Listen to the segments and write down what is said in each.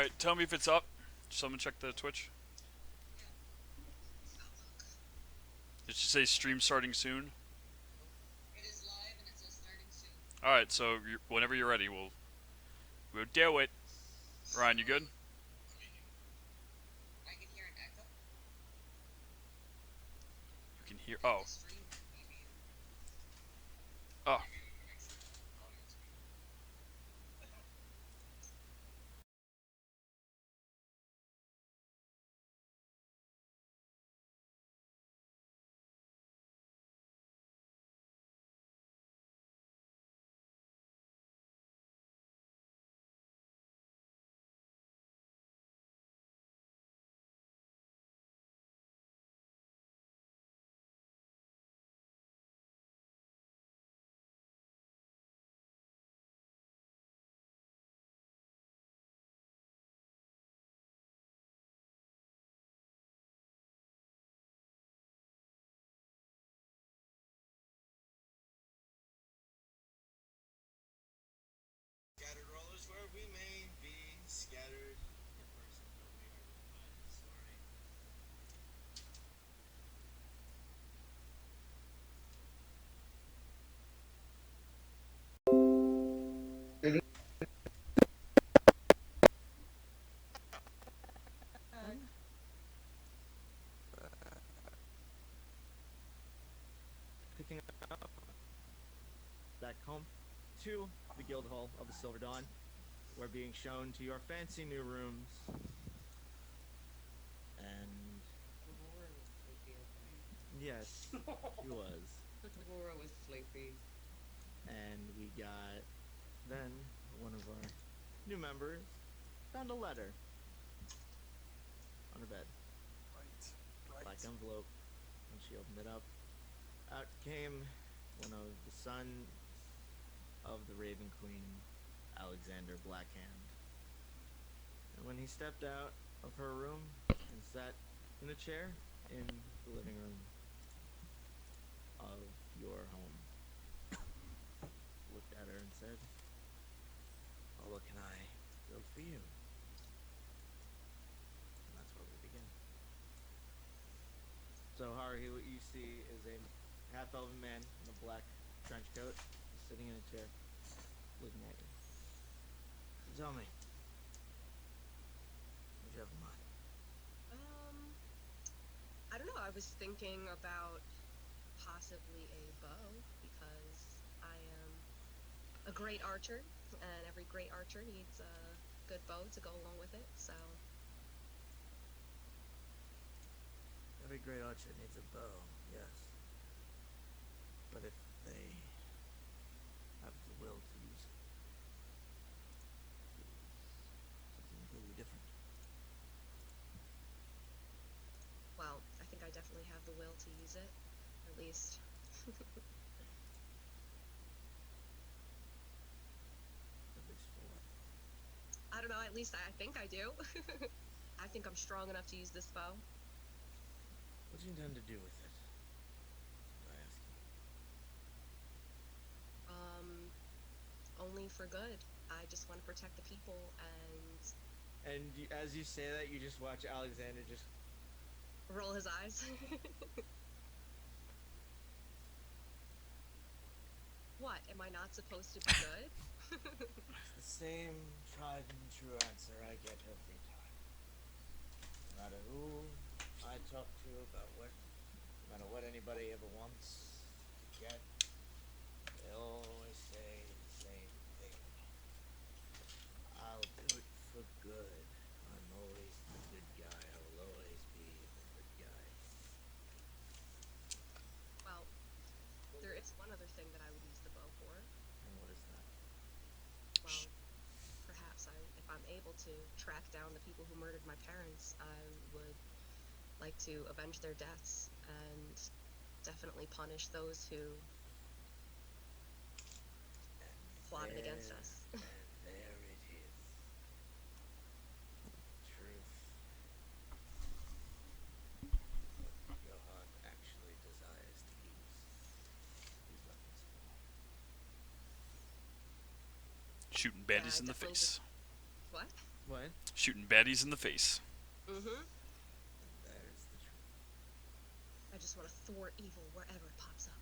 Alright, tell me if it's up. Someone check the Twitch. Did you say stream starting soon? It is live and it says starting soon. Alright, so whenever you're ready, we'll do it. Ryan, you good? I can hear an echo. You can hear. Oh. The stream maybe. Oh. Scattered rollers where we may be scattered in person, but we are unified in story. Picking up back home to the Guild Hall of the Silver Dawn. We're being shown to your fancy new rooms. And Aurora was sleepy, okay? yes, he was. Aurora was sleepy. And we got then one of our new members found a letter on her bed. Right. Black envelope. When she opened it up, out came one of the sons of the Raven Queen, Alexander Blackhand. And when he stepped out of her room and sat in a chair in the living room of your home, looked at her and said, "Well, what can I build for you?" And that's where we begin. So Haruhi, what you see is a half-elven man in a black trench coat, sitting in a chair, looking at you. So tell me, what do you have in mind? I don't know. I was thinking about possibly a bow because I am a great archer, and every great archer needs a good bow to go along with it. So Every great archer needs a bow, yes. But if they have the will to use it, something completely different. well, I think I definitely have the will to use it, at least. At least for what? I don't know. At least I think I do. I think I'm strong enough to use this bow. What do you intend to do with it? I ask you. Only for good. I just want to protect the people and As you say that, you just watch Alexander just roll his eyes. What? Am I not supposed to be good? the same tried and true answer I get every time. No matter who I talk to about what, no matter what anybody ever wants to get, they always say the same thing. I'll do it for good. I'm always the good guy. I will always be the good guy. Well, there is one other thing that I would use the bow for. And what is that? Well, perhaps if I'm able to track down the people who murdered my parents, I would like to avenge their deaths and definitely punish those who plotted against us. And there it is. Truth. What your heart actually desires to use these weapons for. Shooting bandits I in the definitely face. What? What? Shooting baddies in the face. Mm-hmm. There's the truth. I just want to thwart evil wherever it pops up.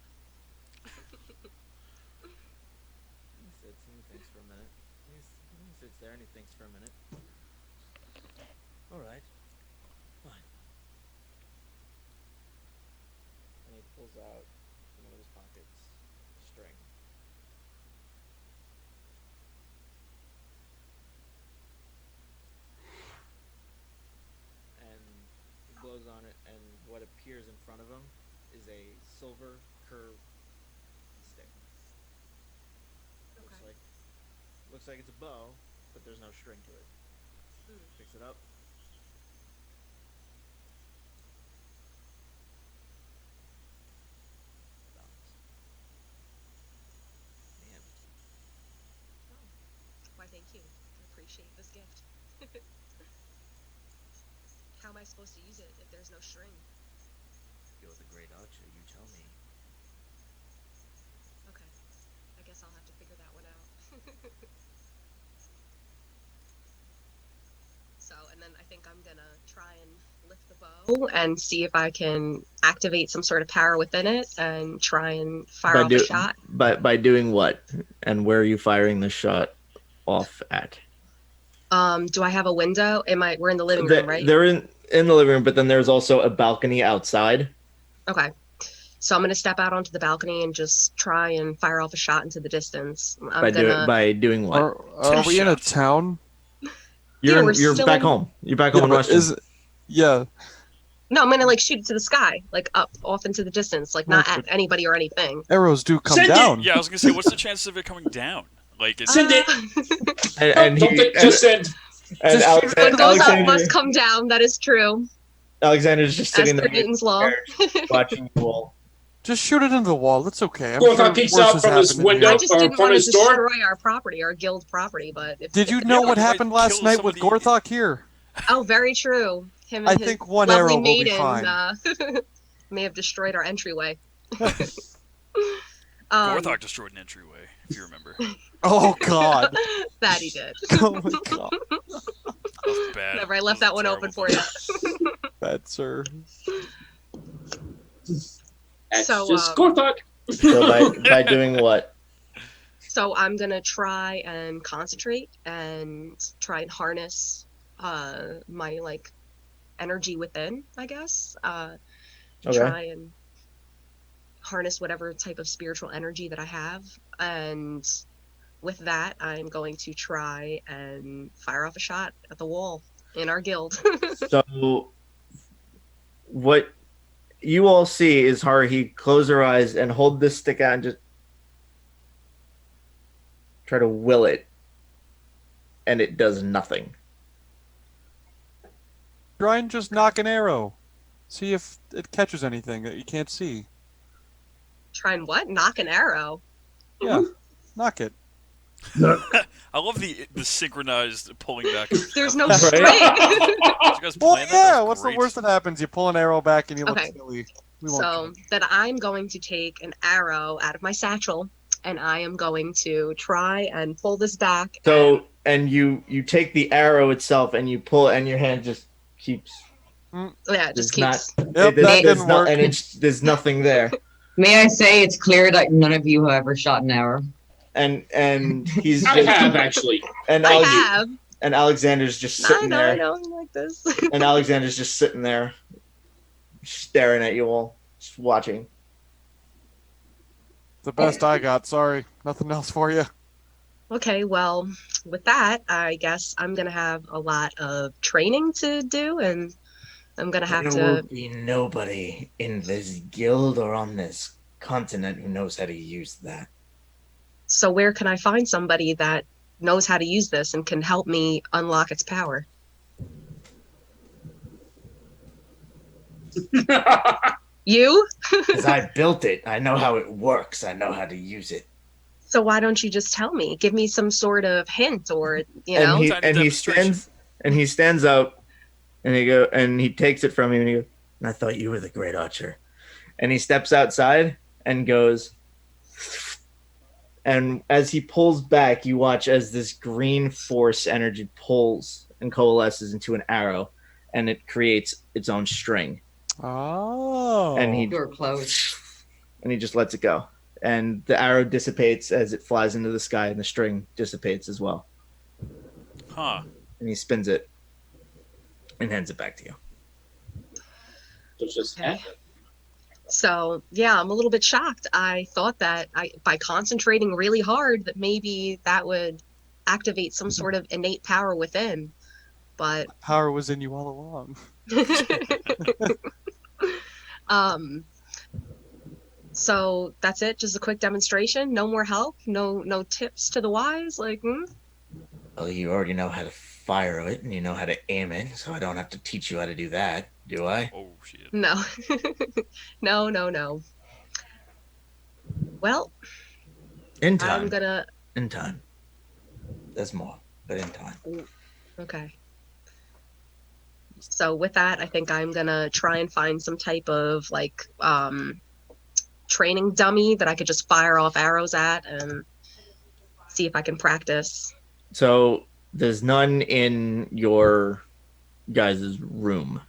He sits and he thinks for a minute. He sits there and he thinks for a minute. Alright. Fine. And he pulls out from one of his pockets string. And he blows on it, and what appears in front of him is a silver curved stick. Okay. Looks like it's a bow, but there's no string to it. Picks it up. Balance. Man. Oh. Why, thank you. I appreciate this gift. How am I supposed to use it if there's no string? You're the great archer, you tell me. Okay. I guess I'll have to figure that one out. So, and then I think I'm gonna try and lift the bow and see if I can activate some sort of power within it and try and fire off a shot. By doing what? And where are you firing the shot off at? Do I have a window? We're in the living room, right? They're in the living room, but then there's also a balcony outside. Okay. So I'm gonna step out onto the balcony and just try and fire off a shot into the distance. By doing what? Are we in a town? You're back home. You're back home in Washington. Yeah. No, I'm gonna shoot it to the sky, up off into the distance, not at anybody or anything. Arrows do come Send down. Yeah, I was gonna say, what's the chances of it coming down? It's Send it. Just send. And what goes up must come down. That is true. Alexander's just sitting there, Newton's law. watching you all. Just shoot it into the wall. It's okay. Gorthok peeks out from his window. I just didn't front want of to his door. destroy our property, our guild property. But did you know what happened last night with Gorthok here? Oh, very true. Him and I his think one lovely arrow will be maiden fine. may have destroyed our entryway. Gorthok destroyed an entryway, if you remember. Oh God. That he did. Oh my God. That was bad. Never. I left that one open for you. Bad sir. That's So, just Gorthok. So by doing what? So I'm gonna try and concentrate and try and harness my energy within, I guess. Okay. Try and harness whatever type of spiritual energy that I have, and with that I'm going to try and fire off a shot at the wall in our guild. So what you all see is Haruhi close her eyes and hold this stick out and just try to will it, and it does nothing. Try and just knock an arrow. See if it catches anything that you can't see. Try and what? Knock an arrow? Yeah, knock it. I love the synchronized pulling back. There's no Right? string. Did you guys Well, plan that? yeah. That's What's the great. worst that happens? You pull an arrow back and you look Okay. silly. We won't So then I'm going to take an arrow out of my satchel and I am going to try and pull this back. So and you take the arrow itself and you pull, and your hand just keeps. Yeah, it just keeps. Yep, that didn't work. And there's nothing there. May I say it's clear that none of you have ever shot an arrow? And he's I have actually. and I Alex- have. and Alexander's just I sitting know, there. I know, I'm like this. And Alexander's just sitting there, staring at you all, just watching. The best I got. Sorry, nothing else for you. Okay, well, with that, I guess I'm gonna have a lot of training to do, and I'm gonna have There will to. be nobody in this guild or on this continent who knows how to use that. So where can I find somebody that knows how to use this and can help me unlock its power? You? Because I built it. I know how it works. I know how to use it. So why don't you just tell me? Give me some sort of hint, or you know. Tiny demonstration. He stands up and he takes it from you and he goes, "I thought you were the great archer." And he steps outside and goes, and as he pulls back, you watch as this green force energy pulls and coalesces into an arrow, and it creates its own string. Oh. And he You're close. and he just lets it go. And the arrow dissipates as it flies into the sky, and the string dissipates as well. Huh. And he spins it and hands it back to you. So just Okay. So yeah, I'm a little bit shocked. I thought that by concentrating really hard, that maybe that would activate some sort of innate power within. But Power was in you all along. So that's it. Just a quick demonstration. No more help. No tips to the wise. Like, Well, you already know how to fire it, and you know how to aim it, so I don't have to teach you how to do that, do I? Oh shit. no, no. Well, In time. I'm gonna. In time. There's more, but in time. Okay. So with that, I think I'm gonna try and find some type of like training dummy that I could just fire off arrows at and see if I can practice. So there's none in your guys' room.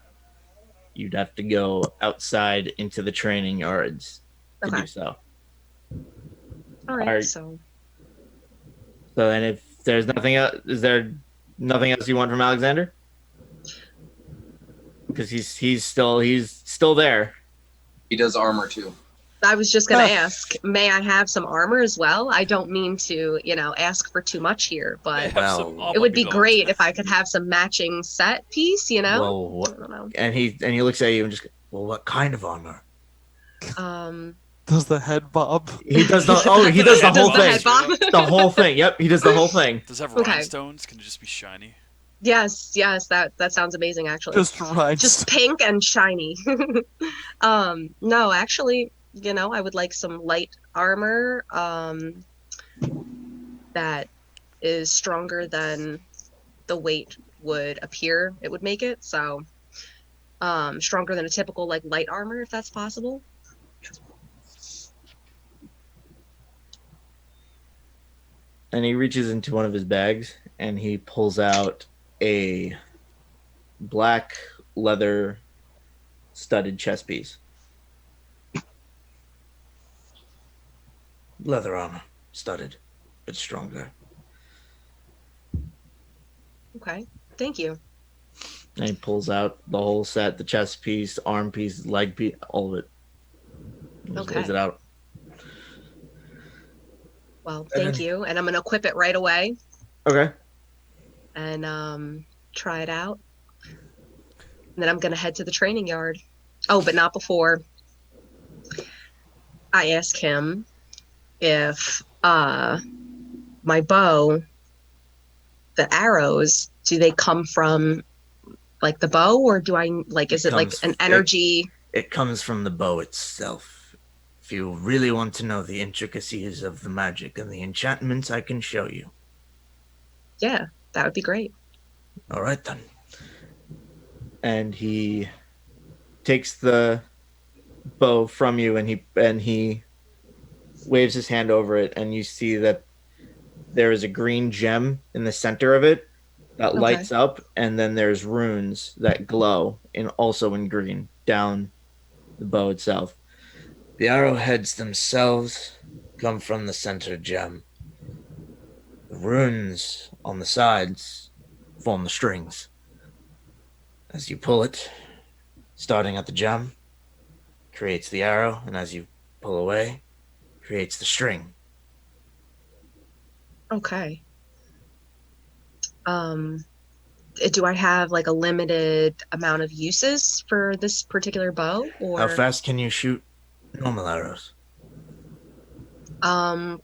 You'd have to go outside into the training yards to Okay. do so. All right. Alright. So So then if there's nothing else, is there nothing else you want from Alexander? Because he's still there. He does armor too. I was just gonna ask, may I have some armor as well? I don't mean to, ask for too much here, but Well, it would be great if I could have some matching set piece, Well, I don't know. and he looks at you and just, well, what kind of armor? Does the head bob? He does the he does the whole Does the thing. head bob? The whole thing. Yep, he does the whole thing. Does it have Okay. rhinestones? Can it just be shiny? Yes, that sounds amazing actually. Just right. Just pink and shiny. No, actually, I would like some light armor that is stronger than the weight would appear it would make it. So stronger than a typical like light armor, if that's possible. And he reaches into one of his bags and he pulls out a black leather studded chest piece. Leather armor, studded, but stronger. Okay, thank you. And he pulls out the whole set, the chest piece, arm piece, leg piece, all of it. He just lays Okay. it out. Well, thank you, and I'm gonna equip it right away Okay. and try it out. And then I'm gonna head to the training yard. Oh, but not before I ask him if my bow, the arrows, do they come from like the bow, or do I like is it like comes- an energy? It comes from the bow itself. If you really want to know the intricacies of the magic and the enchantments, I can show you. Yeah, that would be great. All right, then. And he takes the bow from you, and he waves his hand over it, and you see that there is a green gem in the center of it that Okay. lights up, and then there's runes that glow also in green down the bow itself. The arrowheads themselves come from the center gem. The runes on the sides form the strings. As you pull it, starting at the gem, creates the arrow, and as you pull away, creates the string. Okay. Do I have like a limited amount of uses for this particular bow, or How fast can you shoot normal arrows?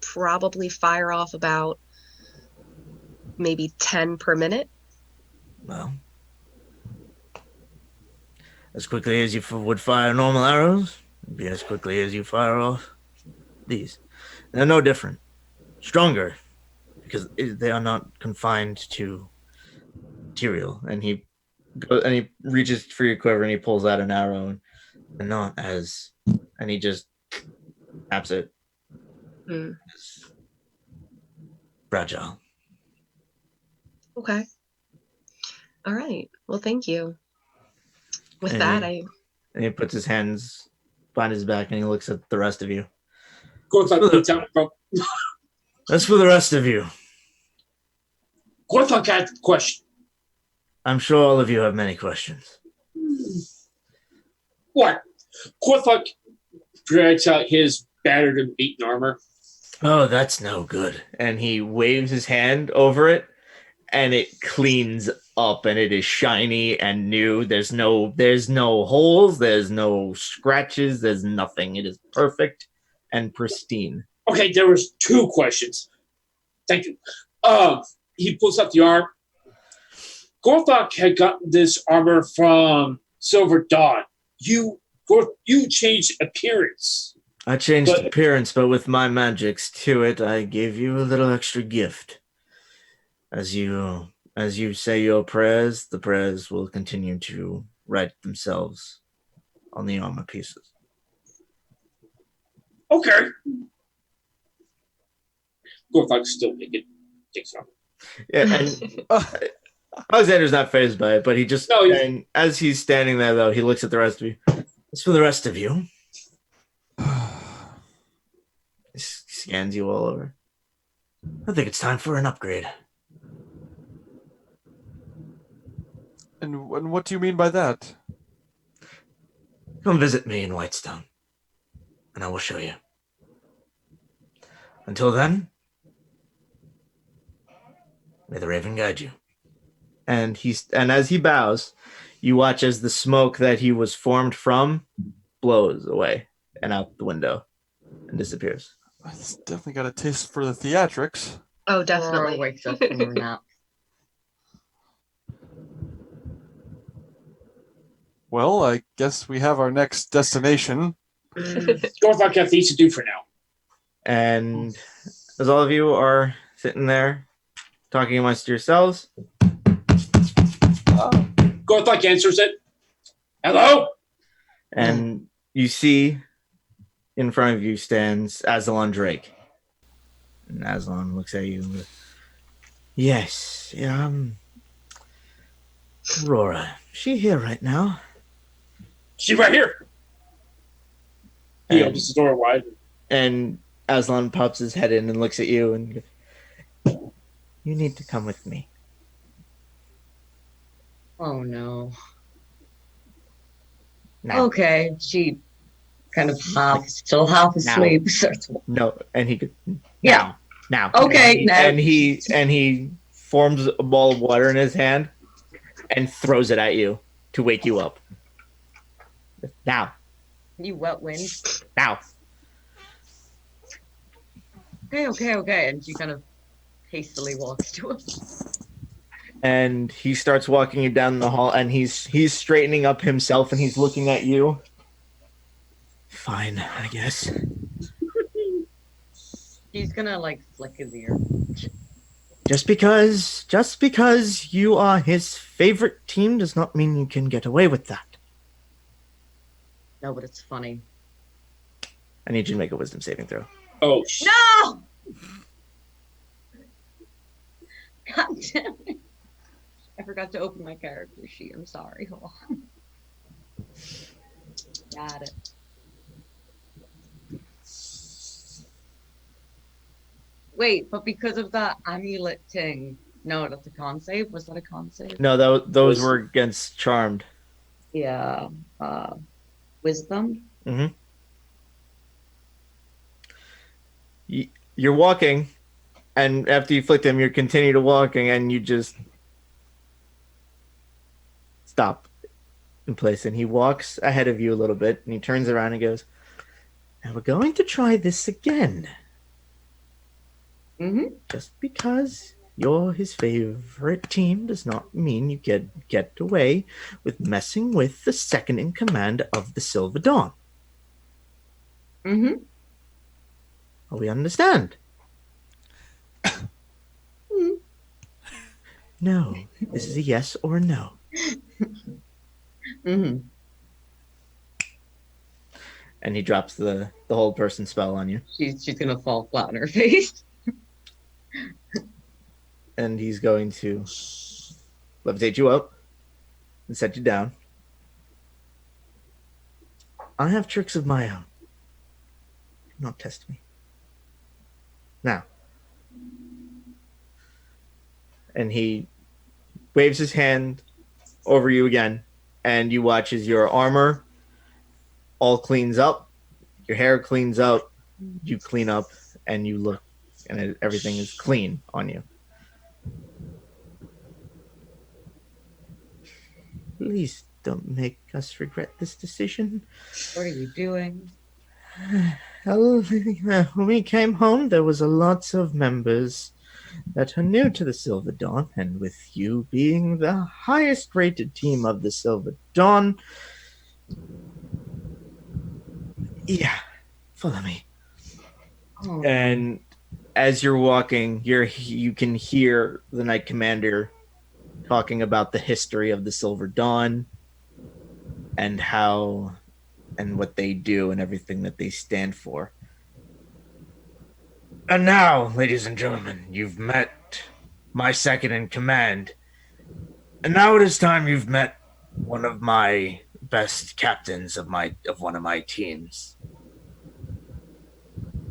probably fire off about maybe 10 per minute? Well, as quickly as you would fire normal arrows, it'd be as quickly as you fire off these. They're no different. Stronger, because they are not confined to material. And he reaches for your quiver and he pulls out an arrow, and not as, and he just taps it. Hmm. It's fragile. Okay. All right. Well, thank you. With And that, And he puts his hands behind his back and he looks at the rest of you. GORTHOCK leads out from. As for the rest of you, GORTHOCK had a question. I'm sure all of you have many questions. What? GORTHOCK drags out his battered and beaten armor. Oh, that's no good. And he waves his hand over it, and it cleans up, and it is shiny and new. There's no holes, there's no scratches, there's nothing. It is perfect and pristine. Okay, there was 2 questions. Thank you. He pulls out the arm. GORTHOCK had gotten this armor from Silver Dawn. You changed appearance. I changed appearance, but with my magics to it, I gave you a little extra gift. As you say your prayers, the prayers will continue to write themselves on the armor pieces. Okay. GORTHOCK's still making dicks on. Yeah, and Alexander's not fazed by it, but he just and as he's standing there, though, he looks at the rest of you. As for the rest of you, he scans you all over. I think it's time for an upgrade. And what do you mean by that? Come visit me in Whitestone, and I will show you. Until then, may the Raven guide you. And as he bows, you watch as the smoke that he was formed from blows away and out the window and disappears. It's definitely got a taste for the theatrics. Oh, definitely. Aurora wakes up from her nap. Well, I guess we have our next destination. GORTHOCK has things to do for now. And as all of you are sitting there talking amongst yourselves, GORTHOCK answers it. Hello? and you see in front of you stands Aslan Drake. And Aslan looks at you. Yes, Aurora, is she here right now? She's right here. He opens the door wide. And Aslan pops his head in and looks at you and goes, you need to come with me. Oh no. Now. Okay, she kind of still half asleep. No, and he could. Yeah. Now. Okay, now. And he forms a ball of water in his hand and throws it at you to wake you up. Now. You wet wind. Now. Okay. And she kind of hastily walks to him. And he starts walking you down the hall, and he's straightening up himself, and he's looking at you. Fine, I guess. He's gonna flick his ear. Just because you are his favorite team does not mean you can get away with that. No, but it's funny. I need you to make a wisdom saving throw. Oh, shit. No! God damn it. I forgot to open my character sheet. I'm sorry. Hold on. Got it. Wait, but because of that amulet thing. No, that's a con save? Was that a con save? No, those were against Charmed. Yeah. Wisdom? Mm-hmm. You're walking, and after you flick him, you continue to walking, and you just stop in place. And he walks ahead of you a little bit, and he turns around and goes, now we're going to try this again. Mm-hmm. Just because you're his favorite team does not mean you get away with messing with the second in command of the Silver Dawn. Mm-hmm. We understand. No. This is a yes or a no. Mm-hmm. And he drops the hold person spell on you. She's gonna fall flat on her face. And he's going to levitate you up, and set you down. I have tricks of my own. Do not test me. Now. And he waves his hand over you again, and you watch as your armor all cleans up, your hair cleans up, you clean up, and you look, and everything is clean on you. Please don't make us regret this decision. What are you doing? Well, when we came home, there was a lot of members that are new to the Silver Dawn, and with you being the highest rated team of the Silver Dawn, yeah, follow me. Oh, And as you're walking, you can hear the Knight Commander talking about the history of the Silver Dawn and how and what they do and everything that they stand for. And now, ladies and gentlemen, you've met my second in command. And now it is time you've met one of my best captains of one of my teams.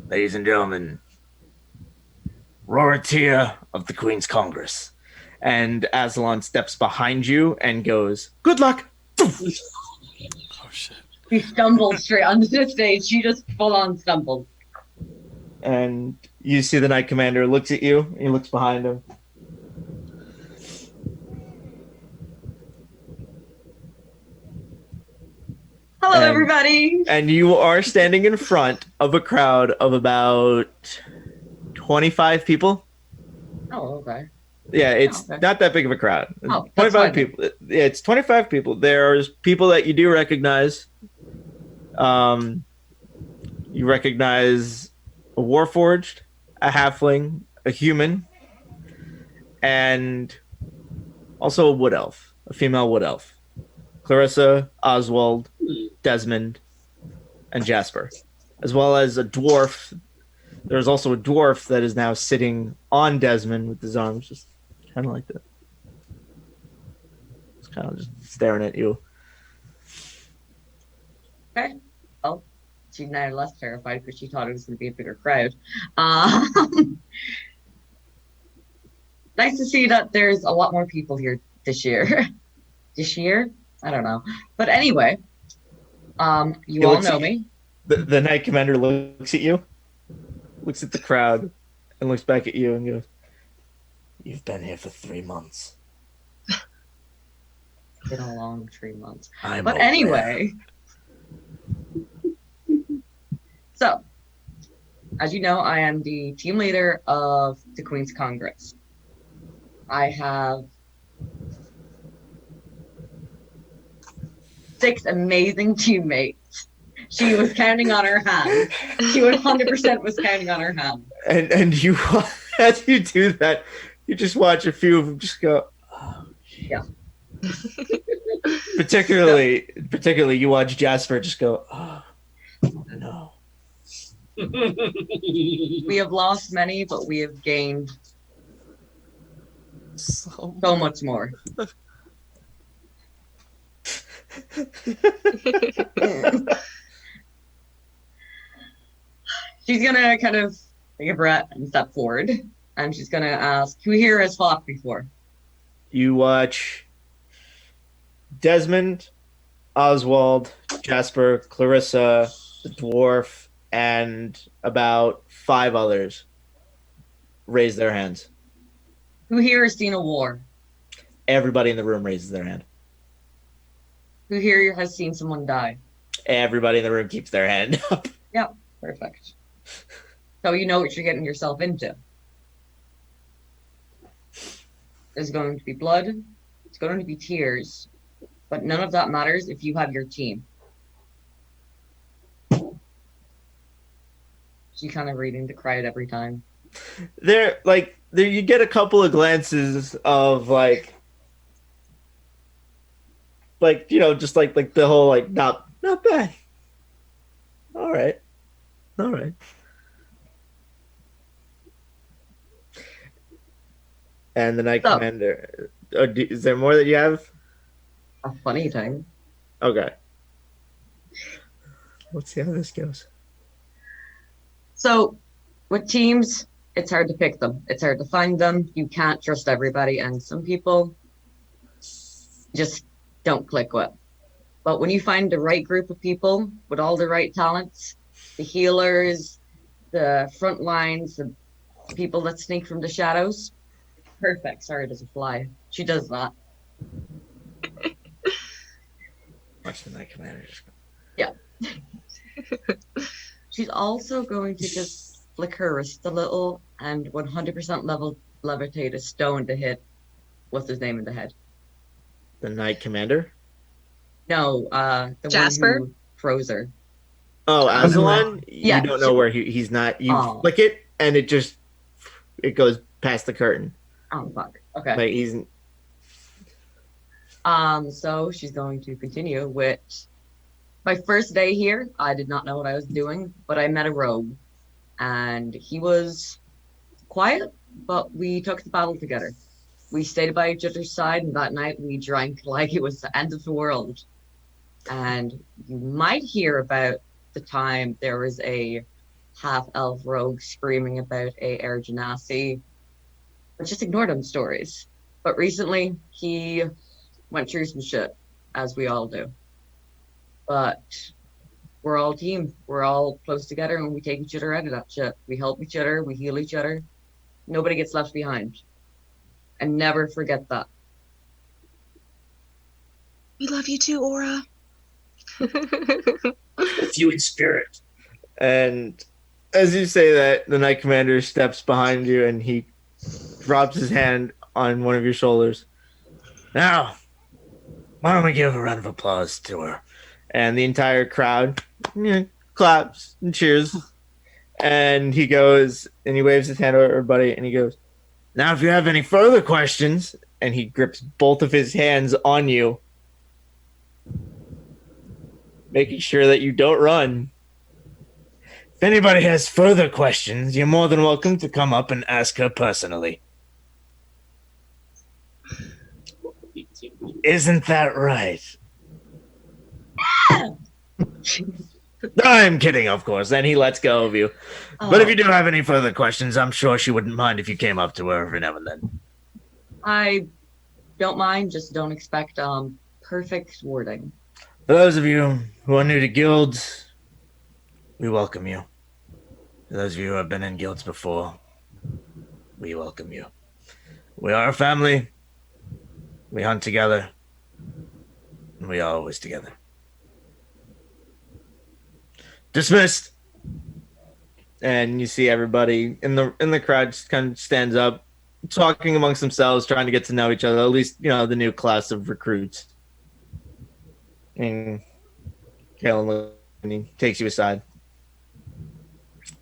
Ladies and gentlemen, Roritia of the Queen's Congress. And Aslan steps behind you and goes, "Good luck!" Oh shit. he stumbled straight onto the stage. She just full on stumbled. And you see the Knight Commander looks at you, he looks behind him. Hello, And- everybody. And you are standing in front of a crowd of about 25 people. Oh, okay. Yeah, it's Okay. not that big of a crowd. Oh, that's 25 fine. people. Yeah, it's 25 people. There's people that you do recognize. You recognize a Warforged, a Halfling, a Human, and also a Wood Elf, a female Wood Elf. Clarissa, Oswald, Desmond, and Jasper, as well as a dwarf. There's also a dwarf that is now sitting on Desmond with his arms just kind of like that. It's kind of just staring at you. Okay. Well, she's now less terrified because she thought it was going to be a bigger crowd. Um, nice to see that there's a lot more people here this year. This year? I don't know. But anyway, you It all looks know like- me. The Knight Commander looks at you, looks at the crowd, and looks back at you and goes, "You've been here for 3 months." It's been a long 3 months. I'm But aware." anyway, so as you know, I am the team leader of the Queen's Congress. I have 6 amazing teammates. She was counting on her hand. She 100% was counting on her hand. And you, as you do that, you just watch a few of them just go, "Oh, geez." Yeah. particularly, you watch Jasper just go, "Oh, no." We have lost many, but we have gained So so much more. She's gonna kind of take a breath and step forward, and she's gonna ask, "Who here has fought before?" You watch Desmond, Oswald, Jasper, Clarissa, the dwarf, and about 5 others raise their hands. Who here has seen a war? Everybody in the room raises their hand. Who here has seen someone die? Everybody in the room keeps their hand up. Perfect. So you know what you're getting yourself into. There's going to be blood. It's going to be tears. But none of that matters if you have your team. She kind of reading the crowd every time. There, you get a couple of glances of just like the whole not bad. All right. And the Knight So- Commander Is there more that you have? A funny thing. Okay. Let's see how this goes. So, with teams, it's hard to pick them. It's hard to find them. You can't trust everybody, and some people just don't click with. But when you find the right group of people with all the right talents, the healers, the front lines, the people that sneak from the shadows, perfect. Sorry, there's a fly. She does that. Watch the Night Commander just go. Yeah. She's also going to just flick her wrist a little and 100% levitate a stone to hit what's his name in the head. The Night Commander? No, the Jasper? one who froze her. Oh, Aslan? Yeah, You don't know where he's not. You Oh. flick it, and it goes past the curtain. Oh fuck. Okay. Like he's So she's going to continue with my first day here. I did not know what I was doing, but I met a rogue, and he was quiet, but we took the battle together. We stayed by each other's side, and that night we drank like it was the end of the world. And you might hear about the time there was a half-elf rogue screaming about a Air Genasi, but just ignore them stories. But recently, he went through some shit, as we all do. But we're all team. We're all close together, and we take each other out of that shit. We help each other. We heal each other. Nobody gets left behind. And never forget that. We love you too, Aura. With you in spirit. And as you say that, the Night Commander steps behind you and he drops his hand on one of your shoulders. Now, why don't we give a round of applause to her? And the entire crowd claps and cheers. And he goes and he waves his hand at everybody and he goes, now, if you have any further questions, and he grips both of his hands on you, making sure that you don't run. If anybody has further questions, you're more than welcome to come up and ask her personally. Isn't that right? I'm kidding, of course. Then he lets go of you. But if you do have any further questions, I'm sure she wouldn't mind if you came up to her every now and then. I don't mind, just don't expect perfect wording. For those of you who are new to guilds, we welcome you. For those of you who have been in guilds before, we welcome you. We are a family. We hunt together. And we are always together. Dismissed. And you see everybody in the crowd just kind of stands up, talking amongst themselves, trying to get to know each other. At least, the new class of recruits. And Kalen and he takes you aside.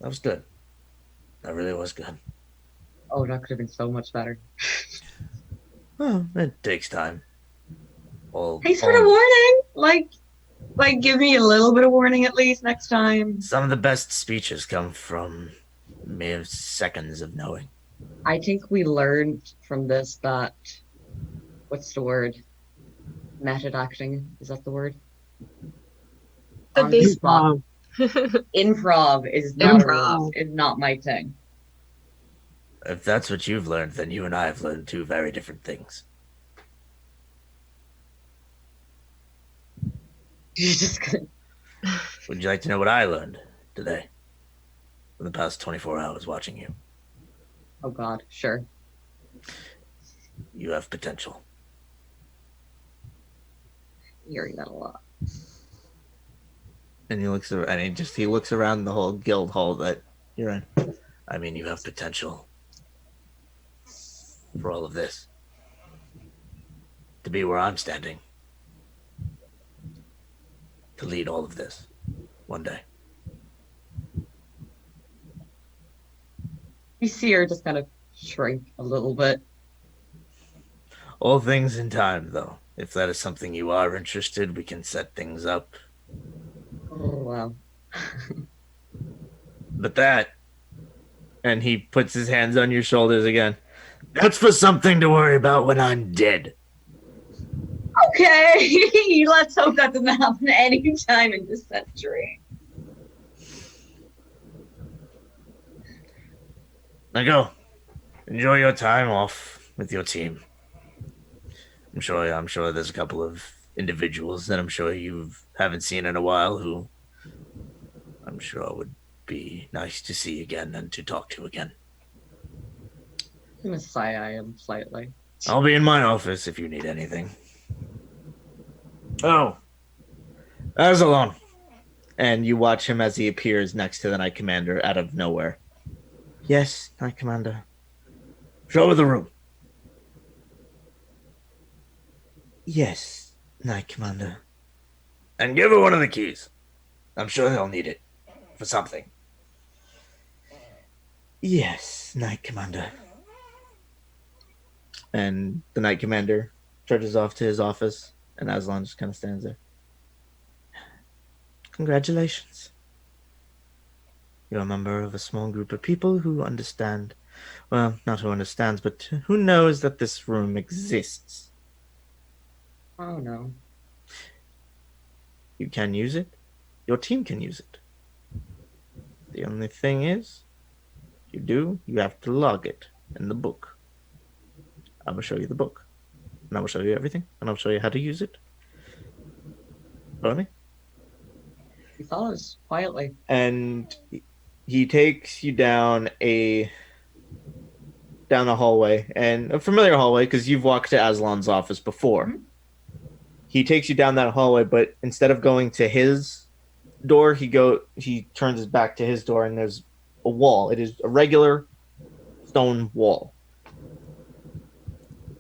That was good. That really was good. Oh, that could have been so much better. Oh, it takes time. Thanks for the warning. Like, give me a little bit of warning at least next time. Some of the best speeches come from mere seconds of knowing. I think we learned from this that, what's the word? Method acting, is that the word? The On the base- spot. Improv is not my thing. If that's what you've learned, then you and I have learned two very different things. You're just gonna... Would you like to know what I learned today? In the past 24 hours watching you. Oh god, sure. You have potential. Hearing that a lot. And he looks around, and he looks around the whole guild hall that you're in. I mean, you have potential for all of this. To be where I'm standing. To lead all of this one day. You see her just kind of shrink a little bit. All things in time, though. If that is something you are interested, we can set things up. Oh, wow. But that, and he puts his hands on your shoulders again. That's for something to worry about when I'm dead. Okay, let's hope that doesn't happen any time in this century. Now go. Enjoy your time off with your team. I'm sure there's a couple of individuals that I'm sure you haven't seen in a while who I'm sure would be nice to see again and to talk to again. I'm gonna sigh I am slightly. I'll be in my office if you need anything. Oh, Azalon. And you watch him as he appears next to the Knight Commander out of nowhere. Yes, Knight Commander. Show her the room. Yes, Knight Commander. And give her one of the keys. I'm sure they'll need it for something. Yes, Knight Commander. And the Knight Commander trudges off to his office, and Aslan just kind of stands there. Congratulations. You're a member of a small group of people who understand. Well, not who understands, but who knows that this room exists. Oh no. You can use it. Your team can use it. The only thing is, you have to log it in the book. I will show you the book. And I will show you everything. And I'll show you how to use it. Follow me? He follows quietly. And he takes you down a hallway, and a familiar hallway because you've walked to Aslan's office before. Mm-hmm. He takes you down that hallway, but instead of going to his door, he turns his back to his door, and there's a wall. It is a regular stone wall.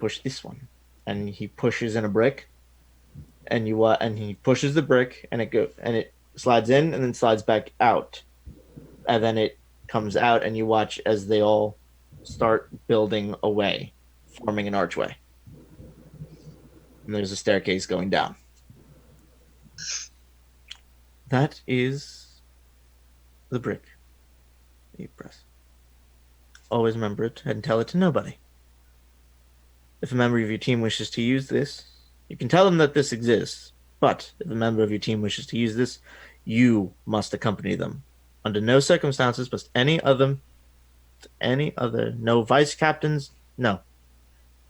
Push this one, and he pushes in a brick, and he pushes the brick, and it slides in, and then slides back out, and then it comes out, and you watch as they all start building away, forming an archway. And there's a staircase going down. That is the brick that you press. Always remember it and tell it to nobody. If a member of your team wishes to use this, you can tell them that this exists. But if a member of your team wishes to use this, you must accompany them. Under no circumstances must any other, no vice captains, no.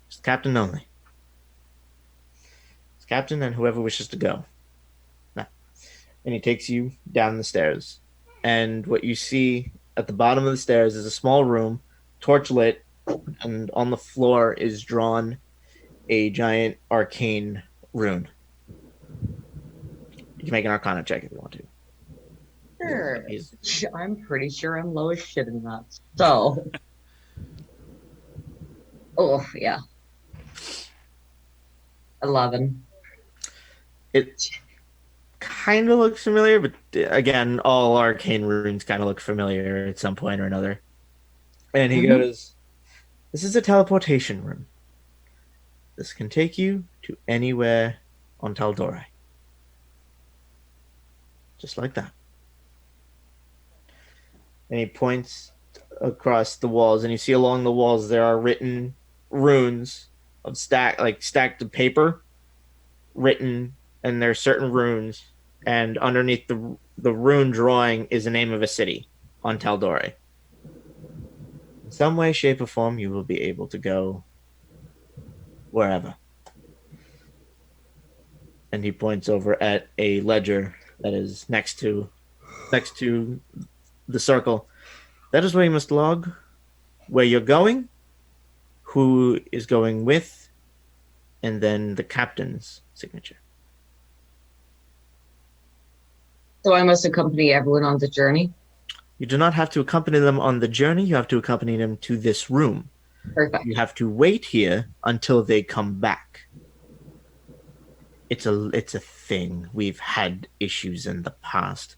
Just captain only. It's captain and whoever wishes to go. Now, and he takes you down the stairs. And what you see at the bottom of the stairs is a small room, torch lit, and on the floor is drawn a giant arcane rune. You can make an Arcana check if you want to. Sure. I'm pretty sure I'm low as shit in that. So. Oh, yeah. 11. It kind of looks familiar, but again, all arcane runes kind of look familiar at some point or another. And he goes, "This is a teleportation rune. This can take you to anywhere on tal'dorei. Just like that." And he points across the walls, and you see along the walls there are written runes of stacked of paper, written, and there are certain runes, and underneath the rune drawing is the name of a city on tal'dorei. In some way, shape, or form, you will be able to go wherever. And he points over at a ledger that is next to the circle. That is where you must log where you're going, who is going with, and then the captain's signature. So I must accompany everyone on the journey? You do not have to accompany them on the journey. You have to accompany them to this room. Perfect. You have to wait here until they come back. It's a thing. We've had issues in the past.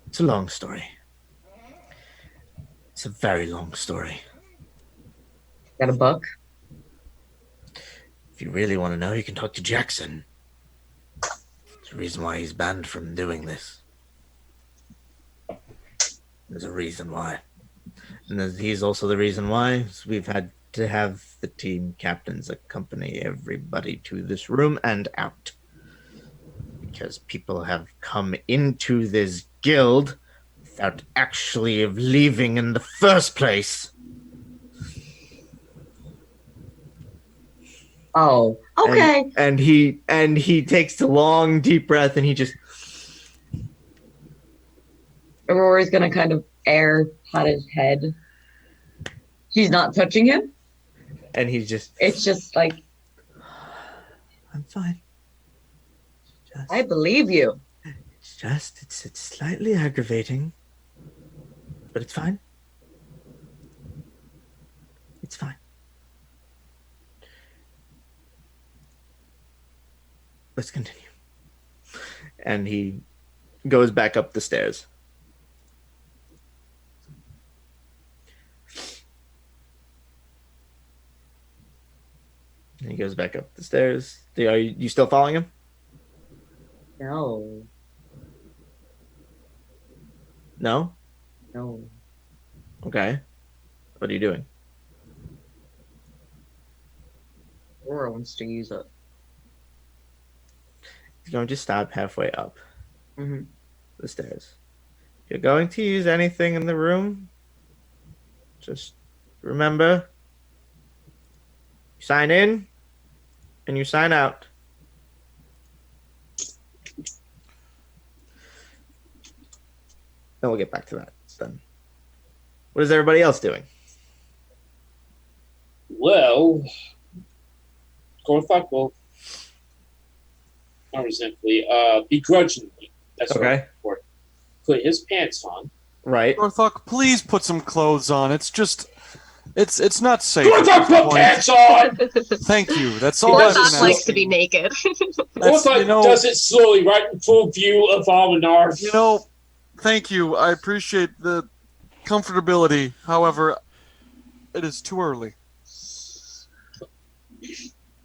It's a long story. It's a very long story. Got a book? If you really want to know, you can talk to Jackson. There's a reason why he's banned from doing this. There's a reason why. And he's also the reason why we've had to have the team captains accompany everybody to this room and out. Because people have come into this guild without actually leaving in the first place. Oh, okay. And he takes a long deep breath and he just Aurora's gonna kind of pat his head. She's not touching him. and he's just It's just like, I'm fine. I believe you. It's slightly aggravating. But it's fine. It's fine. Let's continue. And he goes back up the stairs. And he goes back up the stairs. Are you still following him? No. No? No. Okay. What are you doing? Aurora wants to use it. He's going to stop halfway up Mm-hmm. the stairs. If you're going to use anything in the room, just remember, you sign in and you sign out. Then we'll get back to that then. What is everybody else doing? Well, Gorthok will not resentfully, begrudgingly, that's Okay. what put his pants on. Right. Gorthok, please put some clothes on. It's just, it's not safe. at Gorthok, this put point. pants on! Thank you. That's all I'm Gorthok likes asking. to be naked. That's, Gorthok you know, does it slowly, right in full view of Almanar. you know, thank you. I appreciate the comfortability. However, it is too early.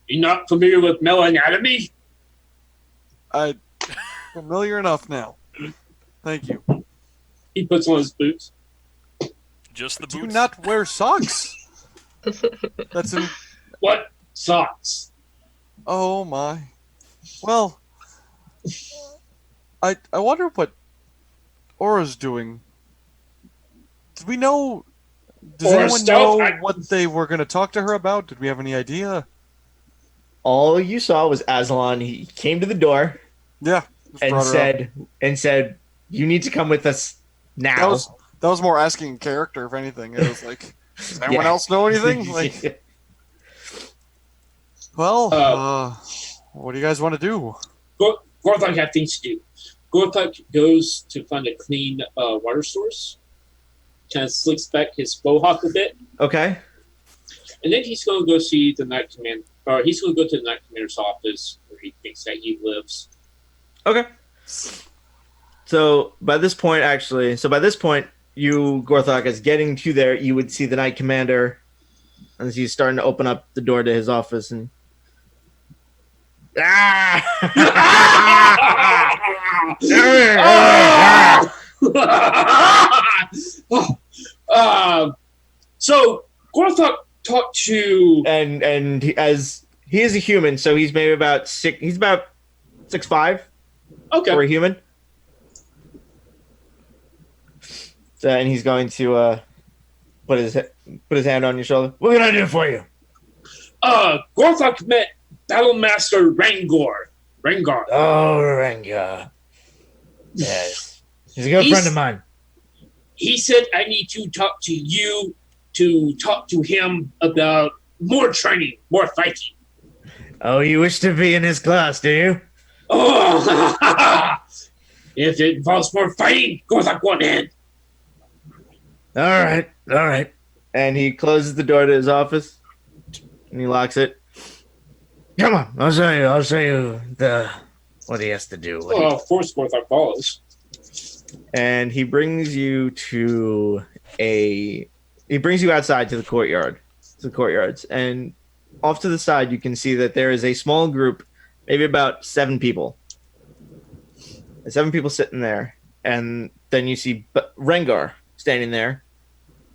You're not familiar with male anatomy? I'm familiar enough now. Thank you. He puts on his boots. Just the Do you boots. not wear socks? That's in. What? Socks. Oh my. Well, I wonder what Aura's doing. Did we know? Does Aura anyone stealth? know what they were going to talk to her about? Did we have any idea? All you saw was Aslan. He came to the door Yeah. just and brought her up. said, "You need to come with us now." That was more asking in character, if anything. It was like, does anyone Yeah. else know anything? Like, well, what do you guys want to do? Gorthok had things to do. Gorthok goes to find a clean water source, kind of slicks back his mohawk a bit, Okay. and then he's going to go see the Night Command, or he's going to go to the Night Commander's office where he thinks that he lives. Okay. So by this point, you, Gorthok, is getting to there. You would see the Knight Commander as he's starting to open up the door to his office, and So Gorthok talked to and as he is a human, so he's maybe about six. He's about 6'5" okay. for a human. So, and he's going to put his hand on your shoulder. What can I do for you? Gorthok met Battlemaster Rengar. Oh, Renga. Yes. He's a good friend of mine. He said I need to talk to you to talk to him about more training, more fighting. Oh, you wish to be in his class, do you? Oh, if it involves more fighting, Gorthok won't end. All right. And he closes the door to his office, and he locks it. Come on, I'll show you what he has to do. Well, of course, Gorthok follows. And he brings you outside to the courtyards, and off to the side you can see that there is a small group, maybe about 7 people. 7 people sitting there, and then you see Rengar standing there,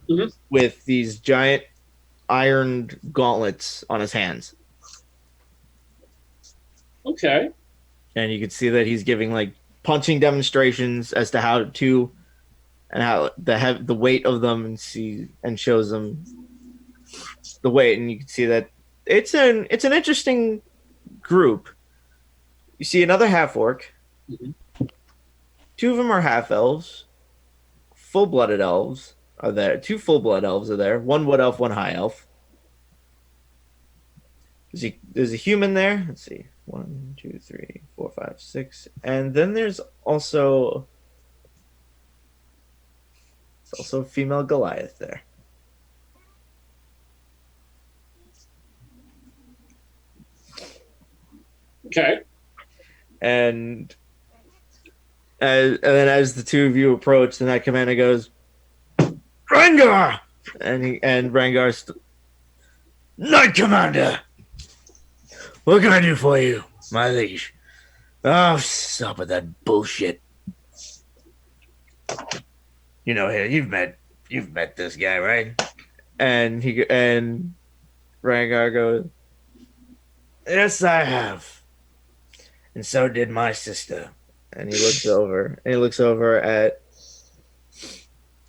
Mhm. with these giant ironed gauntlets on his hands. Okay. And you can see that he's giving like punching demonstrations as to how to and how the weight of them and shows them the weight, and you can see that it's an interesting group. You see another half orc. Mhm. Two of them are half elves. Full blooded elves are there. Two full blood elves are there. One wood elf, one high elf. There's a human there. Let's see. 1, 2, 3, 4, 5, 6. And then there's also a female Goliath there. Okay. And then as the two of you approach, the Knight Commander goes, Rengar! And Rengar, Knight Commander! What can I do for you, my liege? Oh, stop with that bullshit. You know, here you've met this guy, right? And Rengar goes, yes, I have, and so did my sister. And he looks over at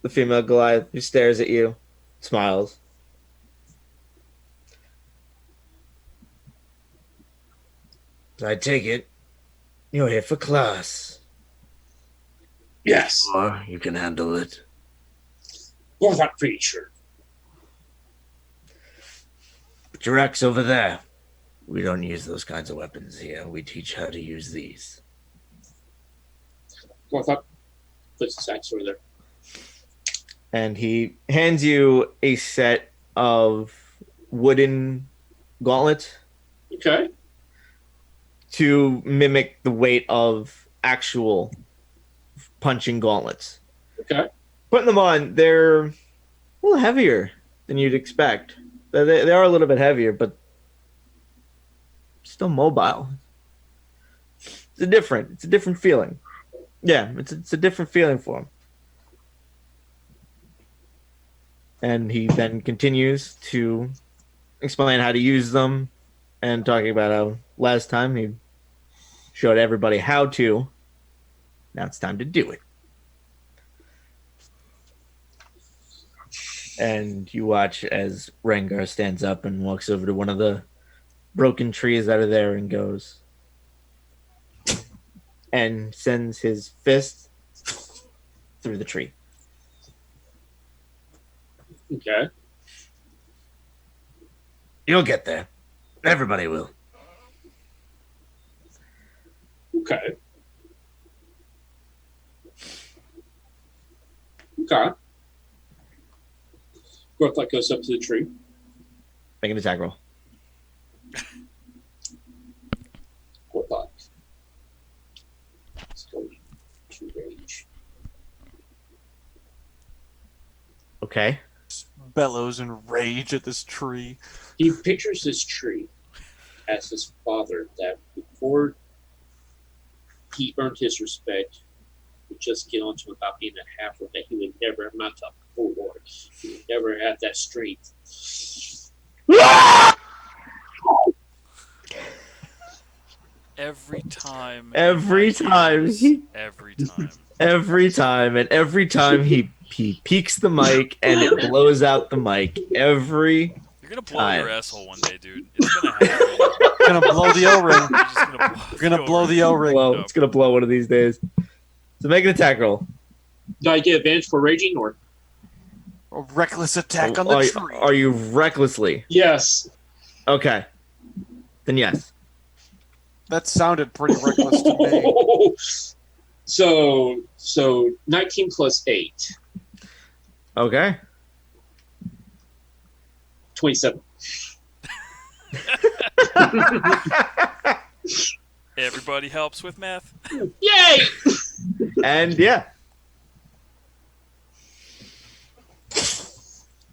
the female Goliath, who stares at you, smiles. I take it you're here for class. Yes. Or you can handle it. Gorthok creature. But your axe over there. We don't use those kinds of weapons here. We teach how to use these. Gorthok puts his axe over there. And he hands you a set of wooden gauntlets. Okay. To mimic the weight of actual punching gauntlets. Okay. Putting them on, they're a little heavier than you'd expect. They are a little bit heavier, but still mobile. It's a different feeling. Yeah, it's a different feeling for him. And he then continues to explain how to use them and talking about how last time he showed everybody how to. Now it's time to do it. And you watch as Rengar stands up and walks over to one of the broken trees that are there and goes and sends his fist through the tree. Okay. You'll get there. Everybody will. Okay. Okay. Gorthok goes up to the tree. Make an attack roll. Gorthok. Let's go to rage. Okay. Bellows in rage at this tree. He pictures this tree as his father that before he earned his respect would just get onto him about being a half that he would never amount to a full war. He would never have that strength. Every time. Every time. Every time. Every time. And every time he peeks the mic and it blows out the mic. Every You're gonna blow time. your asshole one day, dude. It's gonna happen. You're gonna blow the O-ring. You're just gonna You're gonna blow the O-ring. Blow. It's gonna blow one of these days. So make an attack roll. Do I get advantage for raging or? A reckless attack on the tree. Are you recklessly? Yes. Okay. Then yes. That sounded pretty reckless to me. So 19 plus 8. Okay. 27. Everybody helps with math. Yay! And yeah.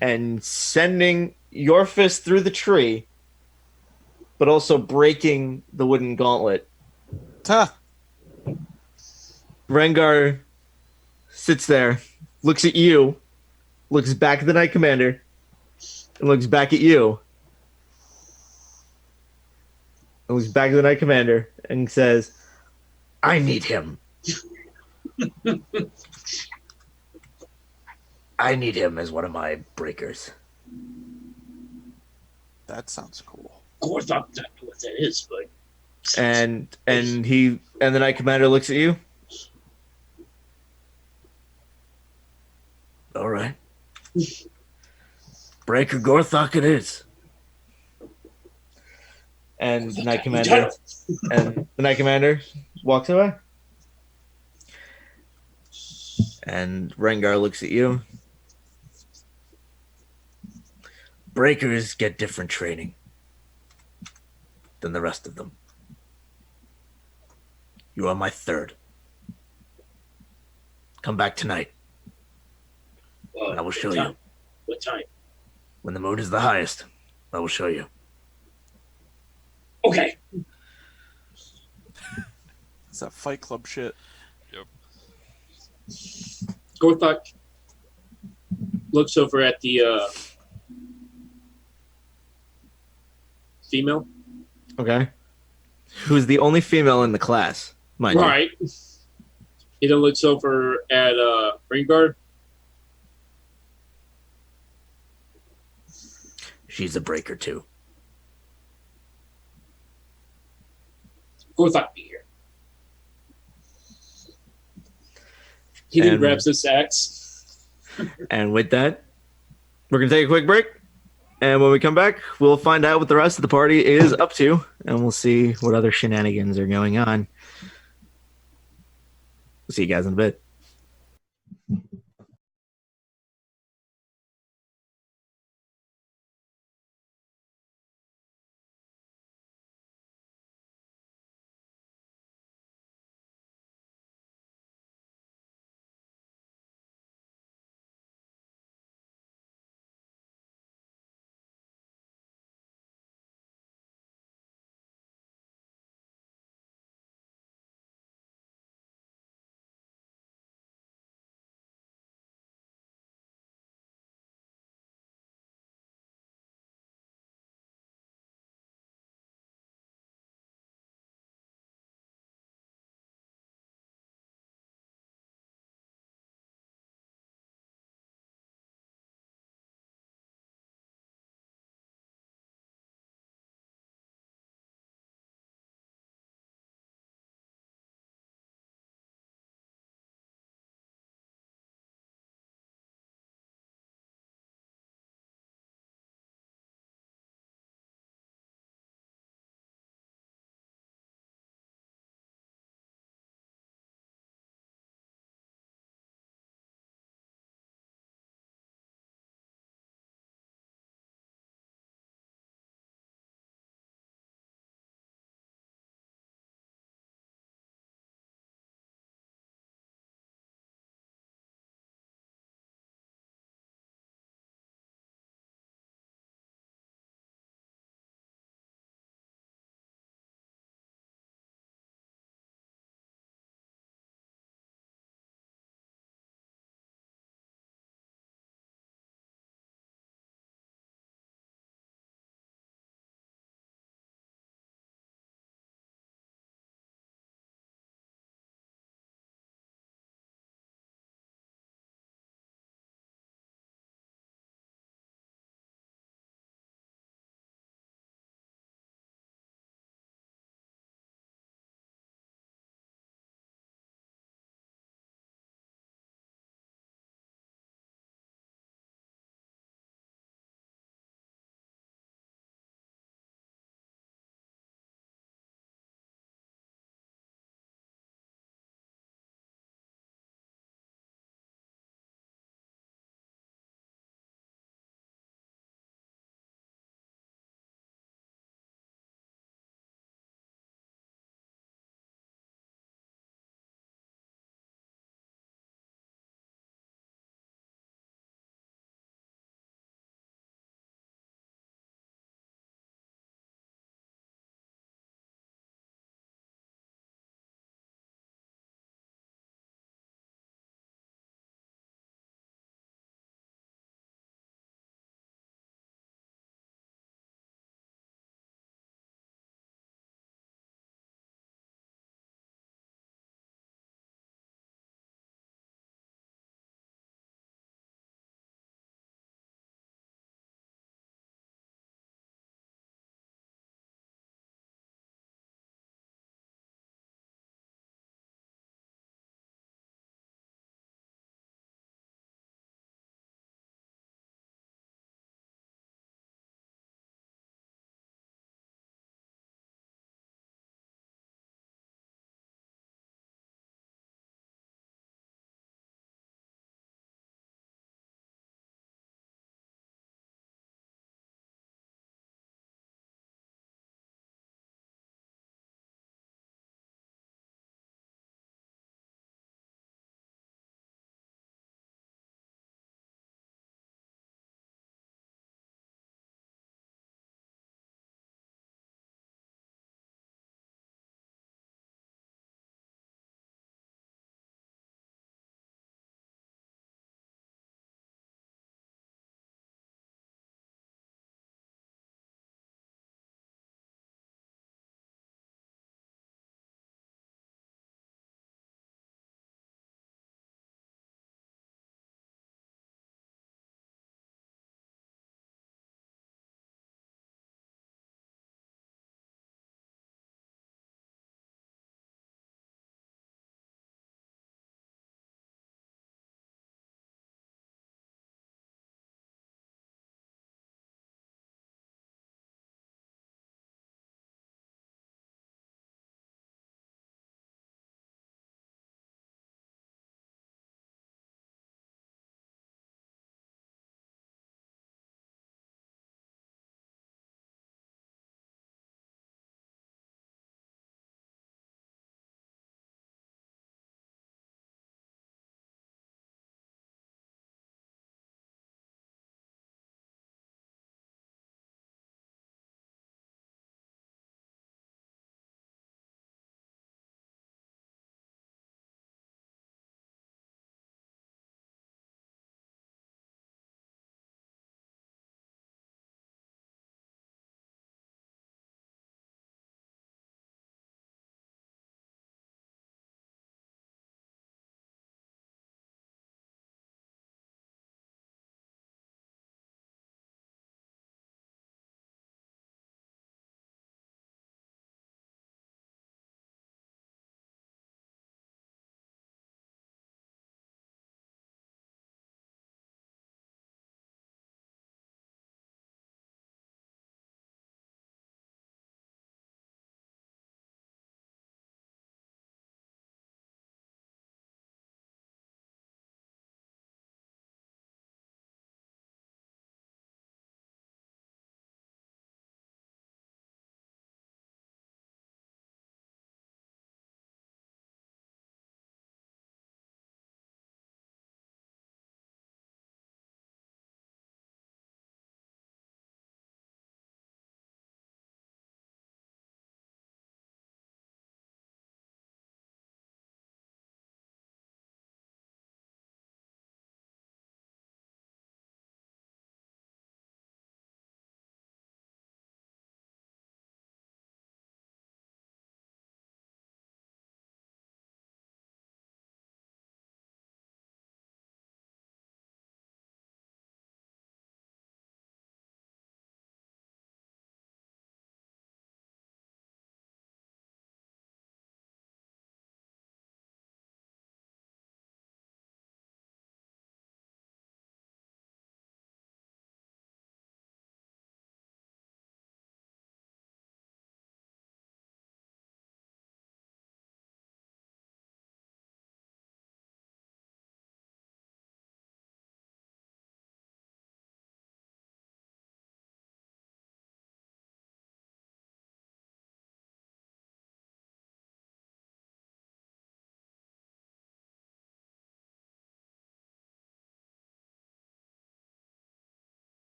And sending your fist through the tree, but also breaking the wooden gauntlet. Huh. Rengar sits there, looks at you, looks back at the Knight Commander and looks back at you. And looks back at the Knight Commander and says, I need him. I need him as one of my breakers. That sounds cool. Gorthok don't know what that is, but And the Knight Commander looks at you. All right. Breaker Gorthok it is. And the Knight Commander walks away. And Rengar looks at you. Breakers get different training than the rest of them. You are my third. Come back tonight. I will show you. What time? When the moon is the highest, I will show you. Okay. It's that Fight Club shit. Yep. Gorthok looks over at the female. Okay. Who's the only female in the class, mind you. Right. He then looks over at Ringard. She's a breaker too. Gorthok be here. He then And- grabs his axe. And with that, we're going to take a quick break. And when we come back, we'll find out what the rest of the party is up to. And we'll see what other shenanigans are going on. We'll see you guys in a bit.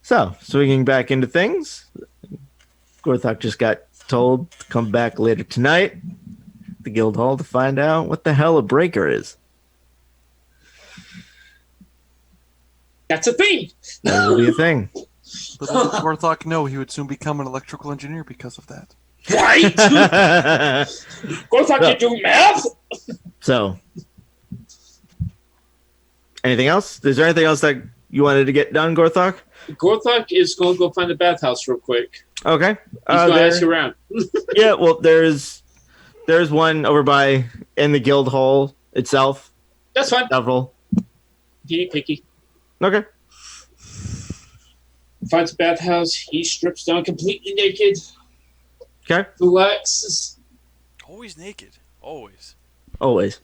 So, swinging back into things, Gorthok just got told to come back later tonight at the guild hall to find out what the hell a breaker is. That's a thing. That will be a thing. Little did Gorthok know he would soon become an electrical engineer because of that. Right? Gorthok can do math? So, anything else? Is there anything else that you wanted to get done, Gorthok? Gorthok is going to go find the bathhouse real quick. Okay. He's going to ask you around. Yeah, well, there's one over by in the guild hall itself. That's fine. Several. He ain't picky. Okay. Finds a bathhouse. He strips down completely naked. Okay. Relaxes. Always naked. Always. Always.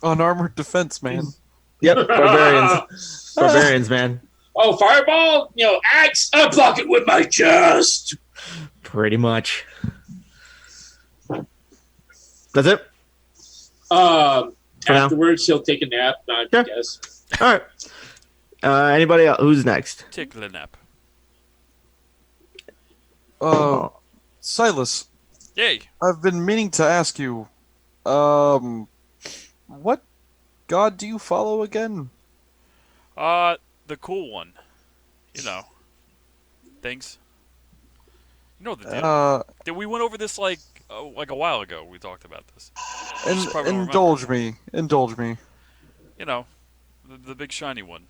Unarmored defense, man. Yep. Barbarians. Barbarians, man. Oh, fireball! Axe! I block it with my chest! Pretty much. That's it? Afterwards, he'll take a nap, I guess. All right. Anybody else? Who's next? Tickle a nap. Silas, Yay. I've been meaning to ask you, what god do you follow again? The cool one. Things. You know the deal. We went over this like a while ago. We talked about this. Indulge me. The big shiny one.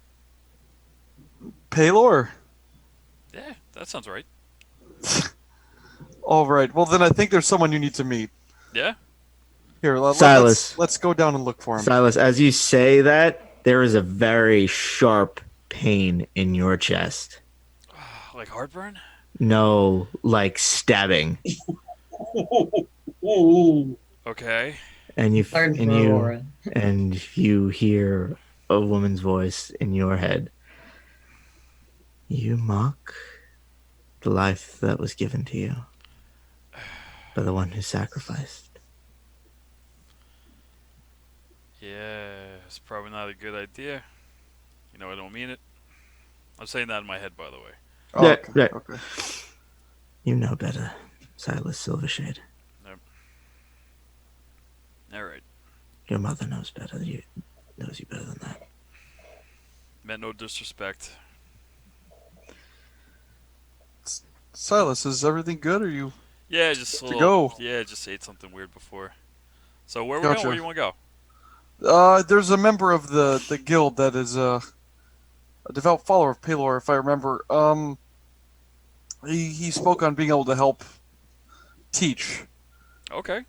Paylor? Yeah, that sounds right. All right. Well, then I think there's someone you need to meet. Yeah? Here, Silas. let's go down and look for him. Silas, as you say that, there is a very sharp pain in your chest. Like heartburn? No, like stabbing. Okay. And you hear a woman's voice in your head. You mock the life that was given to you by the one who sacrificed. Yeah, it's probably not a good idea. I don't mean it. I'm saying that in my head, by the way. Oh, Yeah. okay. You know better, Silas Silvershade. Nope. All right. Your mother knows better. Knows you better than that. Meant no disrespect. Silas, is everything good? Or you? Yeah, just a To little. go. Yeah, just ate something weird before. So where we Gotcha. going? Where do you want to go? There's a member of the guild that is a devout follower of Paylor, if I remember. He spoke on being able to help teach Okay.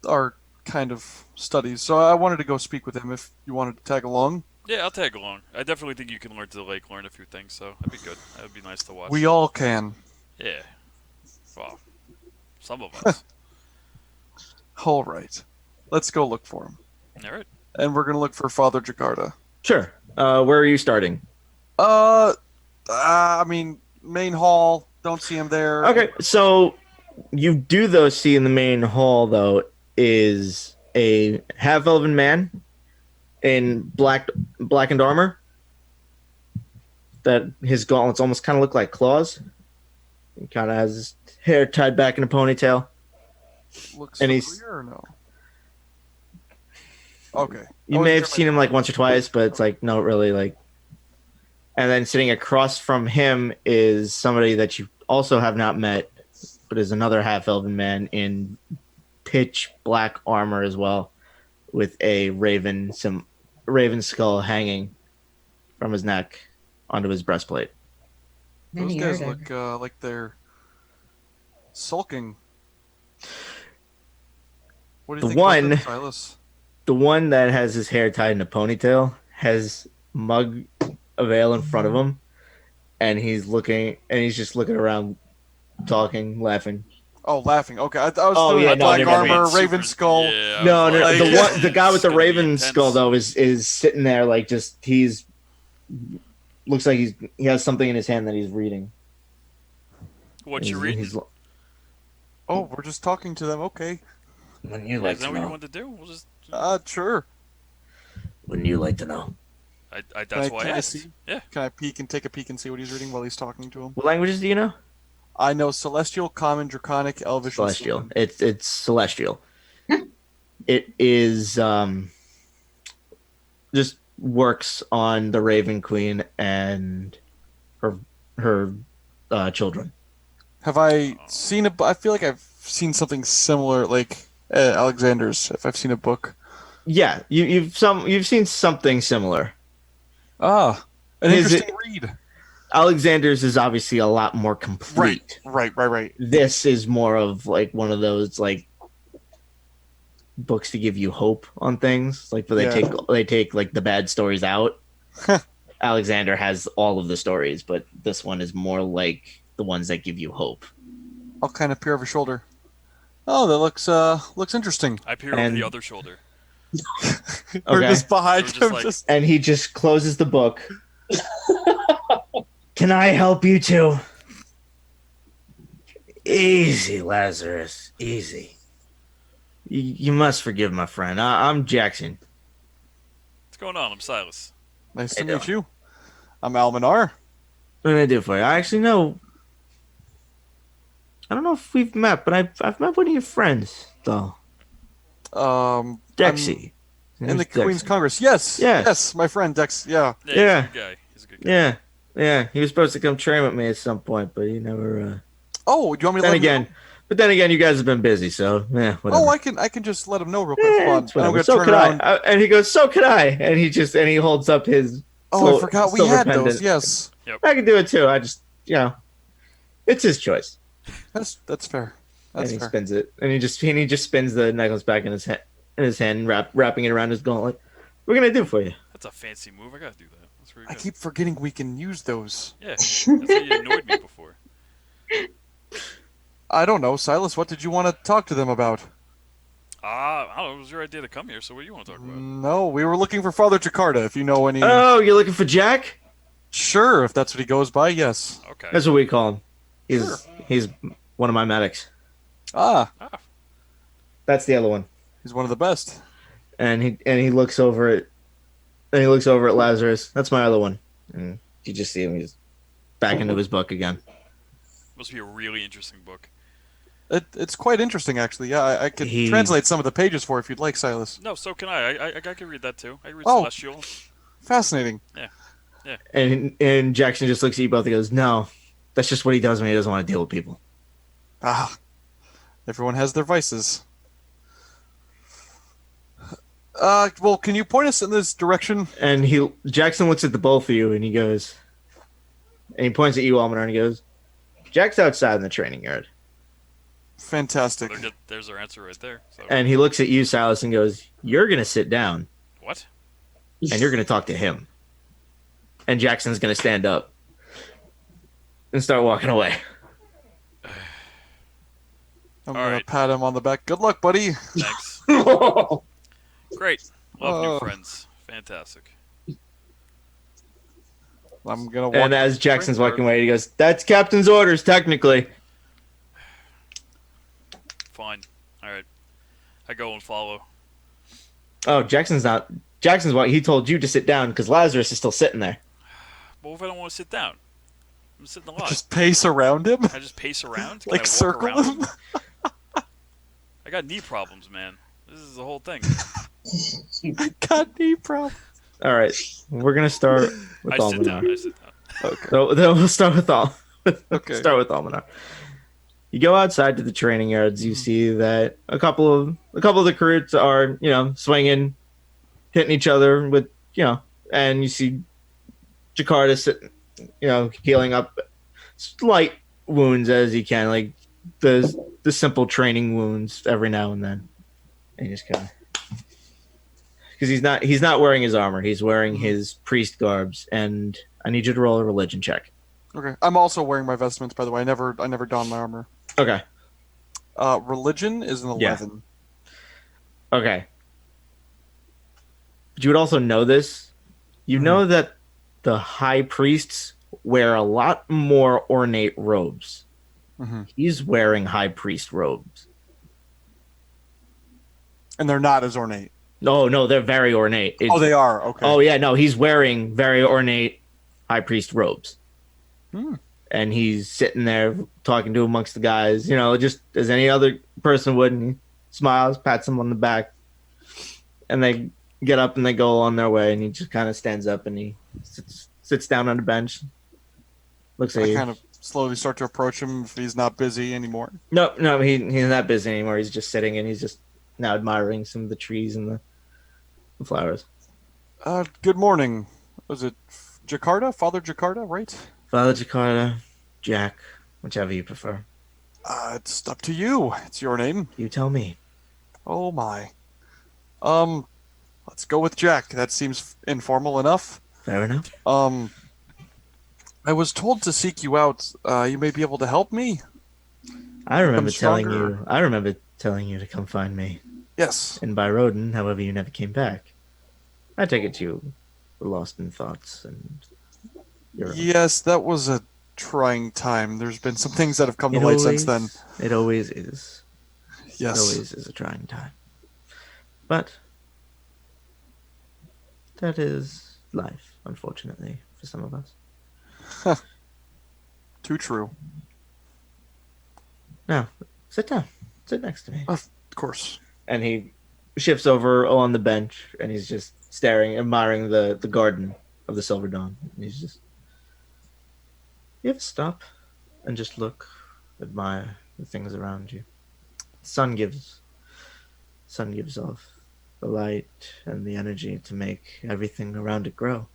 our kind of studies, so I wanted to go speak with him if you wanted to tag along. Yeah, I'll tag along. I definitely think you can learn a few things, so that'd be good. That would be nice to watch. We all can. Yeah. Well, some of us. All right. Let's go look for him. All right. And we're going to look for Father Jakarta. Sure. Where are you starting? I mean, main hall. Don't see him there. Okay, so you do though see in the main hall though is a half-elven man in blackened armor. That his gauntlets almost kind of look like claws. He kind of has his hair tied back in a ponytail. Looks And familiar or no? Okay. You may have seen him like once or twice, but it's like not really like. And then sitting across from him is somebody that you also have not met, but is another half-elven man in pitch black armor as well, with a raven skull hanging from his neck onto his breastplate. Those guys look like they're sulking. What do you think about them, Silas? The one that has his hair tied in a ponytail has a veil in front of him, and he's just looking around, talking, laughing. Oh, laughing. Okay, I was doing black armor, raven skull. Yeah, No. Like, The guy with the raven intense. skull though is sitting there like looks like he has something in his hand that he's reading. What you reading? Oh, we're just talking to them. Okay. Wouldn't you Is like that to what you know? want to do? We'll just. Sure. Wouldn't you like to know? That's why I can I asked. see? Yeah. Can I take a peek and see what he's reading while he's talking to him? What languages do you know? I know Celestial, Common, Draconic, Elvish, Celestial. and It's celestial. It is just works on the Raven Queen and her children. Have I seen I feel like I've seen something similar, like Alexander's. If I've seen a book. Yeah, you've seen something similar. Ah, an interesting read. Alexander's is obviously a lot more complete. Right. This is more of like one of those like books to give you hope on things, like where they take like the bad stories out. Alexander has all of the stories, but this one is more like the ones that give you hope. I'll kind of peer over shoulder. Oh, that looks interesting. I peer over the other shoulder. Or just behind So him, like- And he just closes the book. Can I help you too? Easy, Lazarus. Easy. You must forgive my friend. I'm Jackson. What's going on? I'm Silas. Nice to Hey, meet you. I'm Almanar. What can I do for you? I actually know. I don't know if we've met, but I've met one of your friends though. Dexy. In the Queen's Congress. Yes, my friend Dex. Yeah. He's a good guy. He's a good guy. Yeah. He was supposed to come train with me at some point, but he never. Oh, do you want me to let him know? But then again, you guys have been busy, so yeah. Whatever. Oh, I can just let him know real quick. Yeah, Hold on. it's whatever. I'm gonna So turn could around. I. And he goes, so could I. And he holds up his. Oh, I forgot we silver had pendant. those. Yes, I can do it too. I just, it's his choice. that's fair. And That's he fair. spins it, and he just spins the necklace back in his hand, wrapping it around his gauntlet. What can I do for you? That's a fancy move. I gotta do that. That's really I good. keep forgetting we can use those. Yeah, that's how you annoyed me before. I don't know, Silas. What did you want to talk to them about? I don't know. It was your idea to come here, so what do you want to talk about? No, we were looking for Father Jakarta. If you know any. Oh, you're looking for Jack? Sure, if that's what he goes by. Yes. Okay. That's what we call him. He's one of my medics. Ah, That's the other one. he's one of the best. And he looks over at Lazarus. That's my other one. And you just see him. He's back into his book again. Must be a really interesting book. It's quite interesting, actually. Yeah, I could translate some of the pages for if you'd like, Silas. No, so can I. I can read that too. I can read Oh. Celestial. Fascinating. And Jackson just looks at you both and goes, "No, that's just what he does when he doesn't want to deal with people." Ah, everyone has their vices. Well, can you point us in this direction? And Jackson looks at the both of you and he goes, and he points at you, Almanar, and he goes, "Jack's outside in the training yard." Fantastic. There's our answer right there. So. And he looks at you, Silas, and goes, "You're gonna sit down, What? and you're gonna talk to him." And Jackson's gonna stand up and start walking away. I'm All gonna right. pat him on the back. Good luck, buddy. Thanks. Great. Love new friends. Fantastic. I'm gonna walk. And as Jackson's walking away, he goes, "That's captain's orders, technically." Fine. All right. I go and follow. Oh, Jackson's walking. He told you to sit down because Lazarus is still sitting there. Well, if I don't want to sit down, I'm sitting a lot. Just pace around him, I just pace around. Can I like walk circle around him. I got knee problems, man. This is the whole thing. I got knee problems. All right, we're gonna start with I sit down. Almanar. I sit down. Okay. So then we'll start with Okay. Start with Almanar. You go outside to the training yards. You see that a couple of the recruits are, swinging, hitting each other with, and you see Jakarta sitting, healing up slight wounds as he can, like the simple training wounds every now and then. And he just kind of, because he's not wearing his armor. He's wearing his priest garbs, and I need you to roll a religion check. Okay. I'm also wearing my vestments, by the way. I never don my armor. Okay. Religion is an 11. Okay. But you would also know this. You know that the high priests wear a lot more ornate robes. Mm-hmm. He's wearing high priest robes. And they're not as ornate. No, they're very ornate. Oh, they are. Okay. Oh yeah, no, he's wearing very ornate high priest robes. And he's sitting there talking to amongst the guys, just as any other person would. And he smiles, pats them on the back, and they get up and they go on their way. And he just kind of stands up and he sits down on the bench. Looks at I you. kind of slowly start to approach him if he's not busy anymore. No, he's not busy anymore. He's just sitting and he's just now admiring some of the trees and the flowers. Good morning. Was it Jakarta? Father Jakarta, right? Father Jakarta, Jack, whichever you prefer. It's up to you. It's your name. You tell me. Oh my. Let's go with Jack. That seems informal enough. Fair enough. I was told to seek you out. You may be able to help me. I remember telling you to come find me. Yes. In Byroden, however, you never came back. I take it you were lost in thoughts and. Yes, that was a trying time. There's been some things that have come to light since then. It always is. Yes. It always is a trying time. But that is life, unfortunately, for some of us. Too true. Now, sit down. Sit next to me. Of course. And he shifts over on the bench, and he's just staring, admiring the garden of the Silver Dawn. And he's just... You ever stop and just look, admire the things around you? The sun gives off the light and the energy to make everything around it grow.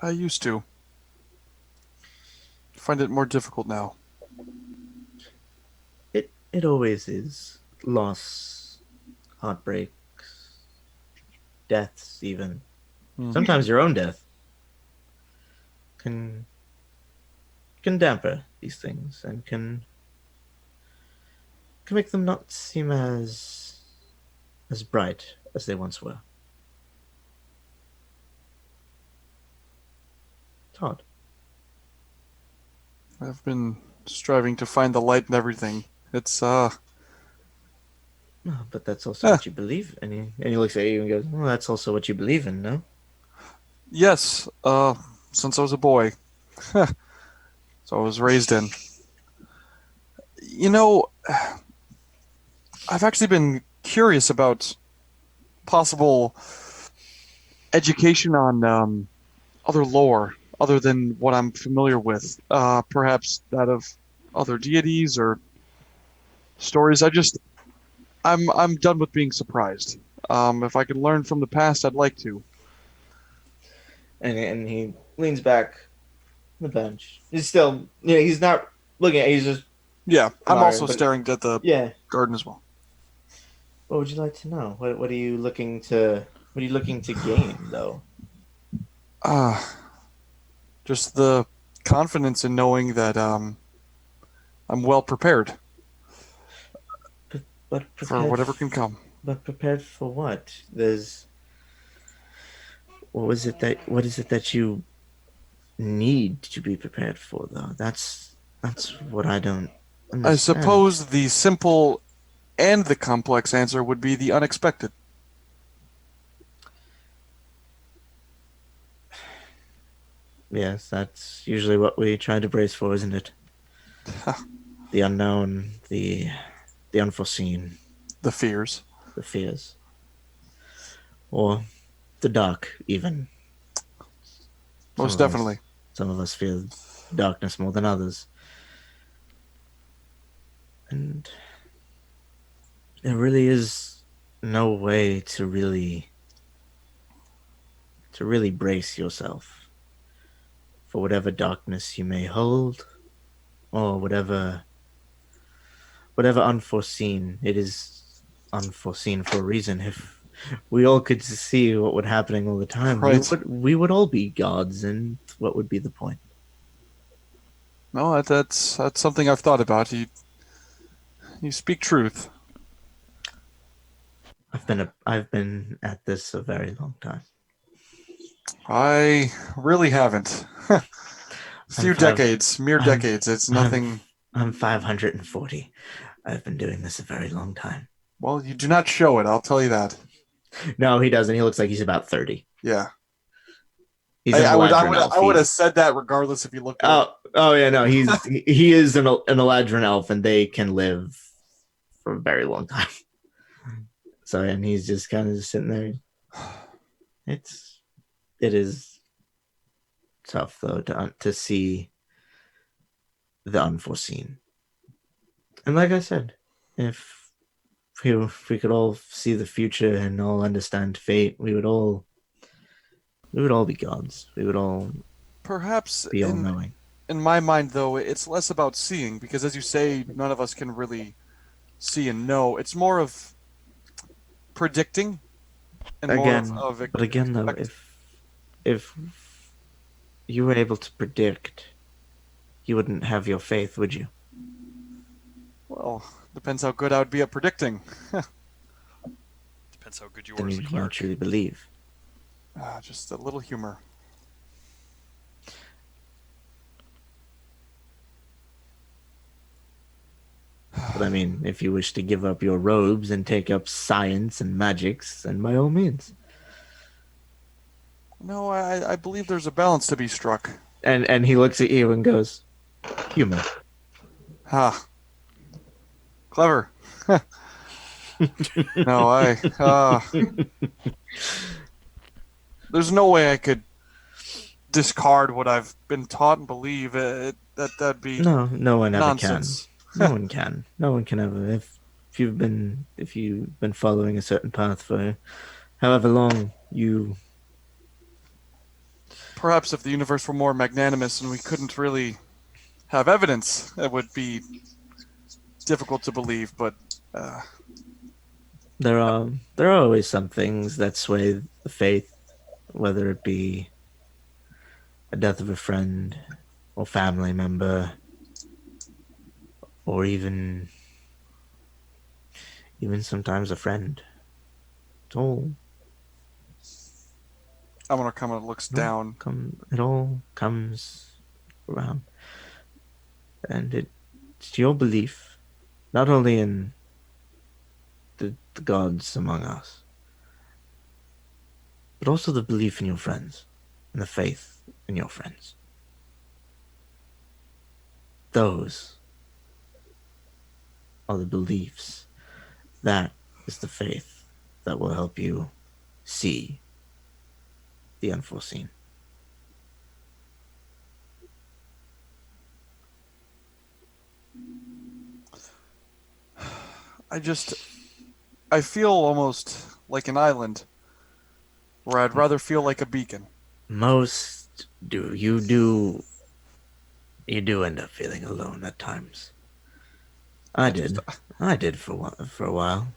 I used to. Find it more difficult now. It always is. Loss, heartbreaks, deaths even. Sometimes your own death can damper these things and can make them not seem as bright as they once were. Todd. I've been striving to find the light in everything. It's Oh, but that's also what you believe. And he looks at you and goes, well, that's also what you believe in, no? Yes, since I was a boy. So I was raised in. I've actually been curious about possible education on other lore, other than what I'm familiar with. Perhaps that of other deities or stories. I'm done with being surprised. If I could learn from the past, I'd like to. And he leans back on the bench. He's still, he's not looking at. He's just. Yeah, I'm admiring, also staring at the garden as well. What would you like to know? What are you looking to? What are you looking to gain, though? Just the confidence in knowing that I'm well prepared. But for whatever can come. But prepared for what? What is it that you need to be prepared for, though? That's what I don't understand. I suppose the simple and the complex answer would be the unexpected. Yes, that's usually what we try to brace for, isn't it? The unknown, the unforeseen. The fears. Or the dark, even. Most definitely. Some of us fear darkness more than others. And there really is no way to really brace yourself for whatever darkness you may hold, or whatever unforeseen. It is unforeseen for a reason. If we all could see what would happening all the time, right, we would all be gods, and what would be the point? No, that's something I've thought about. You speak truth. I've been at this a very long time. I really haven't. Mere decades. It's nothing. I'm 540. I've been doing this a very long time. Well, you do not show it, I'll tell you that. No, he doesn't. He looks like he's about 30. Yeah. He's an Eladrin elf. I would have said that regardless if you looked at Oh yeah, no, he is an Eladrin elf, and they can live for a very long time. So, and he's just kind of sitting there. It is tough though to see the unforeseen. And like I said, if we could all see the future and all understand fate, we would all be gods. We would all perhaps be all knowing. In my mind, though, it's less about seeing, because as you say, none of us can really see and know. It's more of predicting. And but again, though, if you were able to predict, you wouldn't have your faith, would you? Well, depends how good I would be at predicting. Depends how good you Then are as a you don't cleric. truly believe. Just a little humor. But I mean, if you wish to give up your robes and take up science and magics, then by all means. No, I believe there's a balance to be struck. And he looks at you and goes, humor. Ha. Clever. No, there's no way I could discard what I've been taught and believe. That'd be no one ever nonsense. can. No one can. No one can ever. If you've been following a certain path for however long, you. Perhaps if the universe were more magnanimous and we couldn't really have evidence, it would be difficult to believe. But there are always some things that sway the faith, whether it be a death of a friend or family member, or even sometimes a friend. It's all. I want to come and looks down. It all comes around, and it's your belief, not only in the gods among us, but also the belief in your friends, and the faith in your friends. Those are the beliefs. That is the faith that will help you see the unforeseen. I feel almost like an island, where I'd rather feel like a beacon. Most do. You do end up feeling alone at times. I did for a while.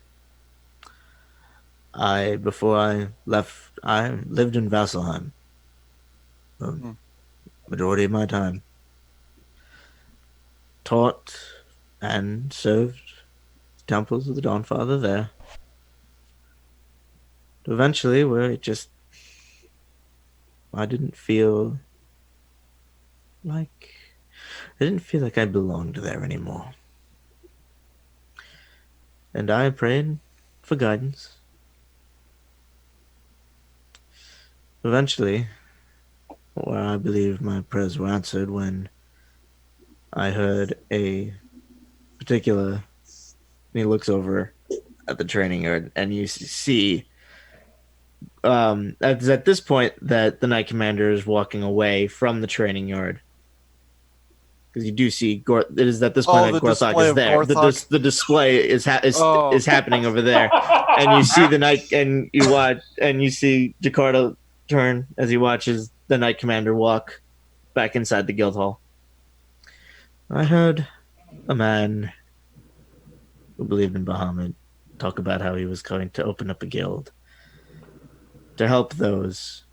Before I left, I lived in Vasselheim. Majority of my time. Taught and served temples of the Dawnfather there. Eventually, I didn't feel like I belonged there anymore. And I prayed for guidance. Eventually, where I believe my prayers were answered when I heard a particular. He looks over at the training yard, and you see. It's at this point that the Knight Commander is walking away from the training yard. Because you do see it is at this point that Gorthok is there. The display is happening over there, and you see the Knight, and you watch, and you see Jakarta turn as he watches the Knight Commander walk back inside the guild hall. I heard a man who believed in Bahamut talk about how he was going to open up a guild to help those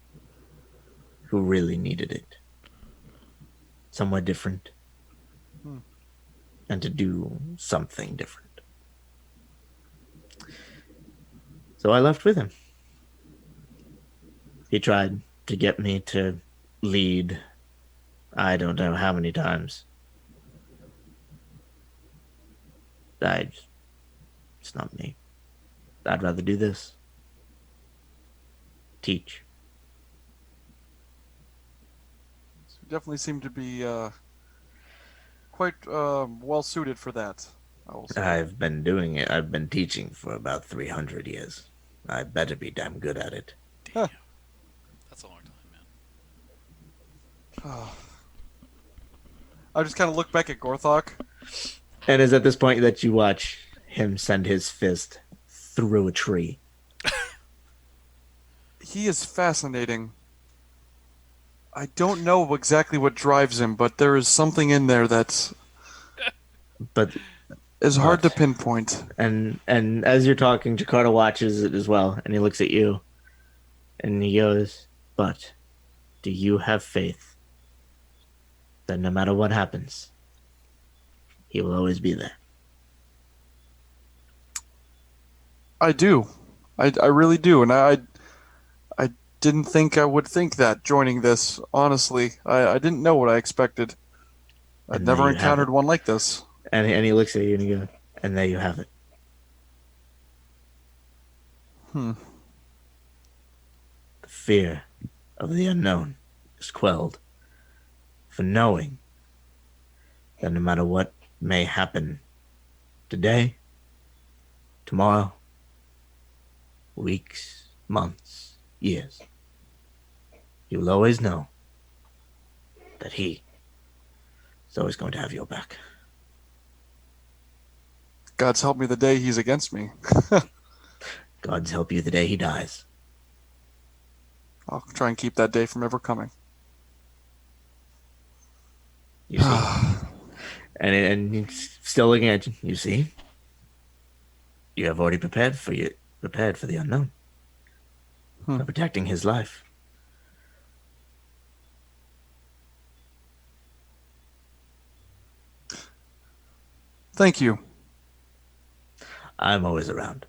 who really needed it. Somewhere different. And to do something different. So I left with him. He tried to get me to lead I don't know how many times. It's not me. I'd rather do this. Teach. You definitely seem to be quite well suited for that, I will say. I've been doing it. I've been teaching for about 300 years. I better be damn good at it. Damn. That's a long time, man. I just kind of look back at Gorthok. And it's at this point that you watch him send his fist through a tree. He is fascinating. I don't know exactly what drives him, but there is something in there that's But is hard to pinpoint. and as you're talking, Jakarta watches it as well, and he looks at you, and he goes, "But do you have faith that no matter what happens, he will always be there?" I do. I really do, and I didn't think I would think that joining this. Honestly, I didn't know what I expected. I'd And there never you have encountered it. one like this. And he looks at you and he goes, "And there you have it." The fear of the unknown is quelled for knowing that no matter what may happen today, tomorrow, weeks, months, years, you will always know that he is always going to have your back. God's help me the day he's against me. God's help you the day he dies. I'll try and keep that day from ever coming. You see? and he's still looking at you. You see? You have already prepared for the unknown. By protecting his life. Thank you. I'm always around.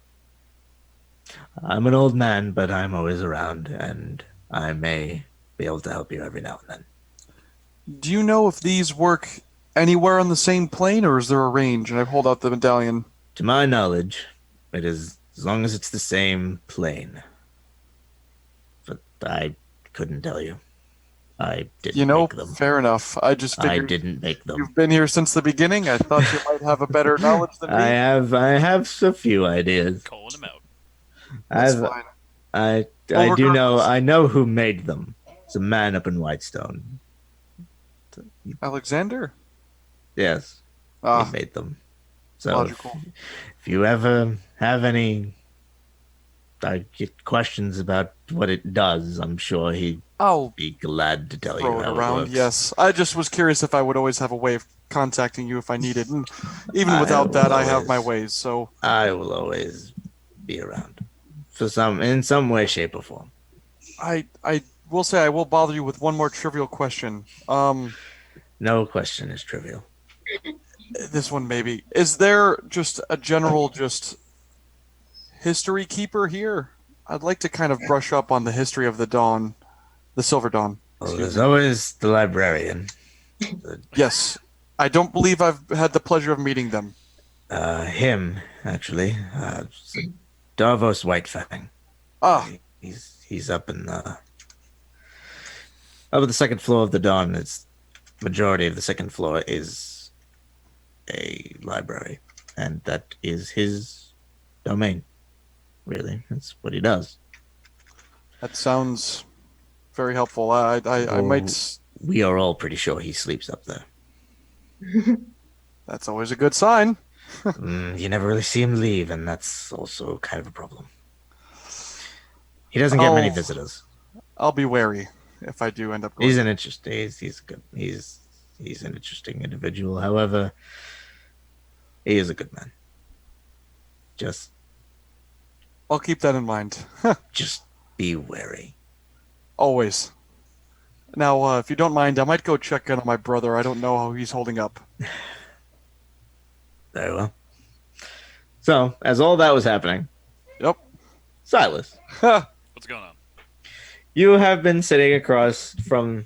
I'm an old man, but I'm always around, and I may be able to help you every now and then. Do you know if these work anywhere on the same plane, or is there a range? And I hold out the medallion. To my knowledge, it is as long as it's the same plane. But I couldn't tell you. I didn't make them. Fair enough. I just I figured didn't make them. you've been here since the beginning. I thought you might have a better knowledge than me. I have a few ideas. Calling him out. That's fine. I Well, do know. regardless- I know who made them. It's a man up in Whitestone. Alexander? Yes, he made them. So logical. if you ever have any questions about what it does, I'm sure he'd I'll be glad to tell you throw it how around. it works. Yes, I just was curious if I would always have a way of contacting you if I needed. And even I without that, will I have my always- ways. So I will always be around in some way, shape, or form. I will say I will bother you with one more trivial question. No question is trivial. This one maybe. Is there just a general history keeper here? I'd like to kind of brush up on the history of the Dawn, the Silver Dawn. Well, there's always the librarian. Yes. I don't believe I've had the pleasure of meeting them. Him, actually. Davos Whitefang. Ah, He's up in up at the second floor of the Dawn. It's majority of the second floor is a library, and that is his domain. Really, that's what he does. that sounds very helpful. I might. We are all pretty sure he sleeps up there. That's always a good sign. You never really see him leave, and that's also kind of a problem. He doesn't get many visitors. I'll be wary if I do end up going. He's an interesting. He's good. He's an interesting individual. However, he is a good man. I'll keep that in mind. Just be wary. Always. Now, if you don't mind, I might go check in on my brother. I don't know how he's holding up. Very well. So, as all that was happening, Yep. Silas, What's going on? you have been sitting across from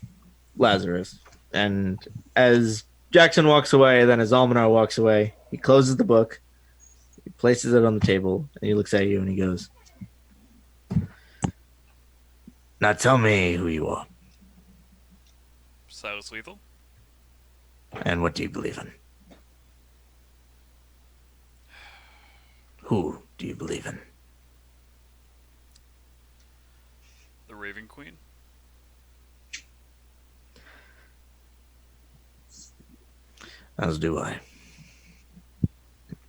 Lazarus, and as Jackson walks away, then as Almanar walks away, he closes the book, he places it on the table, and he looks at you and he goes, "Now tell me who you are, Silas Lethal? and what do you believe in? Who do you believe in?" The Raven Queen? As do I.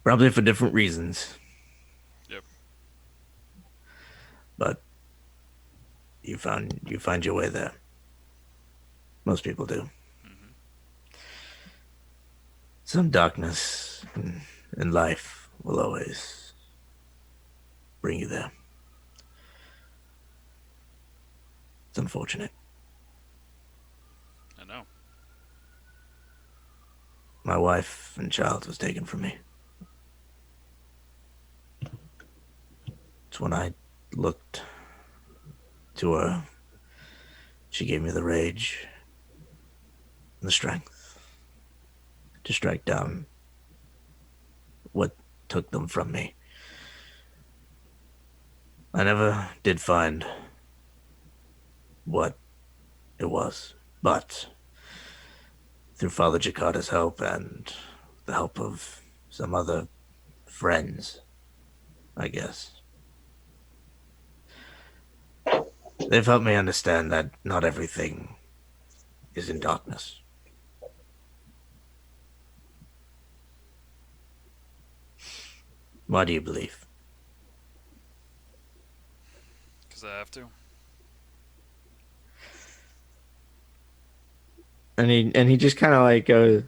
Probably for different reasons. Yep. But you find your way there. Most people do. Mm-hmm. Some darkness in life will always bring you there. It's unfortunate. I know. My wife and child was taken from me. It's when I looked to her, she gave me the rage and the strength to strike down what took them from me. I never did find what it was, but through Father Jakarta's help and the help of some other friends, I guess, they've helped me understand that not everything is in darkness. Why do you believe? Because I have to. And he just kind of like goes,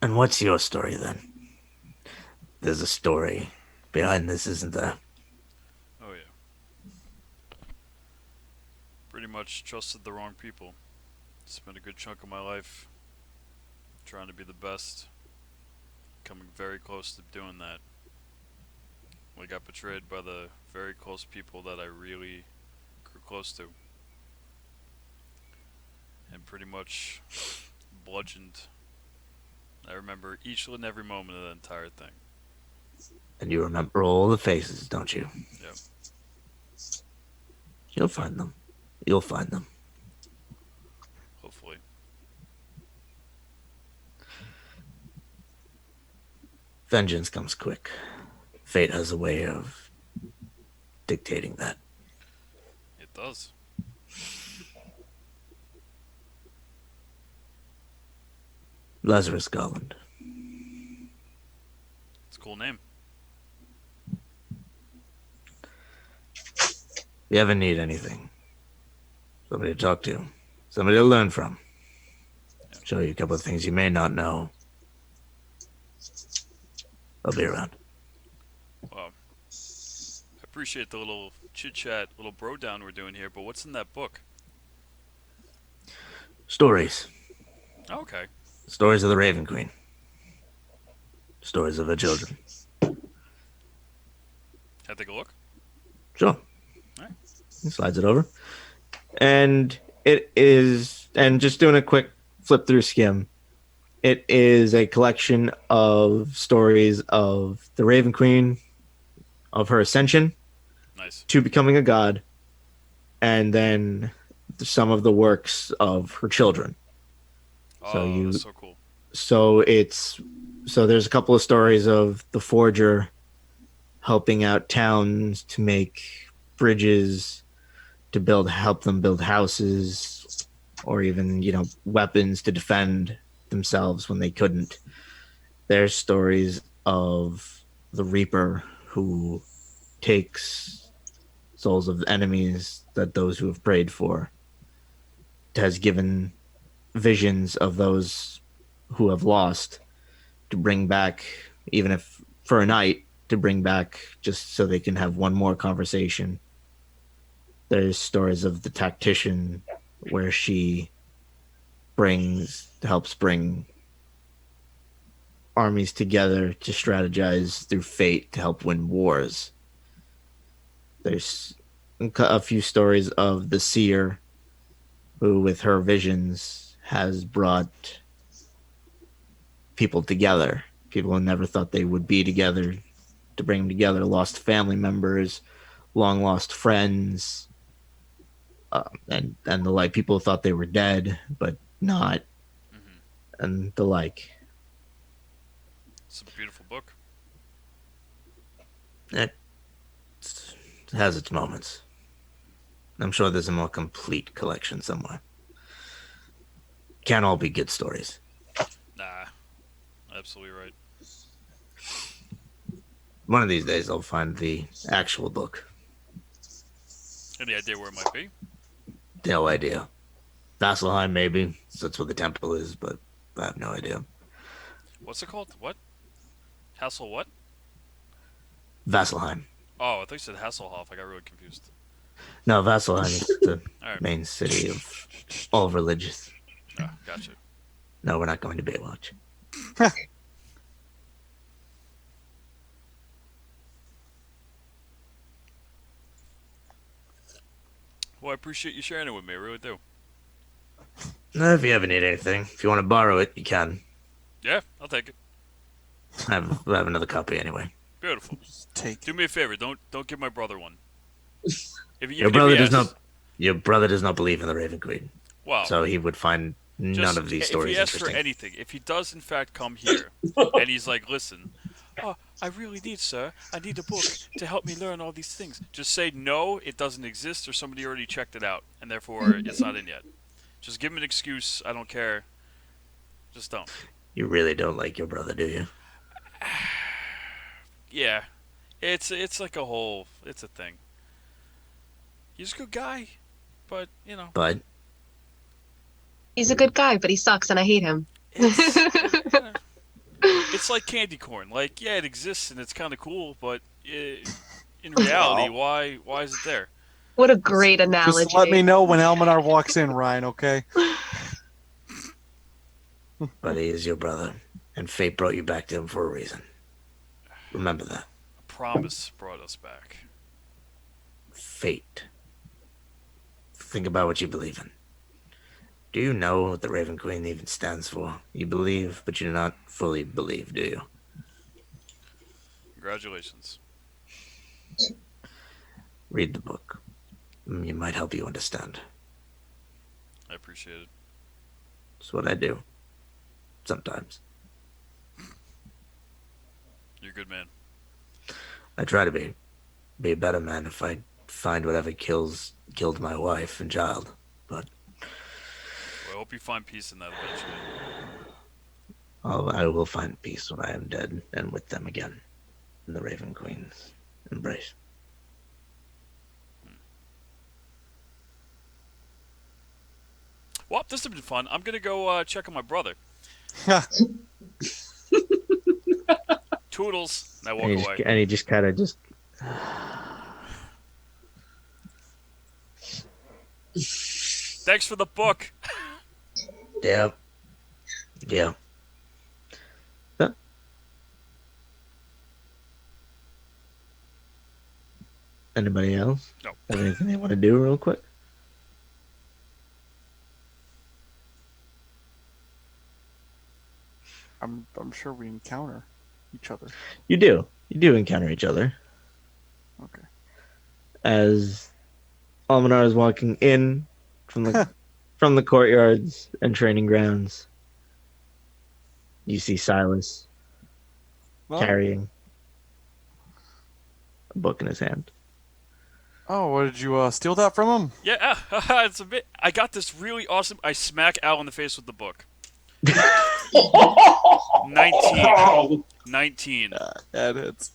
"And what's your story then? There's a story behind this, isn't there?" Oh, yeah. Pretty much trusted the wrong people. Spent a good chunk of my life trying to be the best. Coming very close to doing that. We got betrayed by the very close people that I really grew close to. And pretty much bludgeoned. I remember each and every moment of the entire thing. And you remember all the faces, don't you? Yep. You'll find them. You'll find them. Hopefully. Vengeance comes quick. Fate has a way of dictating that. It does. Lazarus Garland. It's a cool name. If you ever need anything, somebody to talk to, somebody to learn from, show you a couple of things you may not know, I'll be around. Well, I appreciate the little chit-chat, little bro-down we're doing here, but what's in that book? Stories. Oh, okay. Stories of the Raven Queen. Stories of her children. Can I take a look? Sure. Alright. He slides it over. And it is, and just doing a quick flip through skim, it is a collection of stories of the Raven Queen, of her ascension Nice. to becoming a god, and then some of the works of her children. Oh, that's so cool. So there's a couple of stories of the forger helping out towns to make bridges, to help them build houses, or even, weapons to defend themselves when they couldn't. There's stories of the Reaper who takes souls of enemies that those who have prayed for, has given visions of those who have lost to bring back, even if for a night, to bring back just so they can have one more conversation. There's stories of the tactician where she helps bring armies together to strategize through fate to help win wars. There's a few stories of the seer who, with her visions, has brought people together People who never thought they would be together to bring them together. Lost family members, long lost friends, and the like. People who thought they were dead but not, and the like. It's a beautiful book. It has its moments. I'm sure there's a more complete collection somewhere. Can't all be good stories. Nah, absolutely right. One of these days I'll find the actual book. Any idea where it might be? No idea. Vasselheim, maybe. So that's where the temple is, but I have no idea. What's it called? What? Hassel what? Vasselheim. Oh, I thought you said Hasselhoff. I got really confused. No, Vasselheim is the Alright. main city of all religious. Oh, gotcha. No, we're not going to Baywatch. Well, I appreciate you sharing it with me. I really do. If you ever need anything, if you want to borrow it, you can. Yeah, I'll take it. I have another copy anyway. Beautiful. Take. Do me a favor. Don't give my brother one. Your brother does not. Your brother does not believe in the Raven Queen, Wow. so he would find none of these stories if he asks interesting. for anything, if he does in fact come here and he's like, listen, oh, I really need, sir, I need a book to help me learn all these things. Just say no, it doesn't exist, or somebody already checked it out, and therefore it's not in yet. Just give him an excuse. I don't care. Just don't. You really don't like your brother, do you? Yeah, it's like a whole. It's a thing. He's a good guy, but you know. But He's a good guy, but he sucks, and I hate him. It's like candy corn. Like, yeah, it exists and it's kind of cool, but in reality, why is it there? What a great analogy. Just let me know when Almanar walks in, Ryan, okay? But he is your brother, and fate brought you back to him for a reason. Remember that. A promise brought us back. Fate. Think about what you believe in. Do you know what the Raven Queen even stands for? You believe, but you do not fully believe, do you? Congratulations. Read the book. It might help you understand. I appreciate it. It's what I do. Sometimes. You're a good man. I try to be a better man if I find whatever killed my wife and child. But Well, I hope you find peace in that eventually. I will find peace when I am dead and with them again in the Raven Queen's embrace. Well, this has been fun. I'm gonna go check on my brother. Toodles. And I walk away. And he just kind of just. Thanks for the book. Yeah. Yeah. Huh? Anybody else? No. Have anything they want to do real quick? I'm sure we encounter each other. You do. You do encounter each other. Okay. As Almanar is walking in from the from the courtyards and training grounds, you see Silas carrying a book in his hand. Oh, what did you steal that from him? Yeah, it's a bit. I got this really awesome. I smack Al in the face with the book. 19. That hits.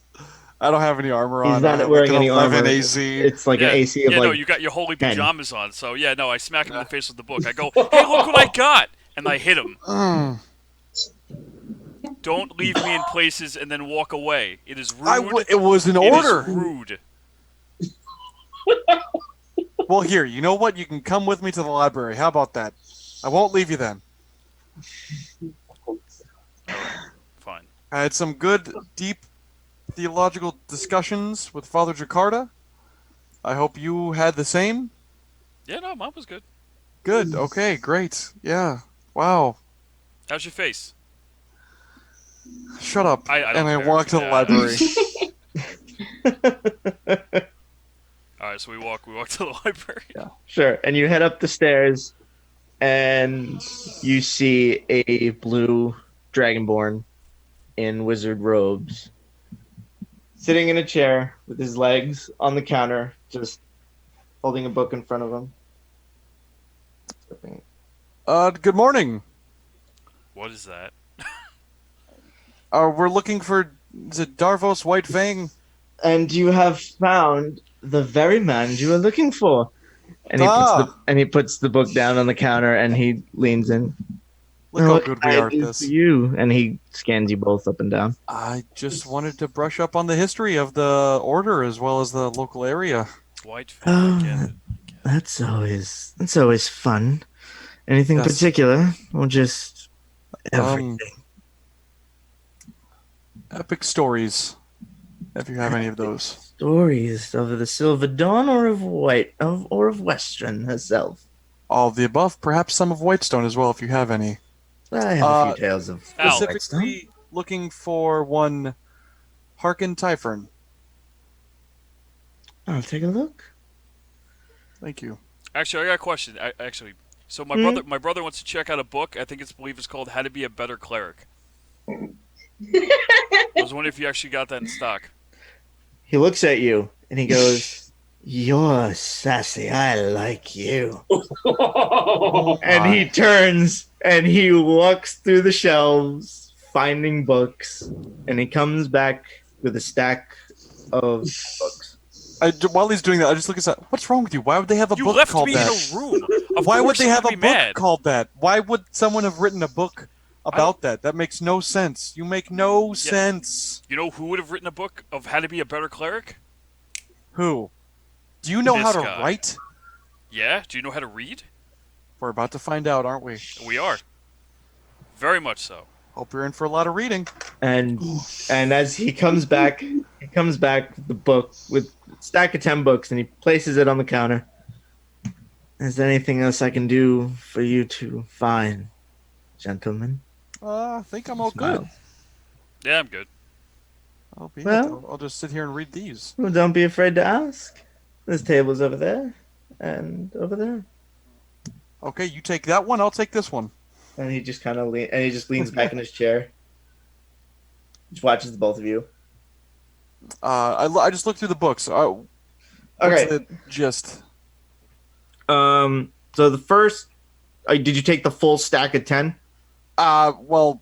I don't have any armor on. He's not wearing any armor. AC. It's like an AC of yeah, like. no, you got your holy 10. pajamas on. So yeah, no, I smack him in the face with the book. I go, hey, look what I got, and I hit him. Don't leave me in places and then walk away. It is rude. It was an order. It is rude. Well, here, you know what? You can come with me to the library. How about that? I won't leave you then. Fine. I had some good, deep theological discussions with Father Jakarta. I hope you had the same. Yeah, no, mine was good. Good. Okay, great. Yeah. Wow. How's your face? Shut up. I don't and I care. walk to the Yeah. library. All right, so we walk to the library. Sure. And you head up the stairs, and you see a blue dragonborn in wizard robes sitting in a chair with his legs on the counter, just holding a book in front of him. Good morning. What is that? We're looking for, is it Darvos White Fang? And you have found the very man you were looking for. And he puts the book down on the counter, and he leans in. Look how good we I are at do this. for you, and he scans you both up and down. I just wanted to brush up on the history of the order as well as the local area. White fan. I get it. That's always fun. Anything Yes. particular, or just everything? Epic stories, if you have any of those. Stories of the Silver Dawn, or of Western herself. All of the above, perhaps some of Whitestone as well, if you have any. I have a few tales of Al. Whitestone. Specifically looking for one Harkin Typhern. I'll take a look. Thank you. Actually, I got a question. So my brother wants to check out a book. I believe it's called How to Be a Better Cleric. I was wondering if you actually got that in stock. He looks at you and he goes, "You're sassy. I like you." And he turns and he walks through the shelves, finding books, and he comes back with a stack of books. While he's doing that, I just look at that. What's wrong with you? Why would they have a You book left called me that? in a room. Of Why would course they I'm have a gonna book be mad. called that? Why would someone have written a book about that? That makes no sense. You make no sense. You know who would have written a book of How to Be a Better Cleric? Who? Do you know This how to guy. write? Yeah. Do you know how to read? We're about to find out, aren't we? We are. Very much so. Hope you're in for a lot of reading. And as he comes back with the book with a stack of 10 books, and he places it on the counter. Is there anything else I can do for you to find, gentlemen? I think I'm all good. Yeah, I'm good. I'll just sit here and read these. Well, don't be afraid to ask. There's tables over there and over there. Okay, you take that one. I'll take this one. And he just kind of leans back in his chair. Just watches the both of you. I just looked through the books. What's Okay. the gist? So the first, did you take the full stack of 10? Well,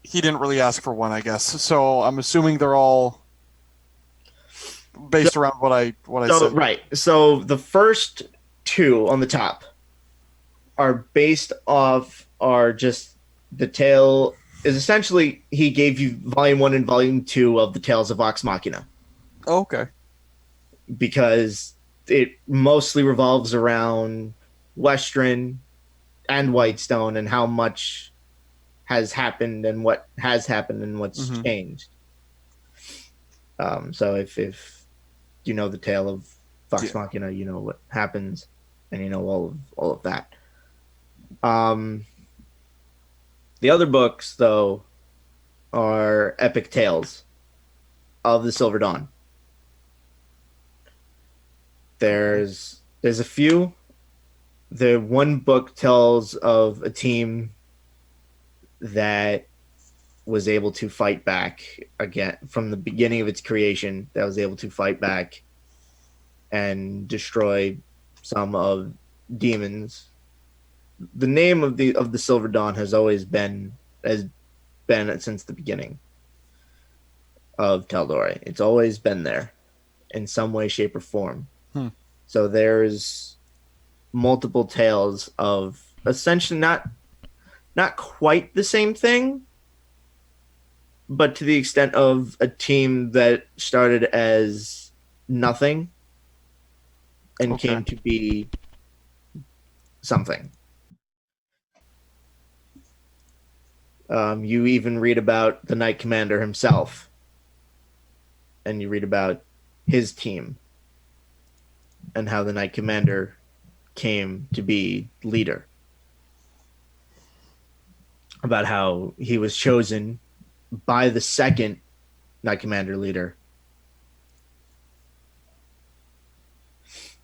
he didn't really ask for one, I guess. So I'm assuming they're all based around what I said. Right. So the first two on the top are based off are just the tale is essentially he gave you volume 1 and volume 2 of the Tales of Vox Machina. Oh, okay. Because it mostly revolves around Western and Whitestone and how much has happened and what has happened and what's changed. So if you know the tale of Vox Machina, you know what happens, and you know all of that. The other books, though, are epic tales of the Silver Dawn. There's a few. The one book tells of a team that was able to fight back again from the beginning of its creation, that was able to fight back and destroy some of demons. The name of the Silver Dawn has been since the beginning of tal'dorei. It's always been there in some way, shape, or form. So there's multiple tales of essentially not quite the same thing, but to the extent of a team that started as nothing and came to be something. You even read about the Knight Commander himself, and you read about his team and how the Knight Commander came to be leader. About how he was chosen by the second Knight Commander leader,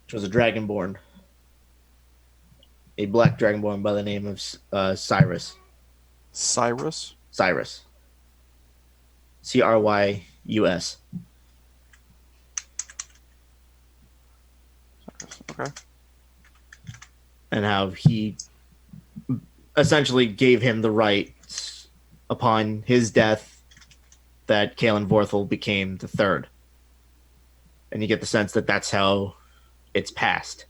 which was a Dragonborn, a black Dragonborn by the name of Cyrus. Cyrus? Cyrus. Cryus. Okay. And how he essentially gave him the right upon his death that Kalen Vorthel became the third. And you get the sense that that's how it's passed.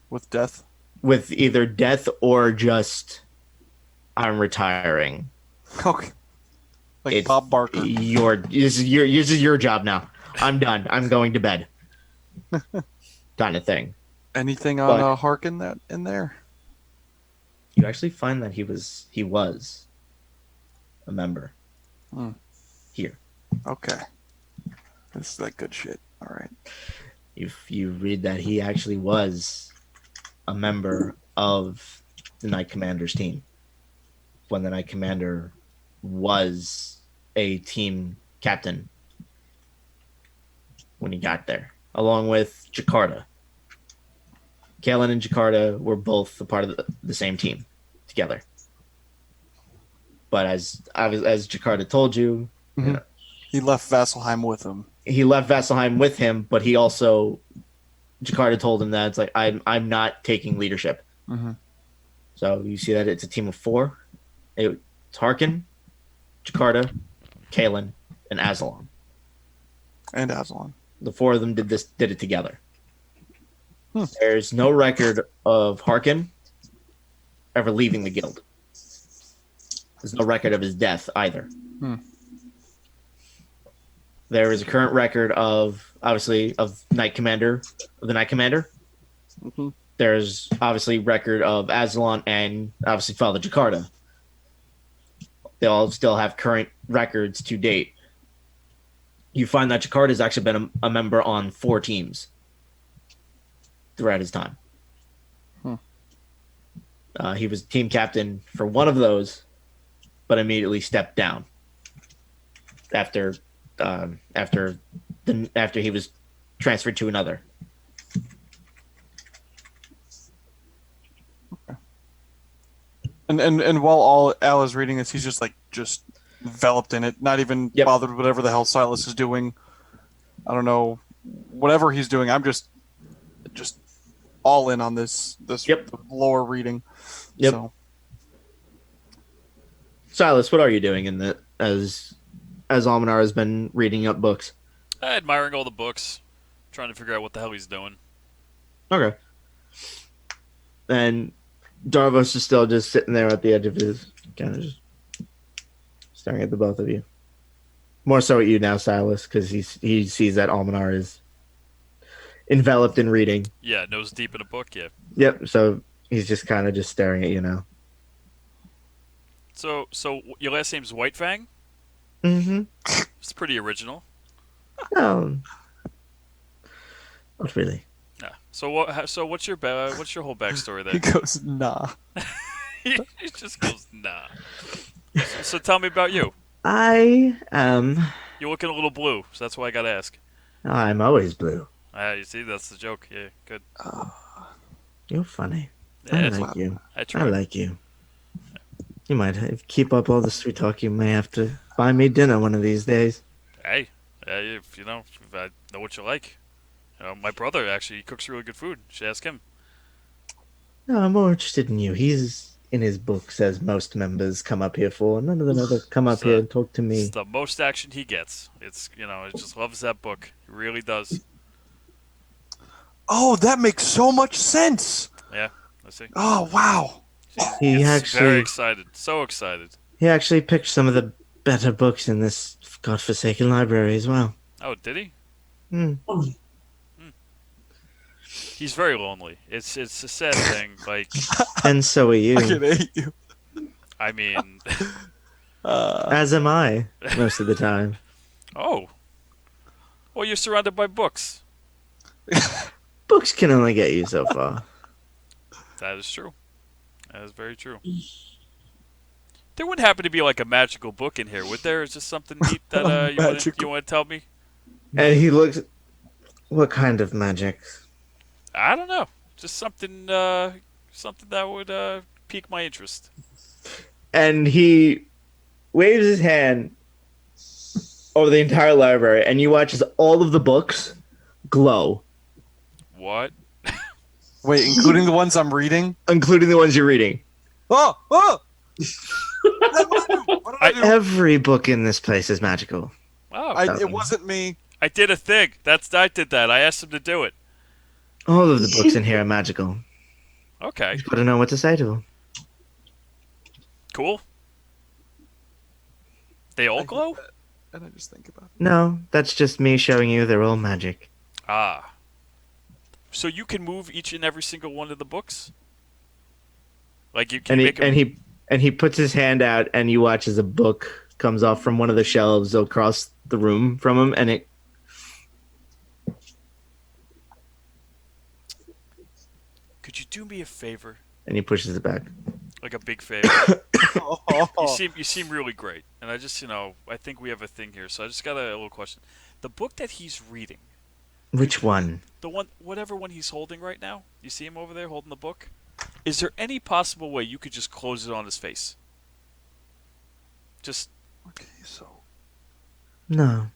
With death? With either death or just, I'm retiring. Okay. Like Bob Barker. This is your job now. I'm done. I'm going to bed. Kind of thing. Anything on Harkin that in there? You actually find that he was a member here. Okay. This is that good shit. All right. If you read that he actually was a member of the Knight Commander's team when the Knight Commander was a team captain when he got there, along with Jakarta. Kalen and Jakarta were both a part of the same team together. But as Jakarta told you, mm-hmm. He left Vasselheim with him. He left Vasselheim with him, but he also Jakarta told him that it's like I'm not taking leadership. Mm-hmm. So you see that it's a team of 4. It's Harkin, Jakarta, Kalen, and Azalon. And Azalon. The 4 of them did it together. There's no record of Harkin ever leaving the guild. There's no record of his death either. There is a current record of the Knight Commander. Mm-hmm. There's obviously record of Azalon and obviously Father Jakarta. They all still have current records to date. You find that Jakarta has actually been a member on 4 teams throughout his time. He was team captain for one of those, but immediately stepped down after he was transferred to another. And while Al is reading this, he's just enveloped in it, not even bothered with whatever the hell Silas is doing. I don't know, whatever he's doing. I'm just all in on this lore reading. Yep. So. Silas, what are you doing in the as Almanar has been reading up books? Admiring all the books, trying to figure out what the hell he's doing. Okay. And Darvos is still just sitting there at the edge of his, kind of just staring at the both of you. More so at you now, Silas, because he sees that Almanar is enveloped in reading. Yeah, nose deep in a book, yeah. Yep, so he's just kind of just staring at you now. So your last name's Whitefang? Mm-hmm. It's pretty original. Not really. Yeah. So what's your whole backstory there? He goes, nah. he just goes, nah. So tell me about you. I am. You're looking a little blue, so that's why I gotta ask. I'm always blue. You see, that's the joke. Yeah, good. You're funny. Yeah, I like you. I like you. You might keep up all the sweet talk. You may have to buy me dinner one of these days. Hey, if I know what you like. My brother actually cooks really good food. You should ask him. No, I'm more interested in you. He's in his books, as most members come up here for. None of them ever come up here and talk to me. It's the most action he gets. It's he just loves that book. He really does. Oh, that makes so much sense. Yeah, I see. Oh, wow. He's very excited. So excited. He actually picked some of the better books in this godforsaken library as well. Oh, did he? Mm. He's very lonely. It's a sad thing. Like, and so are you. I can hate you. I mean, as am I most of the time. Oh, well, you're surrounded by books. Books can only get you so far. That is true. That is very true. There wouldn't happen to be like a magical book in here, would there? Is this something neat that you want to tell me? And he looks. What kind of magic? I don't know. Just something something that would pique my interest. And he waves his hand over the entire library, and you watch as all of the books glow, What? Wait, including the ones I'm reading? including the ones you're reading. Oh! Oh! What did I do? Every book in this place is magical. Oh, It wasn't me. I did a thing. I did that. I asked him to do it. All of the books in here are magical. Okay. You've got to know what to say to them. Cool. They all glow? And I just think about it. No, that's just me showing you they're all magic. Ah. So you can move each and every single one of the books? Like you can And he make them... and he puts his hand out, and you watch as a book comes off from one of the shelves across the room from him, and it. Could you do me a favor? And he pushes it back. Like a big favor. Oh. You seem really great. And I just, I think we have a thing here. So I just got a little question. The book that he's reading, Which one? the one, whatever one he's holding right now, you see him over there holding the book? Is there any possible way you could just close it on his face? Just, Okay, so No,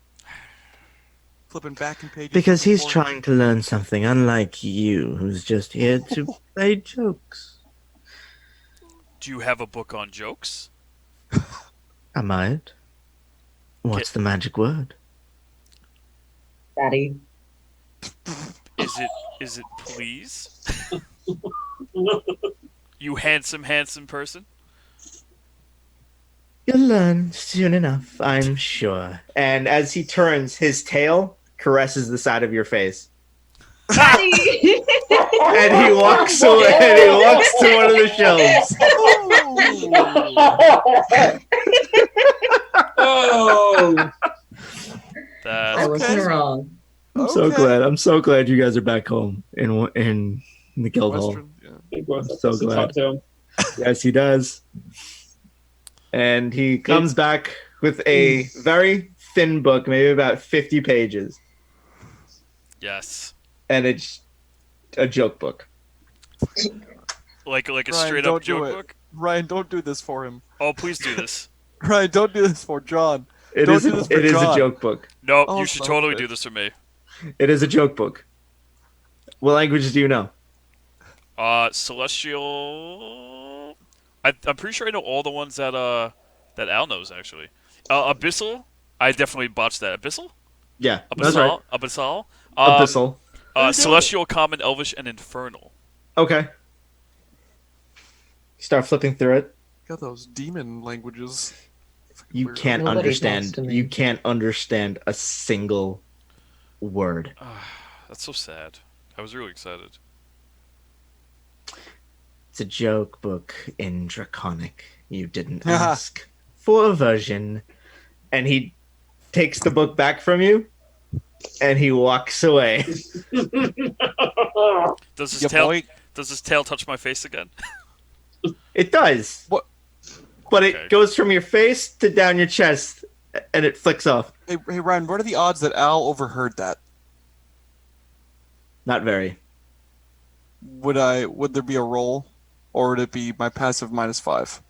flipping back in pages. because he's before- trying to learn something, unlike you, who's just here to play jokes. do you have a book on jokes? I might. What's the magic word? Daddy. Is it please? You handsome person? You'll learn soon enough, I'm sure. And as he turns, his tail caresses the side of your face. Daddy. And he walks away, and he walks to one of the shelves. Oh, I That's wasn't wrong. I'm so Okay. glad. I'm so glad you guys are back home in the guild hall. Western, yeah. Big Gorthok So wants to glad. talk to him. Yes, he does. And he comes back with a very thin book, maybe about 50 pages, yes. and it's a joke book. Like a Ryan, straight don't up do joke it. book? Ryan, don't do this for him. Oh, please do this. Ryan, don't do this for John. It Don't is. do this for It is a John. joke book. No, Oh, you should son of a totally bitch. do this for me. It is a joke book. What languages do you know? Celestial. I'm pretty sure I know all the ones that Al knows actually. Abyssal. I definitely botched that. Abyssal. Yeah, that's right. Abyssal. Abyssal. Celestial, Common, Elvish, and Infernal. Okay. Start flipping through it. Got those demon languages. You Weirdo. can't Nobody understand. talks to me. You can't understand a single word. That's so sad. I was really excited. It's a joke book in Draconic. You didn't ask for a version. And he takes the book back from you, and he walks away. Does his Yeah, tail? boy. Does his tail touch my face again? It does. But Okay. it goes from your face to down your chest, and it flicks off. Hey, Ryan, what are the odds that Al overheard that? Not very. Would there be a roll, or would it be my passive -5?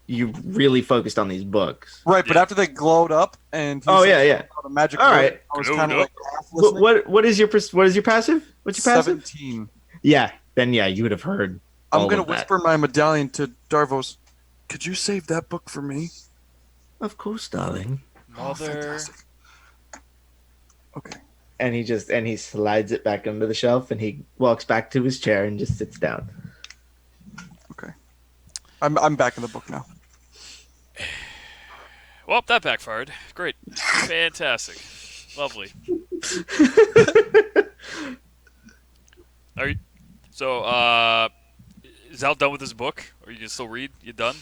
You really focused on these books. Right, but Yeah. after they glowed up and Oh, yeah. a magic All word, right. I was Glowed kind of up. like half listening. What is your passive? What's your passive? 17. Yeah. Then you would have heard. I'm all gonna of that. whisper my medallion to Darvos. Could you save that book for me? Of course, darling. Oh, Mother. fantastic. Okay. And he slides it back under the shelf, and he walks back to his chair and just sits down. Okay. I'm back in the book now. Well, that backfired. Great. Fantastic. Lovely. Are you? So, is Al done with his book? Or you can still read? You done?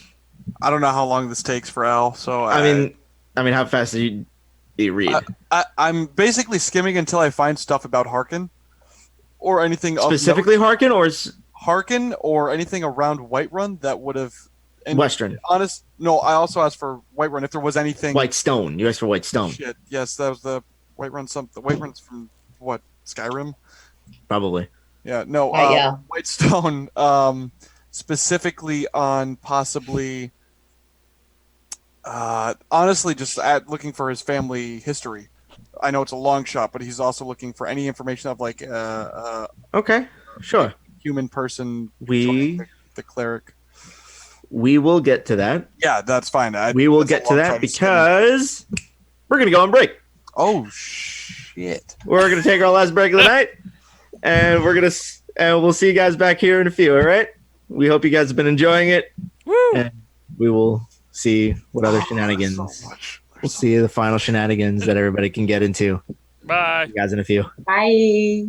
I don't know how long this takes for Al, so I mean, how fast do you read? I'm basically skimming until I find stuff about Harkin or anything of Specifically note. Harkin, or Harkin or anything around Whiterun that would have. And Western. No, I also asked for Whiterun if there was anything. White Stone. You asked for White Stone. Shit. Yes, that was the Whiterun. The Whiterun's from what? Skyrim. Probably. Yeah. No. Yeah. Whitestone. Specifically on possibly. Honestly, just looking for his family history. I know it's a long shot, but he's also looking for any information of like Okay. Sure. human person We joining the cleric. we will get to that. Yeah, that's fine. We will that's a get to long that shot. because we're gonna go on break. Oh shit! We're gonna take our last break of the night, and we'll see you guys back here in a few. All right. We hope you guys have been enjoying it. Woo! And we will see what other shenanigans. We'll see the final shenanigans that everybody can get into. Bye. See you guys in a few. Bye.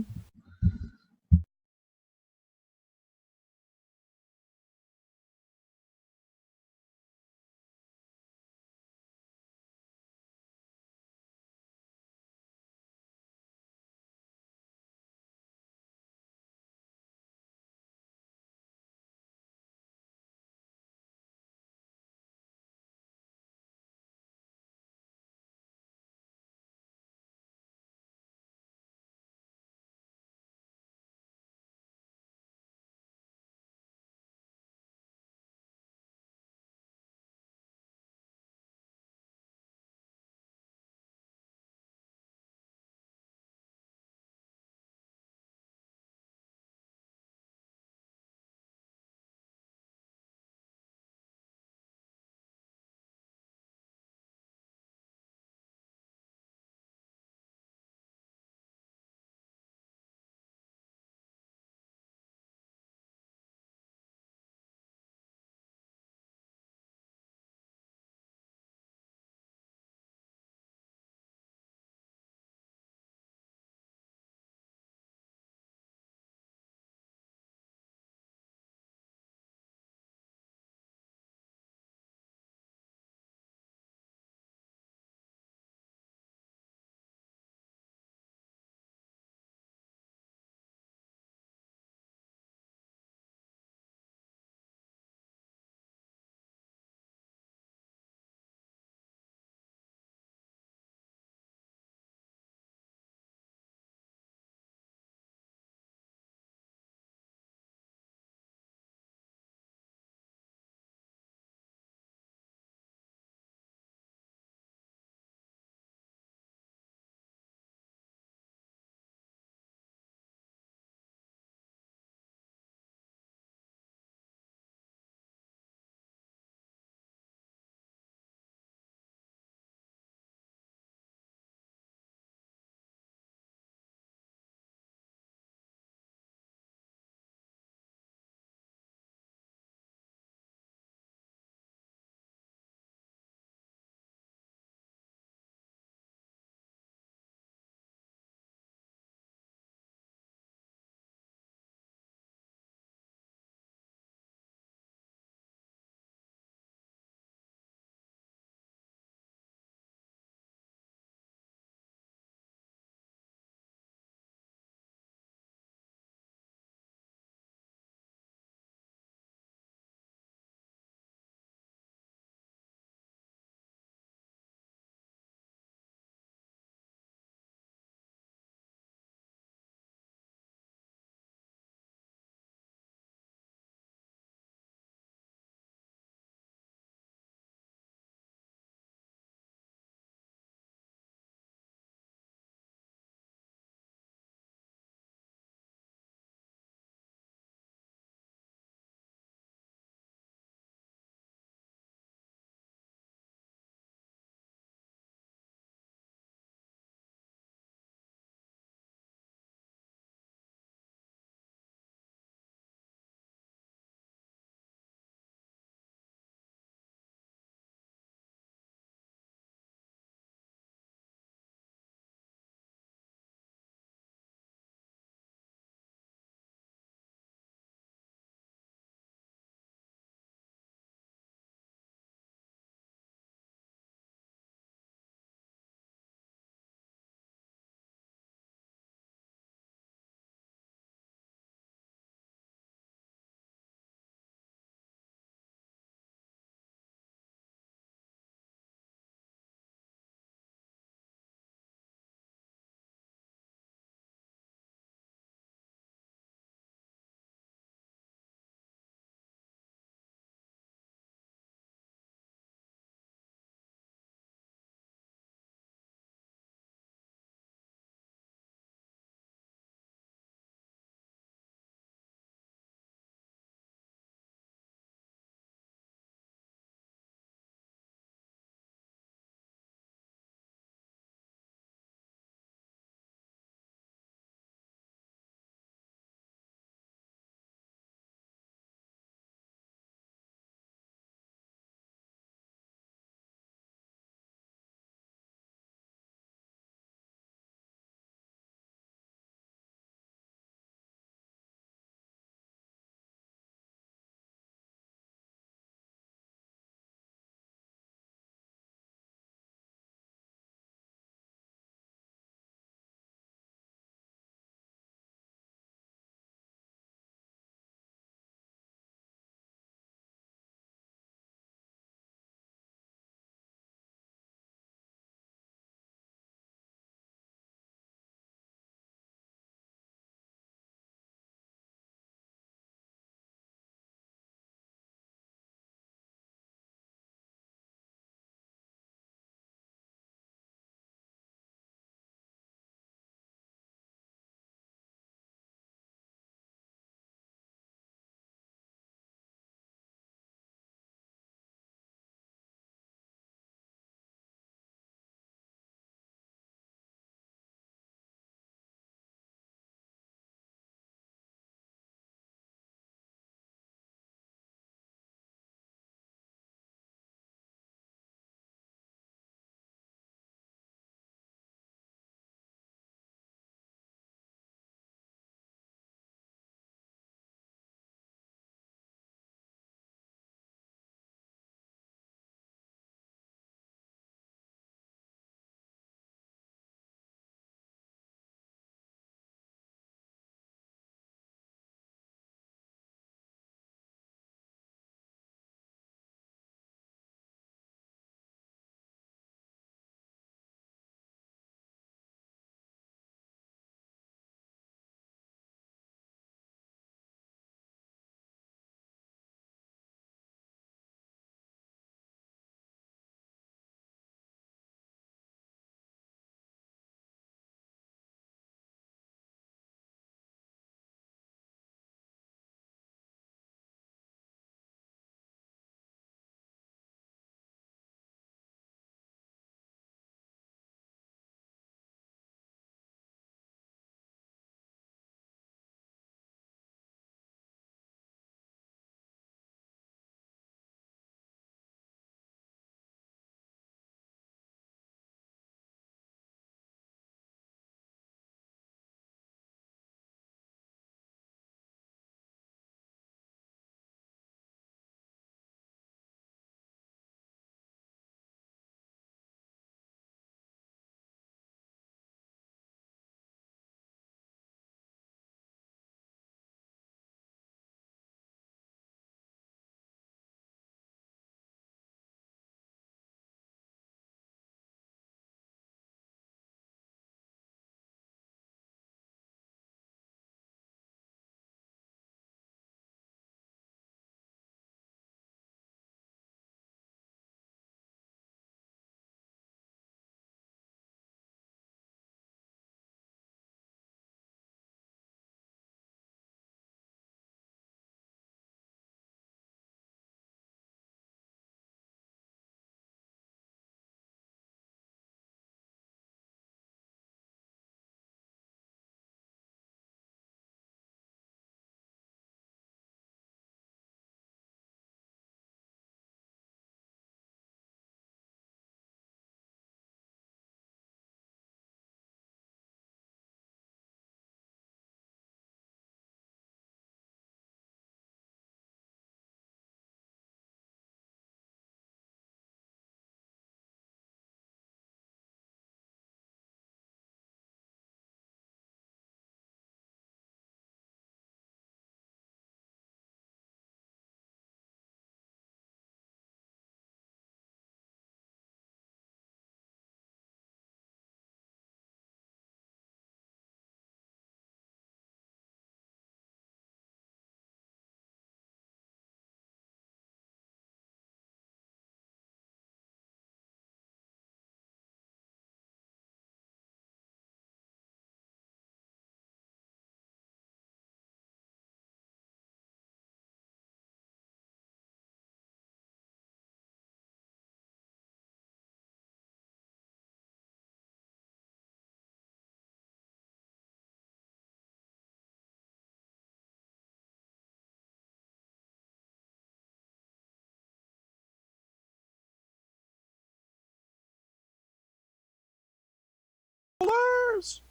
Rollers!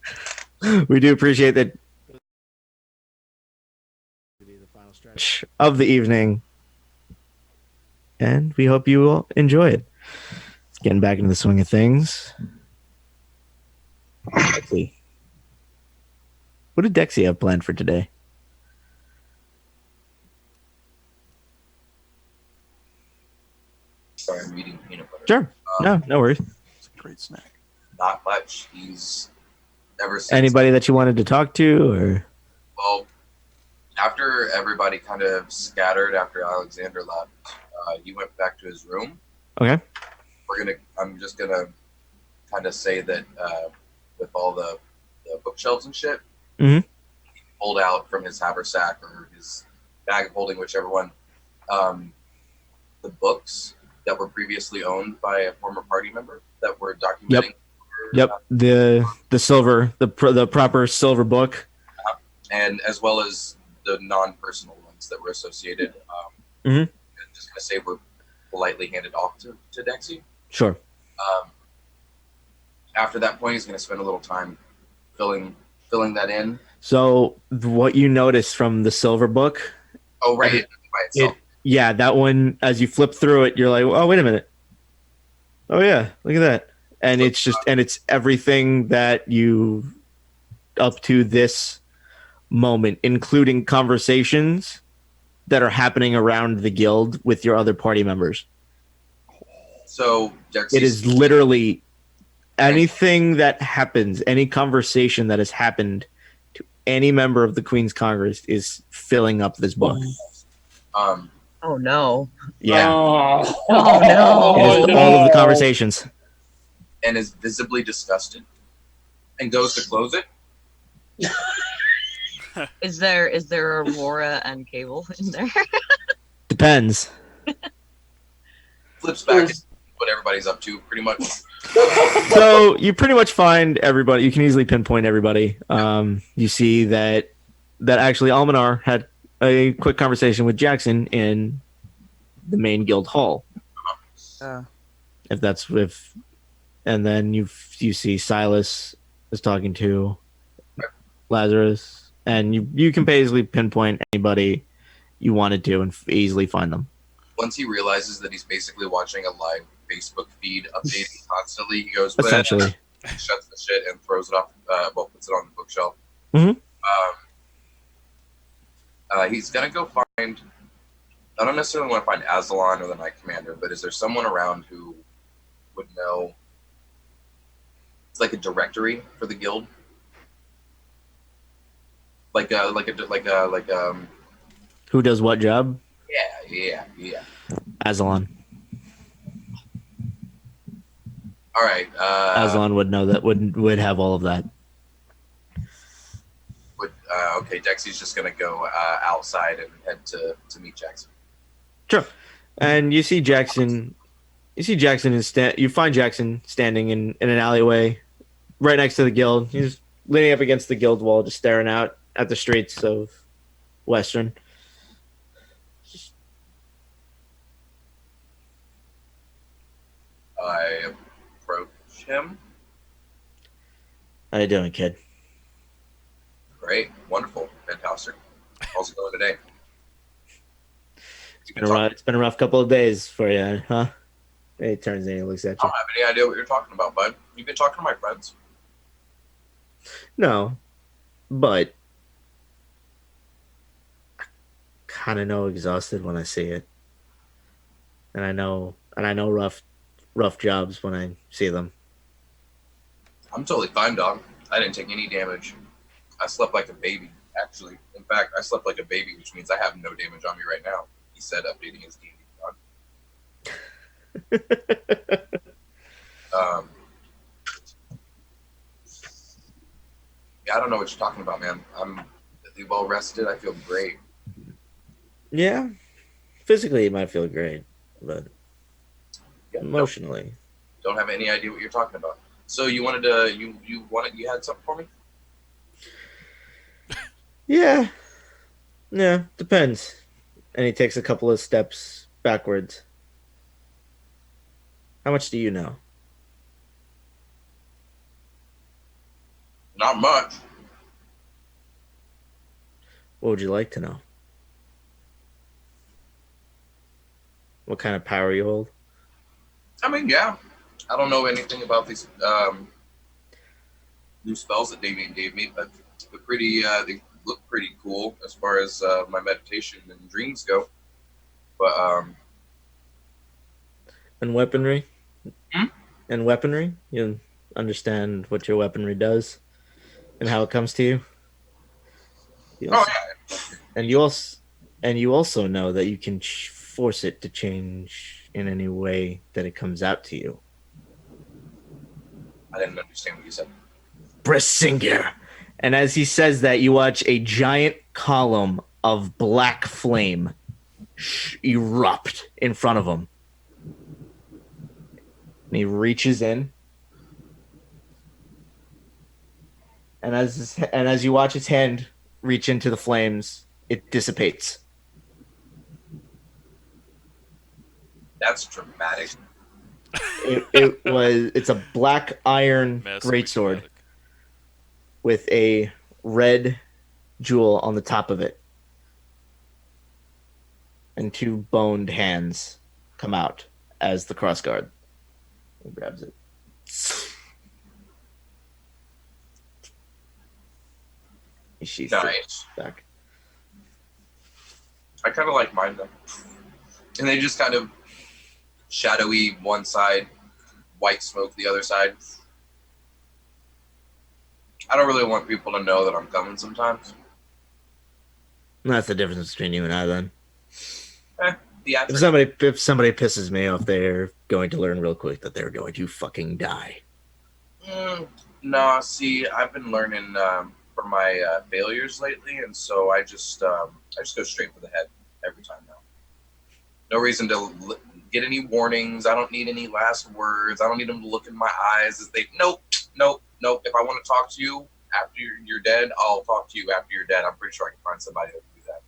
We do appreciate that. The final stretch of the evening, and we hope you will enjoy it. Getting back into the swing of things. Dexy. What did Dexy have planned for today? Sorry, I'm eating peanut butter. Sure. No worries. It's a great snack. Not much. He's ever since. Anybody that you wanted to talk to, or Well, after everybody kind of scattered after Alexander left, he went back to his room. okay? I'm just gonna kind of say that with all the bookshelves and shit, Mhm. he pulled out from his haversack or his bag of holding, whichever one, the books that were previously owned by a former party member that were documenting. Yep. The silver, the proper silver book. And as well as the non-personal ones that were associated. Mhm. I'm just gonna say were politely handed off to Dexy. Sure. After that point, he's going to spend a little time filling that in. So what you notice from the silver book? Oh, right, by itself. Yeah, that one. As you flip through it, you're like, oh, wait a minute. Oh yeah, look at that. And it's just, and it's everything that you up to this moment, including conversations that are happening around the guild with your other party members. So Dexy, It is literally anything that happens, any conversation that has happened to any member of the Queen's Congress is filling up this book. Oh no. Yeah, Oh, Oh, no. it is all of the conversations. and is visibly disgusted, and goes to close it. Is there Aurora and Cable in there? Depends. Flips back and what everybody's up to, pretty much. So you pretty much find everybody. You can easily pinpoint everybody. You see that actually Almanar had a quick conversation with Jackson in the main guild hall. And then you see Silas is talking to Lazarus, and you can basically pinpoint anybody you wanted to and easily find them. Once he realizes that he's basically watching a live Facebook feed updating constantly, he goes, "Well," Essentially. shuts the shit and throws it off. Puts it on the bookshelf. Mhm. He's gonna go find. I don't necessarily want to find Aslan or the Knight Commander, but is there someone around who would know? It's like a directory for the guild, Who does what job? yeah. Aslan. All right. Aslan would know that. Would have all of that. Okay, Dexy's just gonna go outside and head to meet Jackson. Sure. And you see Jackson. You find Jackson standing in an alleyway, right next to the guild. He's leaning up against the guild wall, just staring out at the streets of Western. I approach him. How you doing, kid? Great, wonderful, fantastic. How's it going today? It's been a rough couple of days for you, huh? He turns and he looks at I you. don't have any idea what you're talking about, bud. You've been talking to my friends. No, but I kind of know exhausted when I see it, and I know rough jobs when I see them. I'm totally fine, dog. I didn't take any damage. I slept like a baby, actually. In fact, I slept like a baby, which means I have no damage on me right now. He said, updating his D&D God. Yeah, I don't know what you're talking about, man. I'm well rested. I feel great. Yeah, physically it might feel great, but Yeah, emotionally, don't have any idea what you're talking about. So you wanted to, you had something for me? yeah, depends. And he takes a couple of steps backwards. How much do you know? Not much. What would you like to know? What kind of power you hold? I mean, yeah. I don't know anything about these new spells that Damien gave me, but they're pretty. They look pretty cool as far as my meditation and dreams go. But And weaponry? Hmm? And weaponry? You understand what your weaponry does and how it comes to you? oh yeah, And you also know that you can force it to change in any way that it comes out to you. I didn't understand what you said. Brisinger. And as he says that, you watch a giant column of black flame erupt in front of him. And he reaches in. And as you watch his hand reach into the flames, it dissipates. That's dramatic. It's a black iron Massively greatsword dramatic. with a red jewel on the top of it. And two boned hands come out as the crossguard. He grabs it. He sheaths it Nice. back. I kind of like mine though. And they just kind of shadowy one side, white smoke the other side. I don't really want people to know that I'm coming sometimes. That's the difference between you and I then. Theatric. If somebody pisses me off, they're going to learn real quick that they're going to fucking die. No, see, I've been learning from my failures lately, and so I just go straight for the head every time now. No reason to get any warnings. I don't need any last words. I don't need them to look in my eyes as they. Nope. If I want to talk to you after you're dead, I'll talk to you after you're dead. I'm pretty sure I can find somebody that can do that.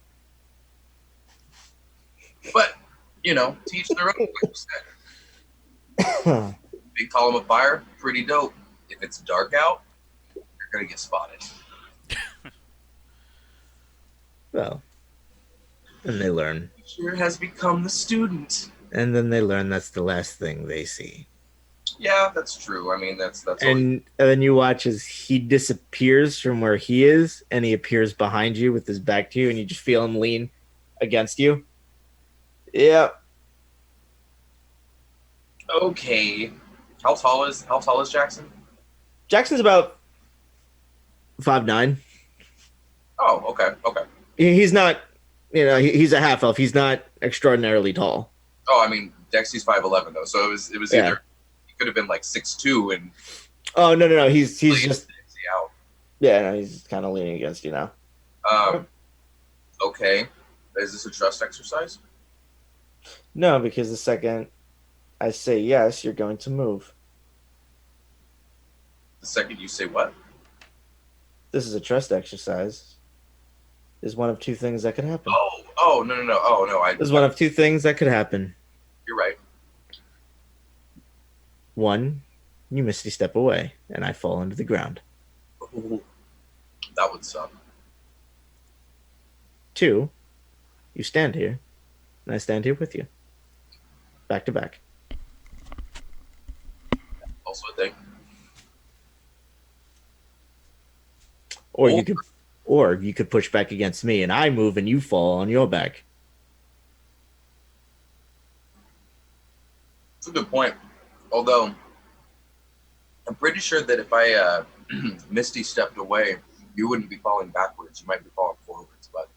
But teach their own. Like you said. Big column of fire, pretty dope. If it's dark out, you're gonna get spotted. Well, and they learn. Teacher has become the student. And then they learn that's the last thing they see. Yeah, that's true. I mean, that's. And then you watch as he disappears from where he is, and he appears behind you with his back to you, and you just feel him lean against you. Yeah. Okay. How tall is Jackson? Jackson's about 5'9". Oh, okay. He's not, he's a half elf. He's not extraordinarily tall. Oh, I mean, Dexy's 5'11" though, so it was Yeah. either he could have been like 6'2" and. Oh no! He's just Dexy out. no, he's kind of leaning against you now. Okay. Is this a trust exercise? No, because the second I say yes, you're going to move. The second you say what? This is a trust exercise. There's one of two things that could happen. Oh, no. Oh, no, There's one of two things that could happen. You're right. One, you misty step away, and I fall into the ground. Ooh, that would suck. Two, you stand here, and I stand here with you. Back to back. Also a thing. Or you could push back against me, and I move, and you fall on your back. That's a good point. Although, I'm pretty sure that if I Misty stepped away, you wouldn't be falling backwards. You might be falling forwards, but.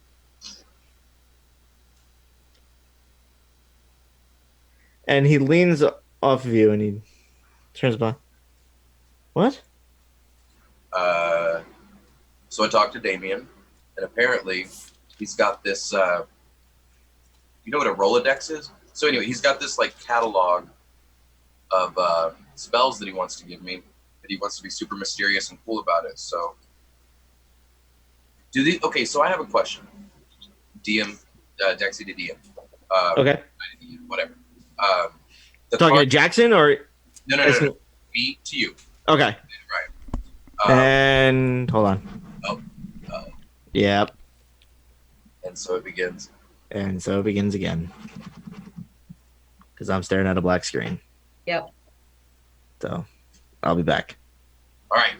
And he leans off of you, and he turns by. What? So I talked to Damien, and apparently he's got this. You know what a Rolodex is? So anyway, he's got this like catalog of spells that he wants to give me. That he wants to be super mysterious and cool about it. So, okay? So I have a question. DM, Dexy to DM. Okay. Whatever. Talking to Jackson or No. Me to you. okay. And hold on. Oh. Yep. And so it begins. And so it begins again. Because I'm staring at a black screen. Yep. So I'll be back. All right.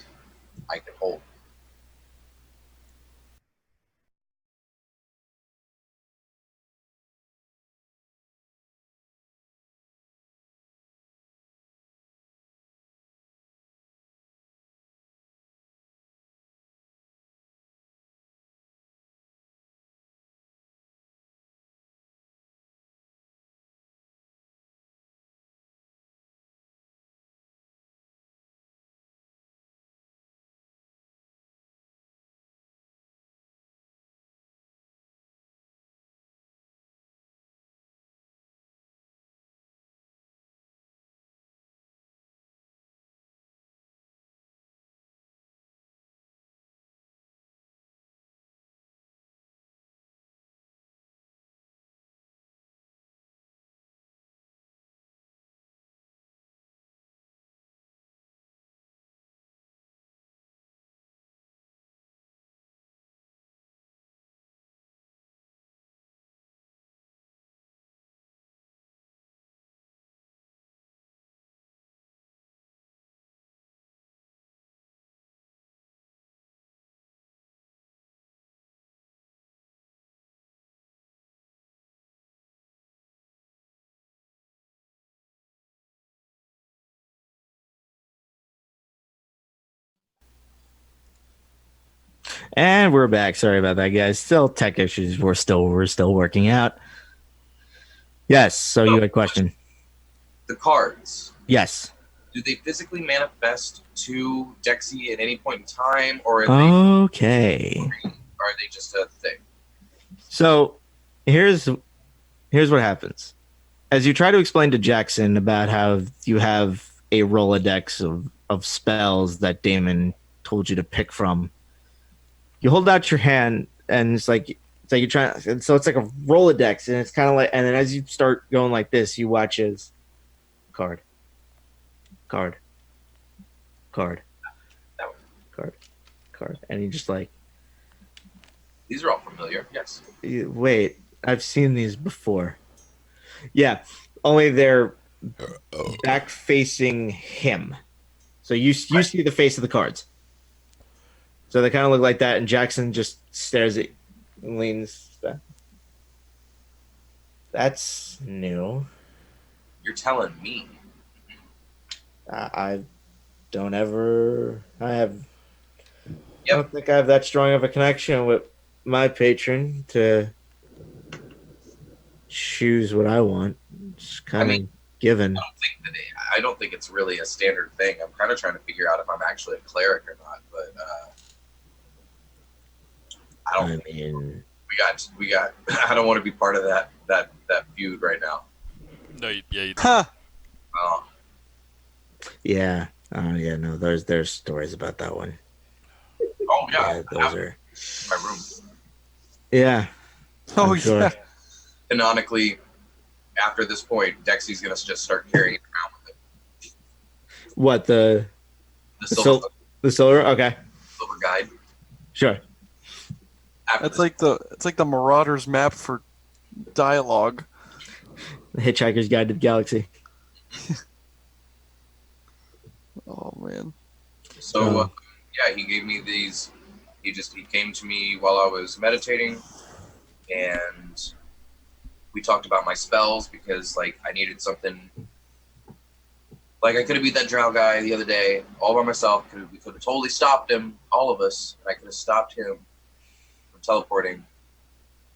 I can hold. And we're back. Sorry about that, guys. Still tech issues. We're still working out. Yes. So you had a question. The cards. Yes. Do they physically manifest to Dexy at any point in time, or are Okay. they just a thing? So here's what happens. As you try to explain to Jackson about how you have a Rolodex of spells that Damon told you to pick from, you hold out your hand and it's like you're trying, and so it's like a Rolodex, and it's kind of like, and then as you start going like this, you watch as card, and you just like, These are all familiar. Yes. wait, I've seen these before. Yeah, only they're back facing him, so you see the face of the cards. So they kind of look like that, and Jackson just stares at, leans back. That's new. You're telling me. I don't ever. I don't think I have that strong of a connection with my patron to choose what I want. It's kind of given. I don't think it's really a standard thing. I'm kind of trying to figure out if I'm actually a cleric or not, but I mean, we got. I don't want to be part of that feud right now. No, you don't. Huh. Yeah. Yeah. No. There's stories about that one. Oh yeah. Those are my room. Yeah. Oh I'm sure. yeah. Canonically, after this point, Dexy's gonna just start carrying it around with it. What the silver Okay. silver guide. Sure. It's like the Marauders map for dialogue. The Hitchhiker's Guide to the Galaxy. Oh man. So yeah, he gave me these. He came to me while I was meditating, and we talked about my spells because like I needed something. Like I could have beat that drow guy the other day all by myself. We could have totally stopped him, all of us, and I could have stopped him from teleporting.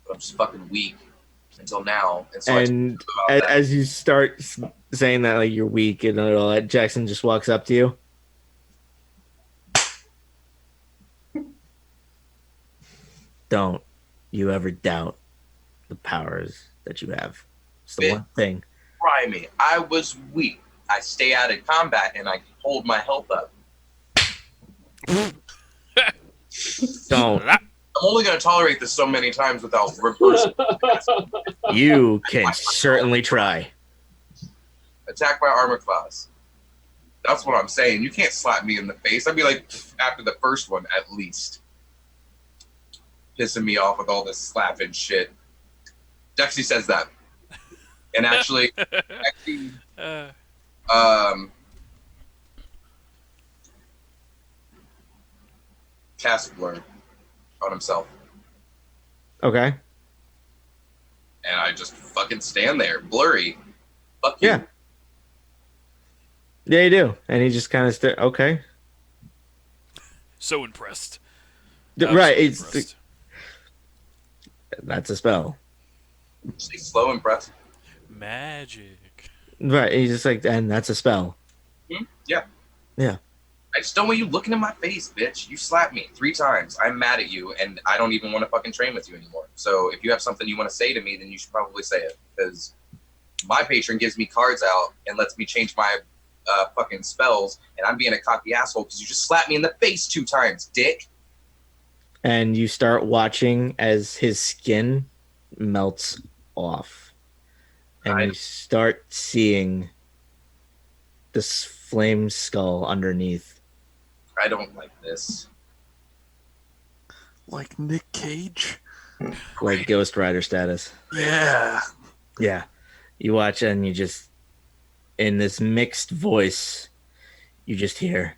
But I'm just fucking weak until now. And so as you start saying that, like you're weak and all that, Jackson just walks up to you. Don't you ever doubt the powers that you have. It's the one thing. Try me. I was weak. I stay out of combat and I hold my health up. Don't. I'm only going to tolerate this so many times without reversing. You can certainly try. Attack by armor class. That's what I'm saying. You can't slap me in the face. I'd be like, after the first one, at least. Pissing me off with all this slapping shit. Dexy says that. And actually, cast blur on himself. Okay. And I just fucking stand there, blurry. Fuck you. Yeah. Yeah, you do. And he just kind of okay. So impressed. Right. Absolutely It's impressed. that's a spell. Stay slow and press. Magic. Right. He's just like, and that's a spell. Yeah. Yeah. I just don't want you looking in my face, bitch. You slapped me 3 times. I'm mad at you, and I don't even want to fucking train with you anymore. So if you have something you want to say to me, then you should probably say it. Because my patron gives me cards out and lets me change my fucking spells, and I'm being a cocky asshole because you just slapped me in the face 2 times, dick. And you start watching as his skin melts off. And you start seeing this flame skull underneath. I don't like this. Like Nick Cage? Like Ghost Rider status. Yeah. Yeah. You watch and you just, in this mixed voice, you just hear,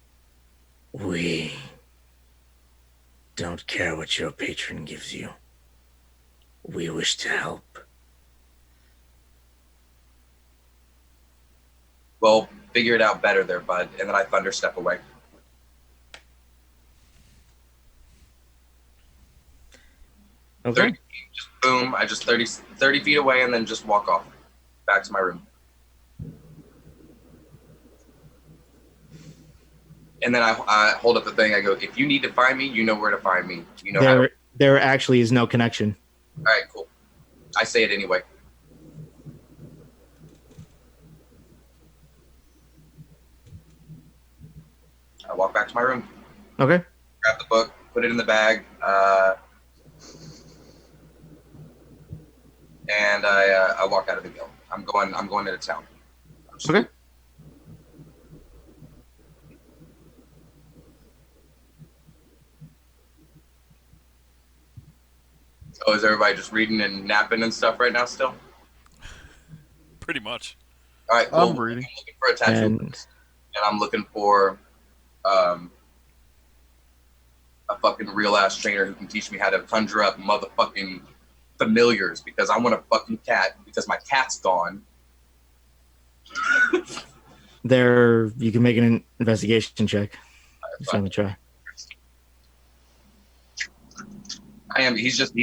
"We don't care what your patron gives you. We wish to help." Well, figure it out better there, bud. And then I thunder step away. Okay. 30 feet, just boom. I just 30 feet away and then just walk off. Back to my room. And then I hold up the thing. I go, if you need to find me, you know where to find me. You know how to... There actually is no connection. All right, cool. I say it anyway. I walk back to my room. Okay. Grab the book, put it in the bag, and I walk out of the guild. I'm going into town. Okay. Oh, is everybody just reading and napping and stuff right now still? Pretty much. All right, cool. I'm reading. I'm looking for a tattoo artist, and I'm looking for a fucking real ass trainer who can teach me how to conjure up motherfucking familiars because I want a fucking cat because my cat's gone. You can make an investigation check. Just let me try. He's just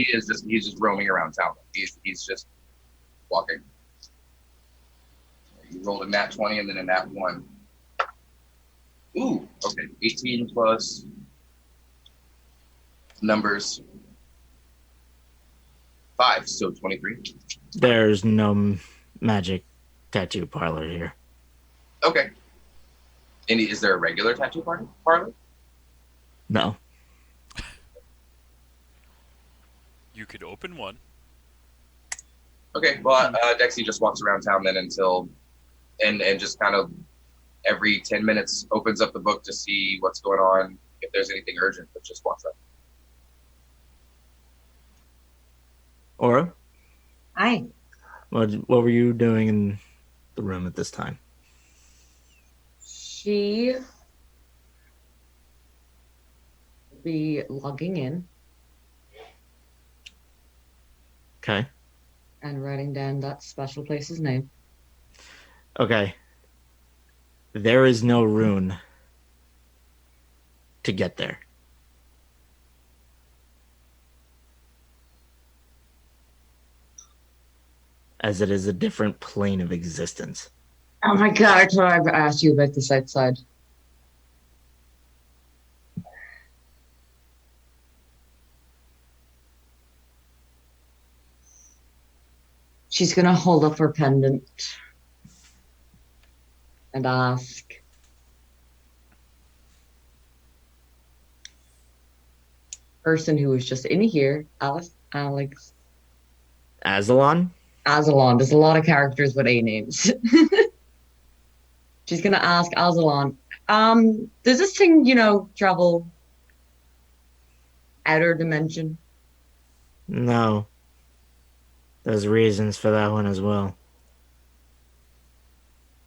roaming around town. He's just walking. You rolled a nat 20 and then a nat 1. Ooh, okay. 18 plus numbers 5, so 23. There's no magic tattoo parlor here. Okay. And is there a regular tattoo parlor? No. You could open one. Okay, well, Dexy just walks around town then until, and just kind of every 10 minutes opens up the book to see what's going on, if there's anything urgent, but just walks up. Aura, Hi. what were you doing in the room at this time? She will be logging in Okay. and writing down that special place's name. Okay. There is no rune to get there. As it is a different plane of existence. Oh my god, I thought I've asked you about this outside. She's gonna hold up her pendant and ask, person who was just in here, Alex, Azalon? Azalon. There's a lot of characters with A names. She's gonna ask Azalon, does this thing, travel outer dimension? No, there's reasons for that one as well.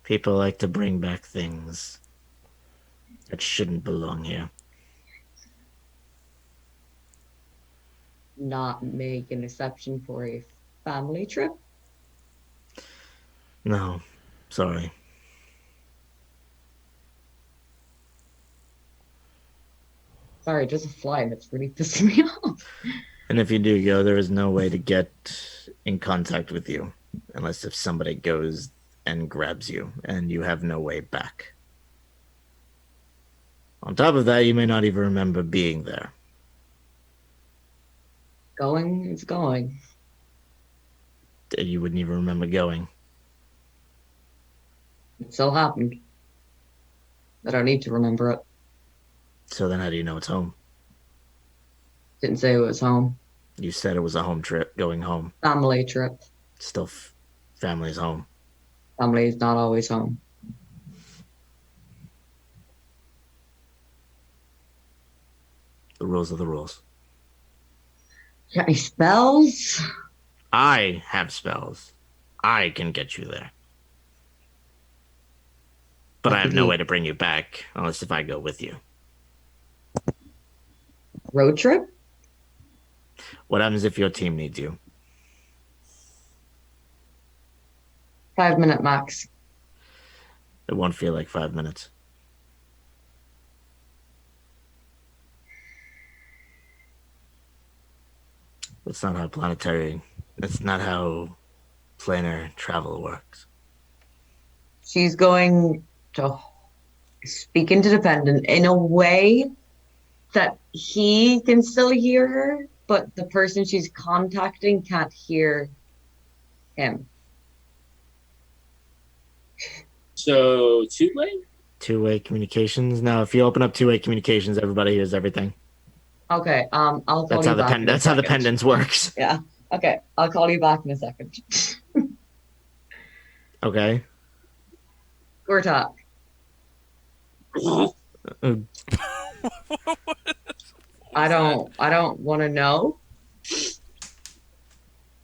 People like to bring back things that shouldn't belong here. Not make an exception for a family trip? No, sorry. Sorry, just a fly and it's really pissing me off. And if you do go, there is no way to get in contact with you unless if somebody goes and grabs you and you have no way back. On top of that, you may not even remember being there. Going is going. You wouldn't even remember going. It so happened. I don't need to remember it. So then how do you know it's home? Didn't say it was home. You said it was a home trip, going home. Family trip. Still family's home. Family is not always home. The rules are the rules. Got any spells? I have spells. I can get you there. But I have no way to bring you back unless if I go with you. Road trip? What happens if your team needs you? 5-minute max. It won't feel like 5 minutes. That's not how that's not how planar travel works. She's going to speak into dependent in a way that he can still hear her, but the person she's contacting can't hear him. So, two-way? Two-way communications. Now, if you open up two-way communications, everybody hears everything. Okay, I'll call That's you how back. that's how the pendants works. Yeah. Okay, I'll call you back in a second. Okay. GORTHOCK. I don't want to know.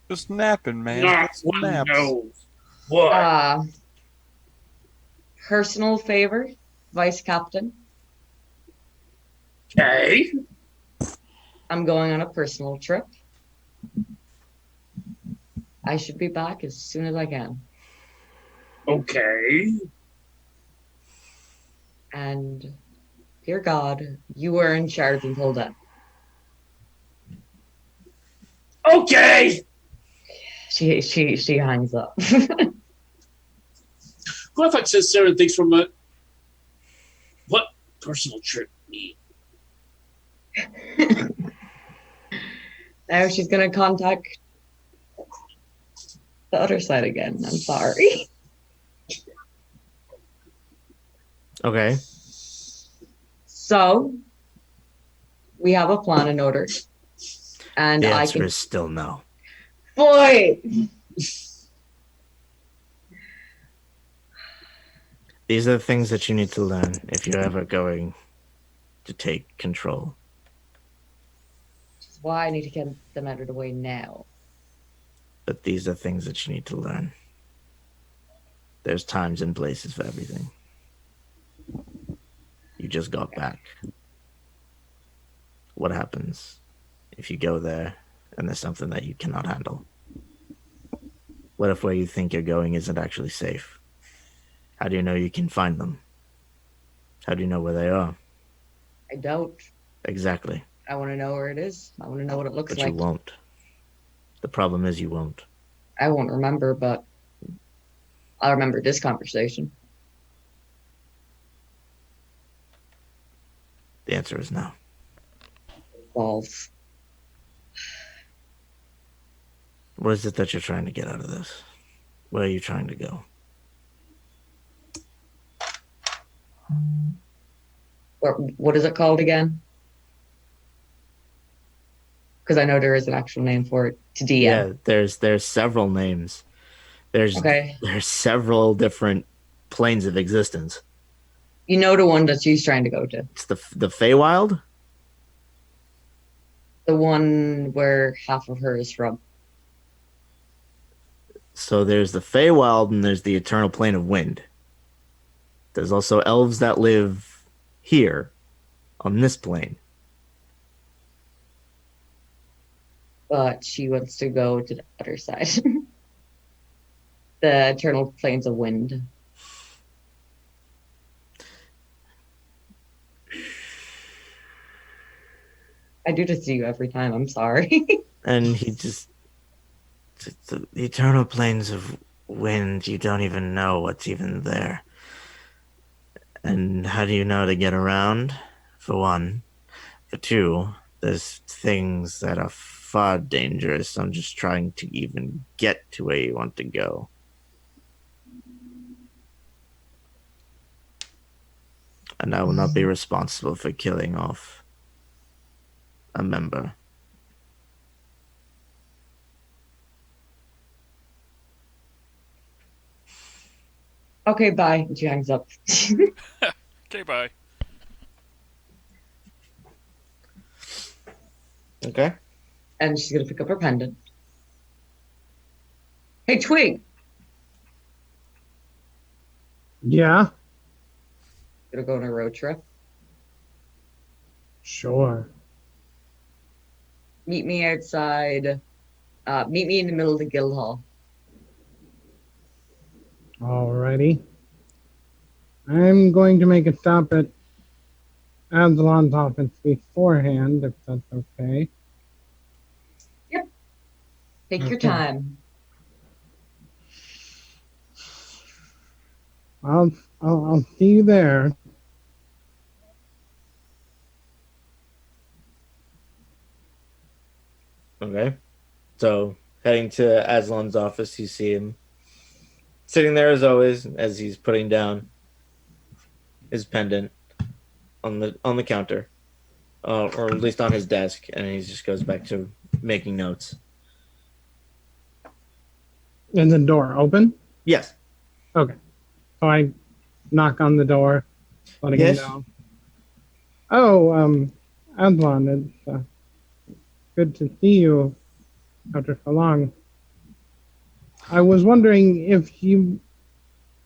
Just napping, man. Not Just one naps. knows what. Personal favor, Vice Captain. Okay. I'm going on a personal trip. I should be back as soon as I can. Okay. And dear God, you are in charge until then. Okay. She hangs up. GORTHOCK says certain things from a what personal trip mean? Now she's gonna contact the other side again. I'm sorry. Okay. So we have a plan in order. And The I answer can is still no. Boy. These are the things that you need to learn if you're ever going to take control. Which is why I need to get them out of the way now. But these are things that you need to learn. There's times and places for everything. You just got back. What happens if you go there and there's something that you cannot handle? What if where you think you're going isn't actually safe? How do you know you can find them? How do you know where they are? I don't. Exactly. I want to know where it is. I want to know what it looks But like. you won't. The problem is you won't. I won't remember, but I'll remember this conversation. The answer is no. Balls. What is it that you're trying to get out of this? Where are you trying to go? What is it called again? Because I know there is an actual name for it. To DM. Yeah, there's several names. There's Okay. there's several different planes of existence. You know the one that she's trying to go to. It's the Feywild? The one where half of her is from. So there's the Feywild and there's the Eternal Plane of Wind. There's also elves that live here on this plane. But she wants to go to the other side. The Eternal Plains of Wind. I do this to you every time. I'm sorry. And he just... The Eternal Plains of Wind, you don't even know what's even there. And how do you know to get around? For one. For two, there's things that are far dangerous. I'm just trying to even get to where you want to go. And I will not be responsible for killing off a member. Okay, bye. She hangs up. Okay, bye. Okay. And she's gonna pick up her pendant. Hey, Twig! Yeah, Gonna go on a road trip. sure. Meet me outside. Meet me in the middle of the guild hall. Alrighty. I'm going to make a stop at Absalon's office beforehand, if that's okay. Take your Okay. time. I'll see you there. Okay. So, heading to Aslan's office, you see him sitting there as always, as he's putting down his pendant on the counter, or at least on his desk, and he just goes back to making notes. Is the door open? Yes. Okay. So I knock on the door, letting him Yes. know. Oh, Aslan, it's good to see you after so long. I was wondering if you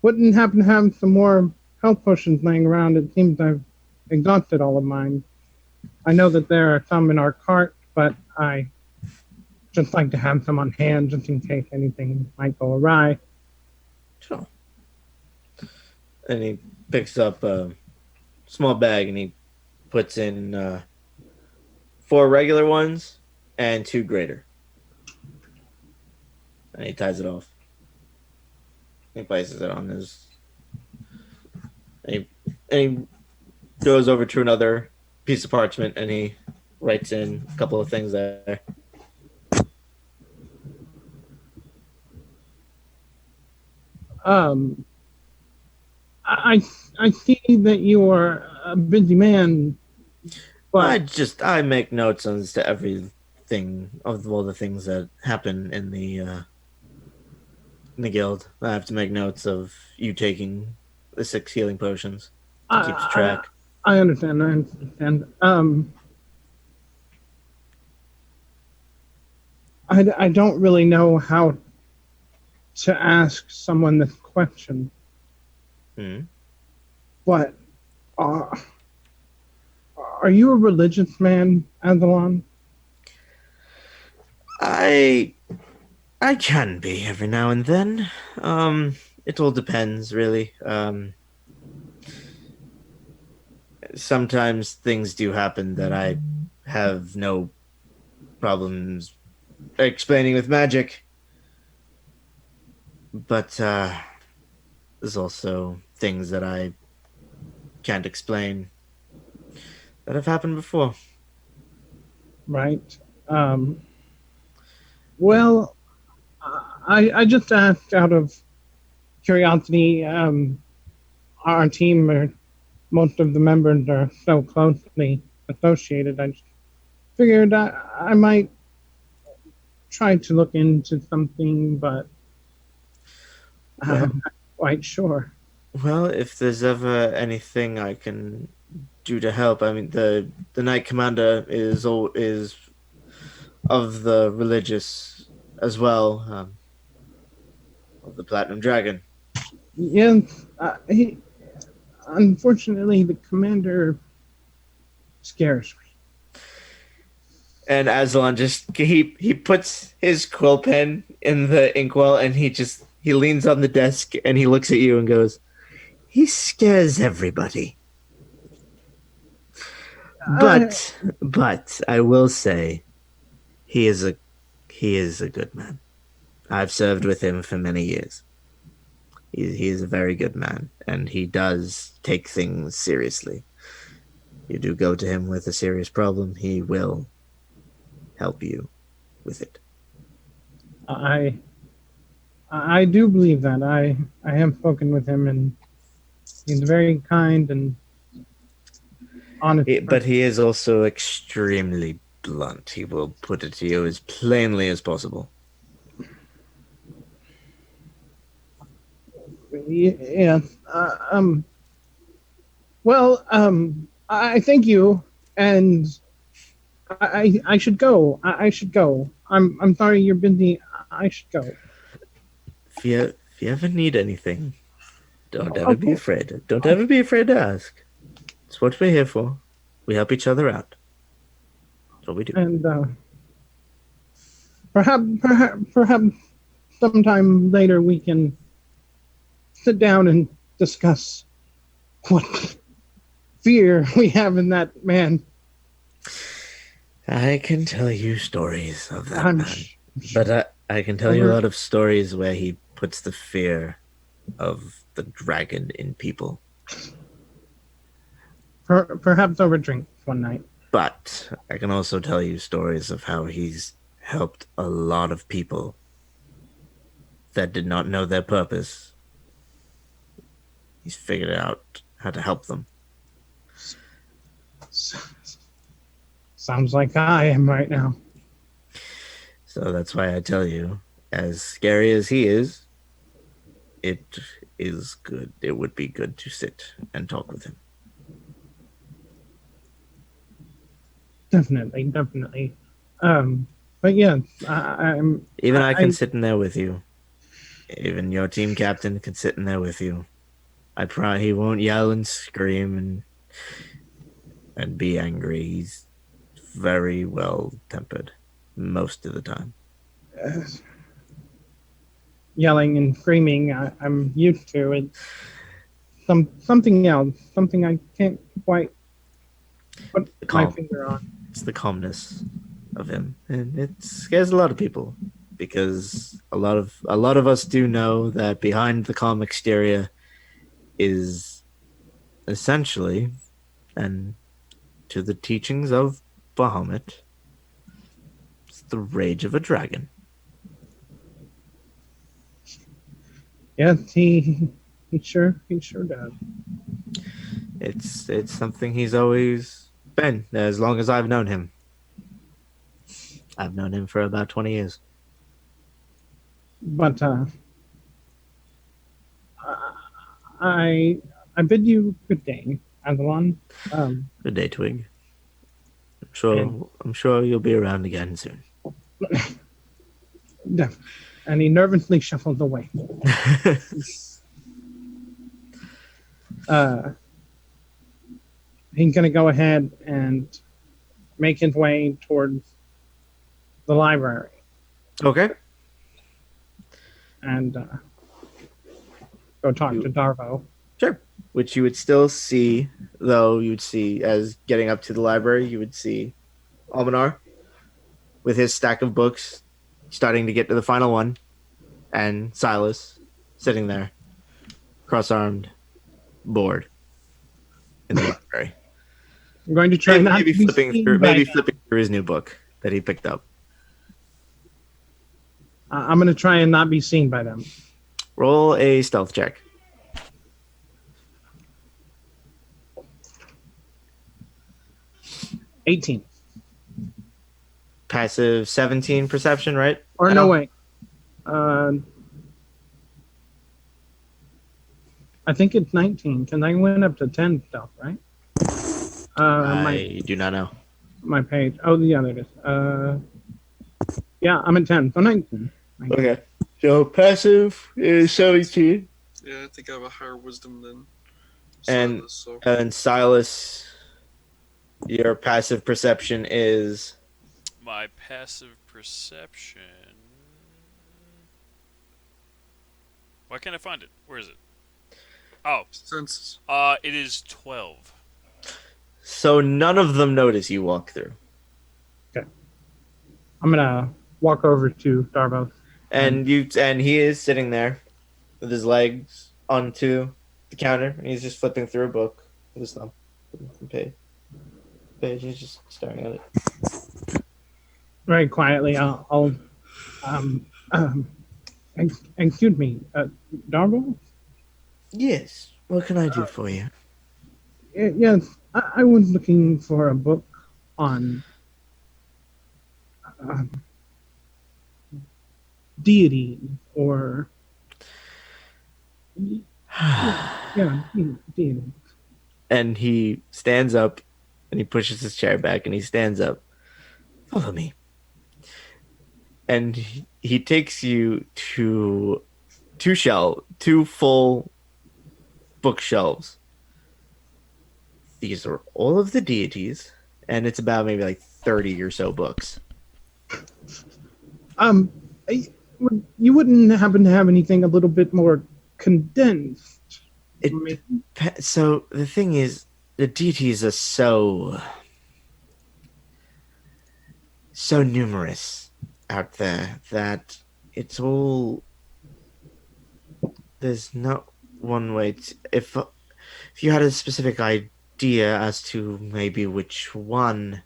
wouldn't happen to have some more health potions laying around. It seems I've exhausted all of mine. I know that there are some in our cart, but I just like to have some on hand just in case anything might go awry. Sure. And he picks up a small bag and he puts in 4 regular ones and 2 greater. And he ties it off. He places it on his... And he goes over to another piece of parchment and he writes in a couple of things there. I see that you are a busy man, but I make notes as to everything of all the things that happen in the guild. I have to make notes of you taking the 6 healing potions to keep track. I understand. I understand. I don't really know how to ask someone this question, but are you a religious man, Aslan? I can be every now and then. It all depends, really. Sometimes things do happen that I have no problems explaining with magic. But there's also things that I can't explain that have happened before. Right. Well, I just asked out of curiosity. Our team, or most of the members, are so closely associated. I just figured I might try to look into something, but I'm not quite sure. Well, if there's ever anything I can do to help, I mean the Knight Commander is of the religious as well, of the Platinum Dragon. Yes, unfortunately, the commander scares me. And Aslan just he puts his quill pen in the inkwell and he leans on the desk and he looks at you and goes, "He scares everybody." But I will say he is a good man. I've served with him for many years. He is a very good man, and he does take things seriously. You do go to him with a serious problem, he will help you with it. I do believe that. I have spoken with him, and he's very kind and honest. But he is also extremely blunt. He will put it to you as plainly as possible. Yeah. Well, I thank you, and I should go. I should go. I'm sorry you're busy. I should go. If you ever need anything, don't ever be afraid. Don't ever be afraid to ask. It's what we're here for. We help each other out. That's what we do. And perhaps sometime later we can sit down and discuss what fear we have in that man. I can tell you stories of that I'm man. But I can tell you a lot of stories where he puts the fear of the dragon in people. Perhaps over drinks one night. But I can also tell you stories of how he's helped a lot of people that did not know their purpose. He's figured out how to help them. Sounds like I am right now. So that's why I tell you, as scary as he is, it is good. It would be good to sit and talk with him. Definitely. But yeah, I'm. I can sit in there with you. Even your team captain can sit in there with you. He won't yell and scream and be angry. He's very well tempered most of the time. Yelling and screaming, I'm used to it. Something else, something I can't quite put my finger on. It's the calmness of him, and it scares a lot of people because a lot of us do know that behind the calm exterior is essentially, and to the teachings of Bahamut, it's the rage of a dragon. Yes, he sure does. It's something he's always been as long as I've known him. I've known him for about 20 years. But I bid you good day, Avalon. Good day, Twig. I'm sure you'll be around again soon. And he nervously shuffles away. He's gonna go ahead and make his way towards the library. Okay. And go talk to Darvo. Sure. Which you would still see, though, you would see as getting up to the library, you would see Almanar with his stack of books starting to get to the final one, and Silas sitting there, cross-armed, bored in the library. I'm going to try maybe flipping through his new book that he picked up. I'm going to try and not be seen by them. Roll a stealth check. $18. Passive 17 perception, right? Or no, wait. I think it's 19, because I went up to 10 stuff, right? My I do not know. my page. Oh, yeah, there it is. Yeah, I'm at 10, so 19. Okay. So passive is 17. Yeah, I think I have a higher wisdom than And Silas. So and Silas, your passive perception is My passive perception. Why can't I find it? Where is it? Oh, senses. it is 12. so none of them notice you walk through. I'm gonna walk over to Darvos. And he is sitting there with his legs onto the counter and he's just flipping through a book with his thumb. Page. He's just staring at it. Very quietly, I'll excuse me, Darvos? Yes. What can I do for you? Yes, I was looking for a book on um, deity or yeah, deity. And he stands up and he pushes his chair back and he stands up. Follow me. And he takes you to two full bookshelves. These are all of the deities, and it's about maybe like 30 or so books. You wouldn't happen to have anything a little bit more condensed? So the thing is, the deities are so numerous out there that it's all, there's not one way to, if you had a specific idea as to maybe which one,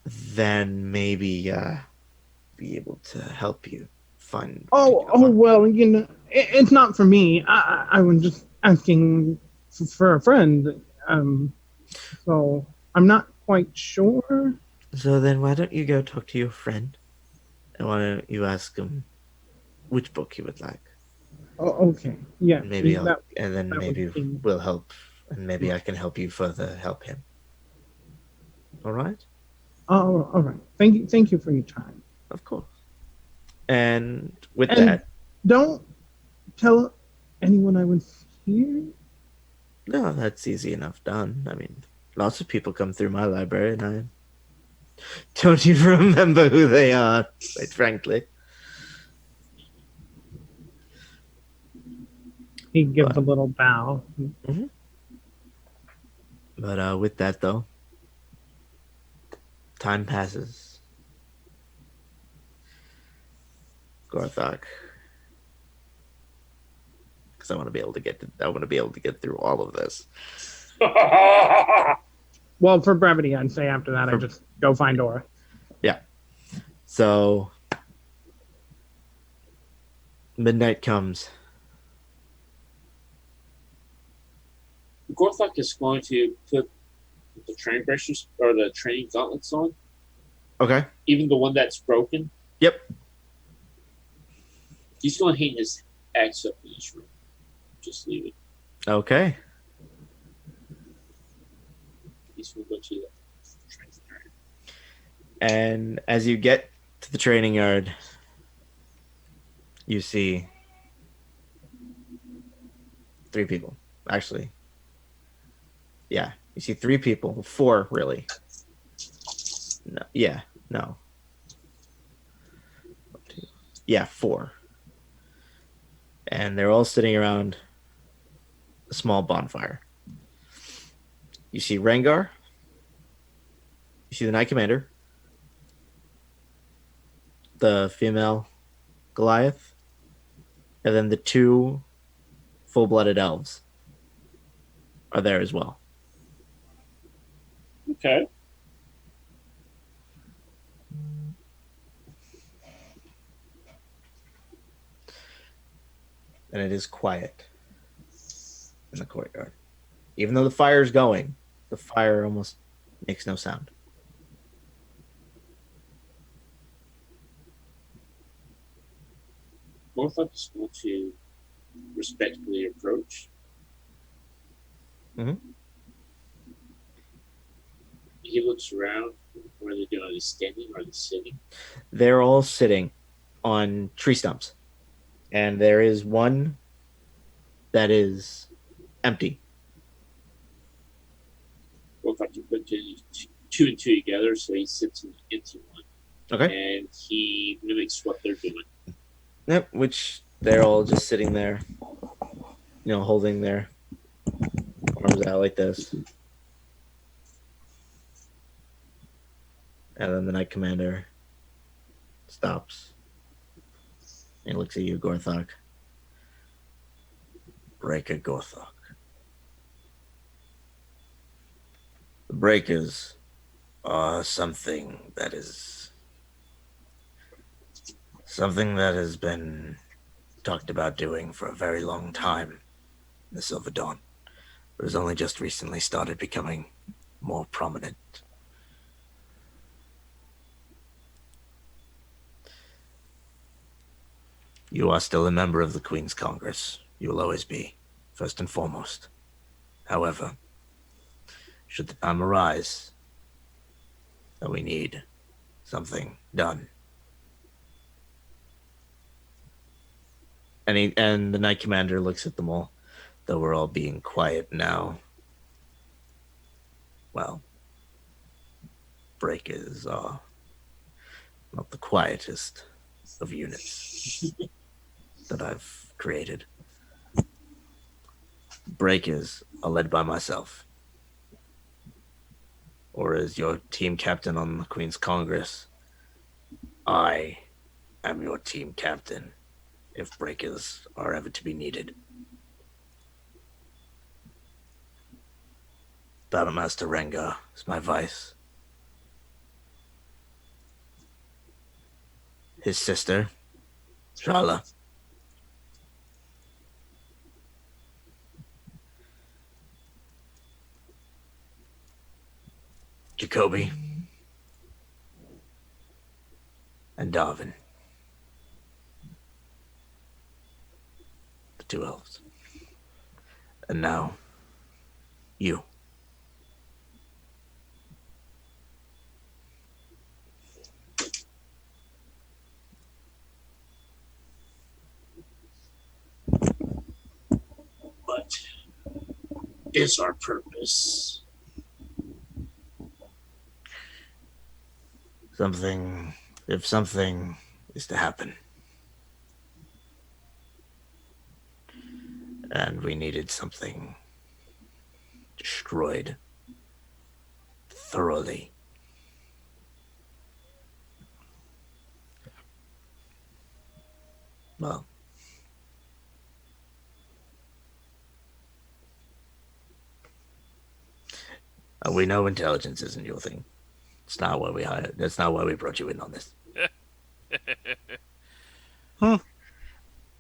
then maybe be able to help you find. Well, it's not for me. I was just asking for a friend. So I'm not quite sure. So then why don't you go talk to your friend and why don't you ask him which book he would like? Oh, okay. Yeah. Maybe would we'll help, and maybe I can help you further help him. All right? Oh, all right. Thank you for your time. Of course. And that, don't tell anyone I was here. no, that's easy enough done. I mean, lots of people come through my library, and I don't even remember who they are, quite frankly. He gives a little bow. Mm-hmm. But with that, though, time passes. GORTHOCK, because I want to be able to get through all of this. Well, for brevity, I'd say after that, I just go find Dora. Yeah. So midnight comes. GORTHOCK is going to put the training bracers or the training gauntlets on. Okay. Even the one that's broken. Yep. He's going to hang his axe up in his room. Just leave it. Okay. He's going to go to the training yard. And as you get to the training yard, you see 3 people. Actually, yeah, you see 3 people. 4, really. No, yeah, no. Yeah, 4. And they're all sitting around a small bonfire. You see Rengar. You see the Knight Commander. The female Goliath. And then the 2 full-blooded elves are there as well. Okay. And it is quiet in the courtyard. Even though the fire is going, the fire almost makes no sound. GORTHOCK is going to respectfully approach. Mhm. He looks around. What are they doing? Are they standing? Are they sitting? They're all sitting on tree stumps, and there is one that is empty. Gorthok can put two and two together, so he sits in the empty one, Okay. and he mimics what they're doing. Yep. Which they're all just sitting there, holding their arms out like this. And then the Knight Commander stops and looks at you, Gorthok. Breaker Gorthok. The breakers are something that has been talked about doing for a very long time in the Silver Dawn. It has only just recently started becoming more prominent. You are still a member of the Queen's Congress. You will always be, first and foremost. However, should the time arise that we need something done, and the Knight Commander looks at them all, though we're all being quiet now. Well, breakers are not the quietest of units that I've created. Breakers are led by myself, or as your team captain on the Queen's Congress, I am your team captain if breakers are ever to be needed. Battlemaster Rengar is my vice. His sister, Shala, Jacoby, and Darwin. The two elves. And now, you. What is our purpose? If something is to happen, and we needed something destroyed thoroughly, well, we know intelligence isn't your thing. It's not why we hired. That's not why we brought you in on this.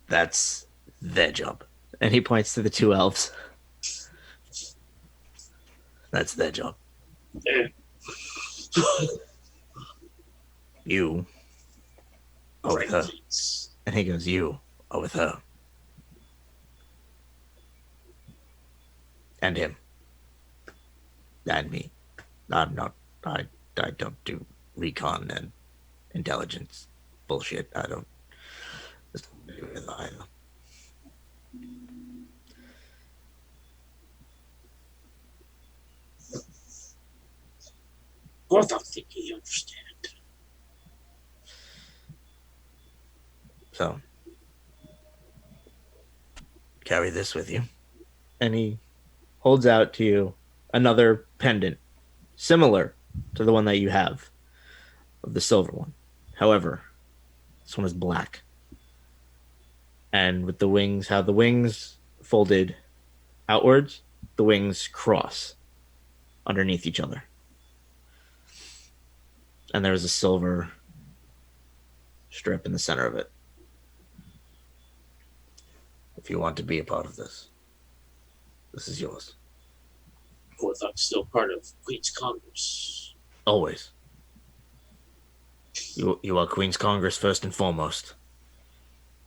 That's their job. And he points to the two elves. That's their job. You are with her. And he goes, you are with her. And him. And me. I'm not, I don't do recon and intelligence bullshit. I don't do it either. Gorthok think you understand. So, carry this with you. And he holds out to you another pendant, similar to the one that you have, of the silver one. However, this one is black. And with the wings, how the wings folded outwards, the wings cross underneath each other. And there's a silver strip in the center of it. If you want to be a part of this, this is yours. Gorthok's still part of Queen's Congress. Always. You are Queen's Congress first and foremost.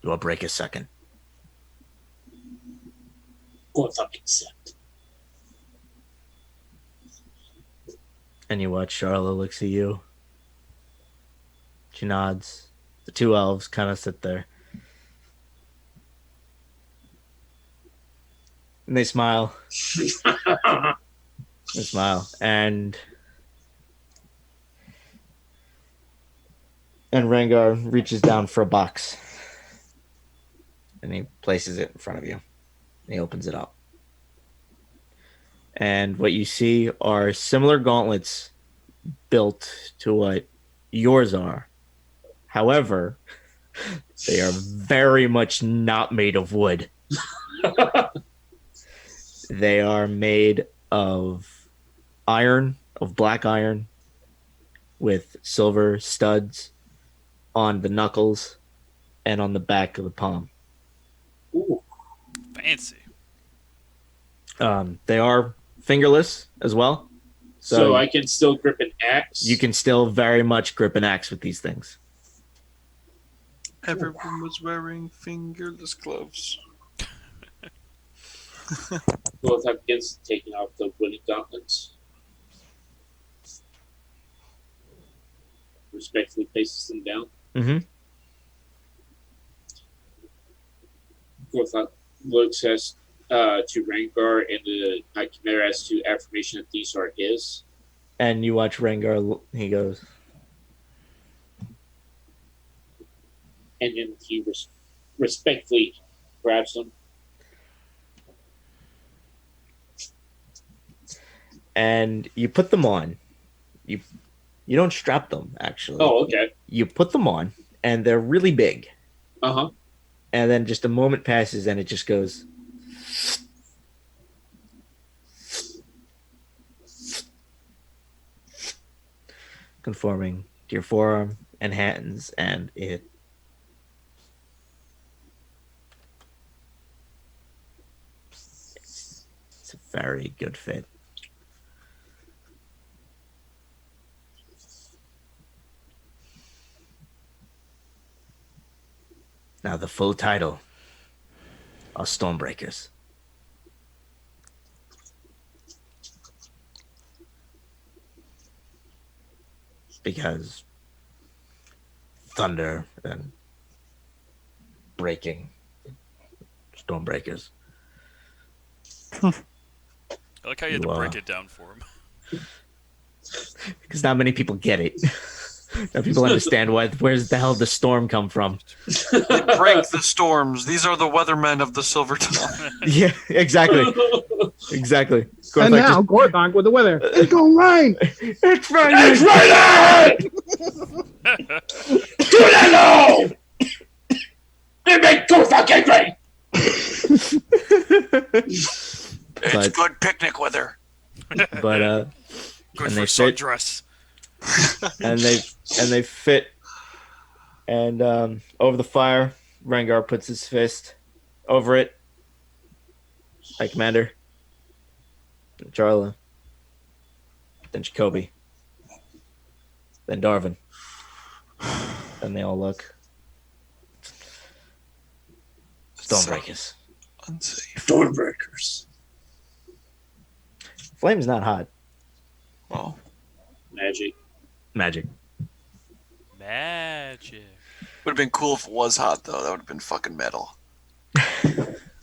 You are Breaker second. Gorthok accept. And you watch Charla looks at you. She nods. The two elves kind of sit there. And they smile. They smile. And Rengar reaches down for a box. And he places it in front of you. He opens it up. And what you see are similar gauntlets built to what yours are. However, they are very much not made of wood. They are made of iron, of black iron, with silver studs on the knuckles and on the back of the palm. Ooh. Fancy. They are fingerless as well. So I can still grip an axe? You can still very much grip an axe with these things. Everyone was wearing fingerless gloves. Gorthok begins taking off the wooden gauntlets. Respectfully places them down. Mm-hmm. Gorthok looks as to Rengar and the Night Chimera as to affirmation that these are his. And you watch Rengar, he goes, And then he respectfully grabs them. and you put them on. You don't strap them, actually. Oh, okay. You put them on, and they're really big. Uh-huh. And then just a moment passes, and it just goes. Conforming to your forearm and hands, and it's a very good fit. Now the full title are Stormbreakers. Because thunder and breaking Stormbreakers. I like how you had to You, break it down for him. Because not many people get it. Not people understand where's the hell the storm come from. They break the storms. These are the weathermen of the Silver Tongue. Yeah, exactly. Exactly. And now, Gorthok with the weather. It's gonna rain! It's raining! It's raining! Do that now! They make Gorthok angry! It's good picnic weather. But Good and for they sundress. and they fit. And over the fire, Rengar puts his fist over it. Like Commander. Then Charla. Then Jacoby. Then Darvin. Then they all look. Stormbreakers. Unsafe. Stormbreakers. Flame's not hot. Well, Magic. Magic. Magic. would have been cool if it was hot, though. That would have been fucking metal.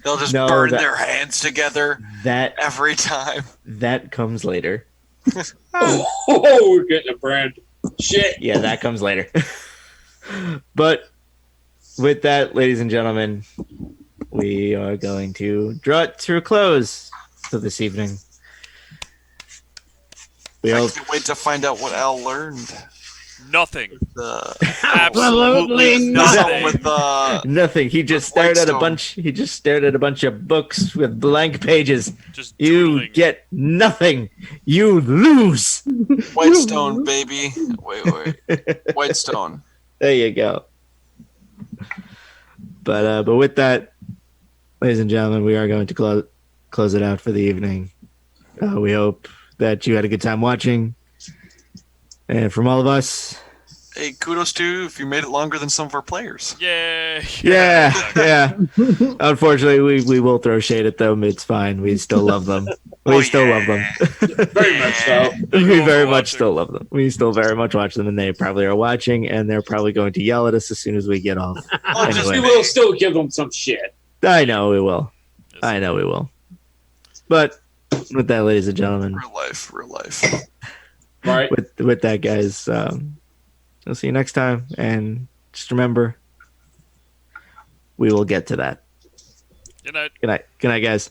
They'll just No, burn that- their hands together That every time. that comes later. Oh, we're getting a brand. Shit. Yeah, that comes later. But with that, ladies and gentlemen, we are going to draw it to a close for this evening. We I hope can't wait to find out what Al learned. Nothing. The Absolutely nothing. with nothing. He just stared at a bunch. He just stared at a bunch of books with blank pages. Just You doodling. get nothing. You lose. Whitestone, baby. Wait. Whitestone. There you go. But with that, ladies and gentlemen, we are going to close it out for the evening. We hope that you had a good time watching. And from all of us, Hey, kudos to you if you made it longer than some of our players. Yay! Yeah, exactly. yeah. Unfortunately, we will throw shade at them. It's fine. We still love them. We Oh, still love yeah. them. Very much so. Thank you We all very for much watching. still love them. We still very much watch them, and they probably are watching, and they're probably going to yell at us as soon as we get off. Oh, just we Anyway. will still give them some shit. I know we will. Yes. I know we will. But with that, ladies and gentlemen, Real life. Right? with that, guys, I'll see you next time, and just remember, we will get to that. Good night. Good night, guys.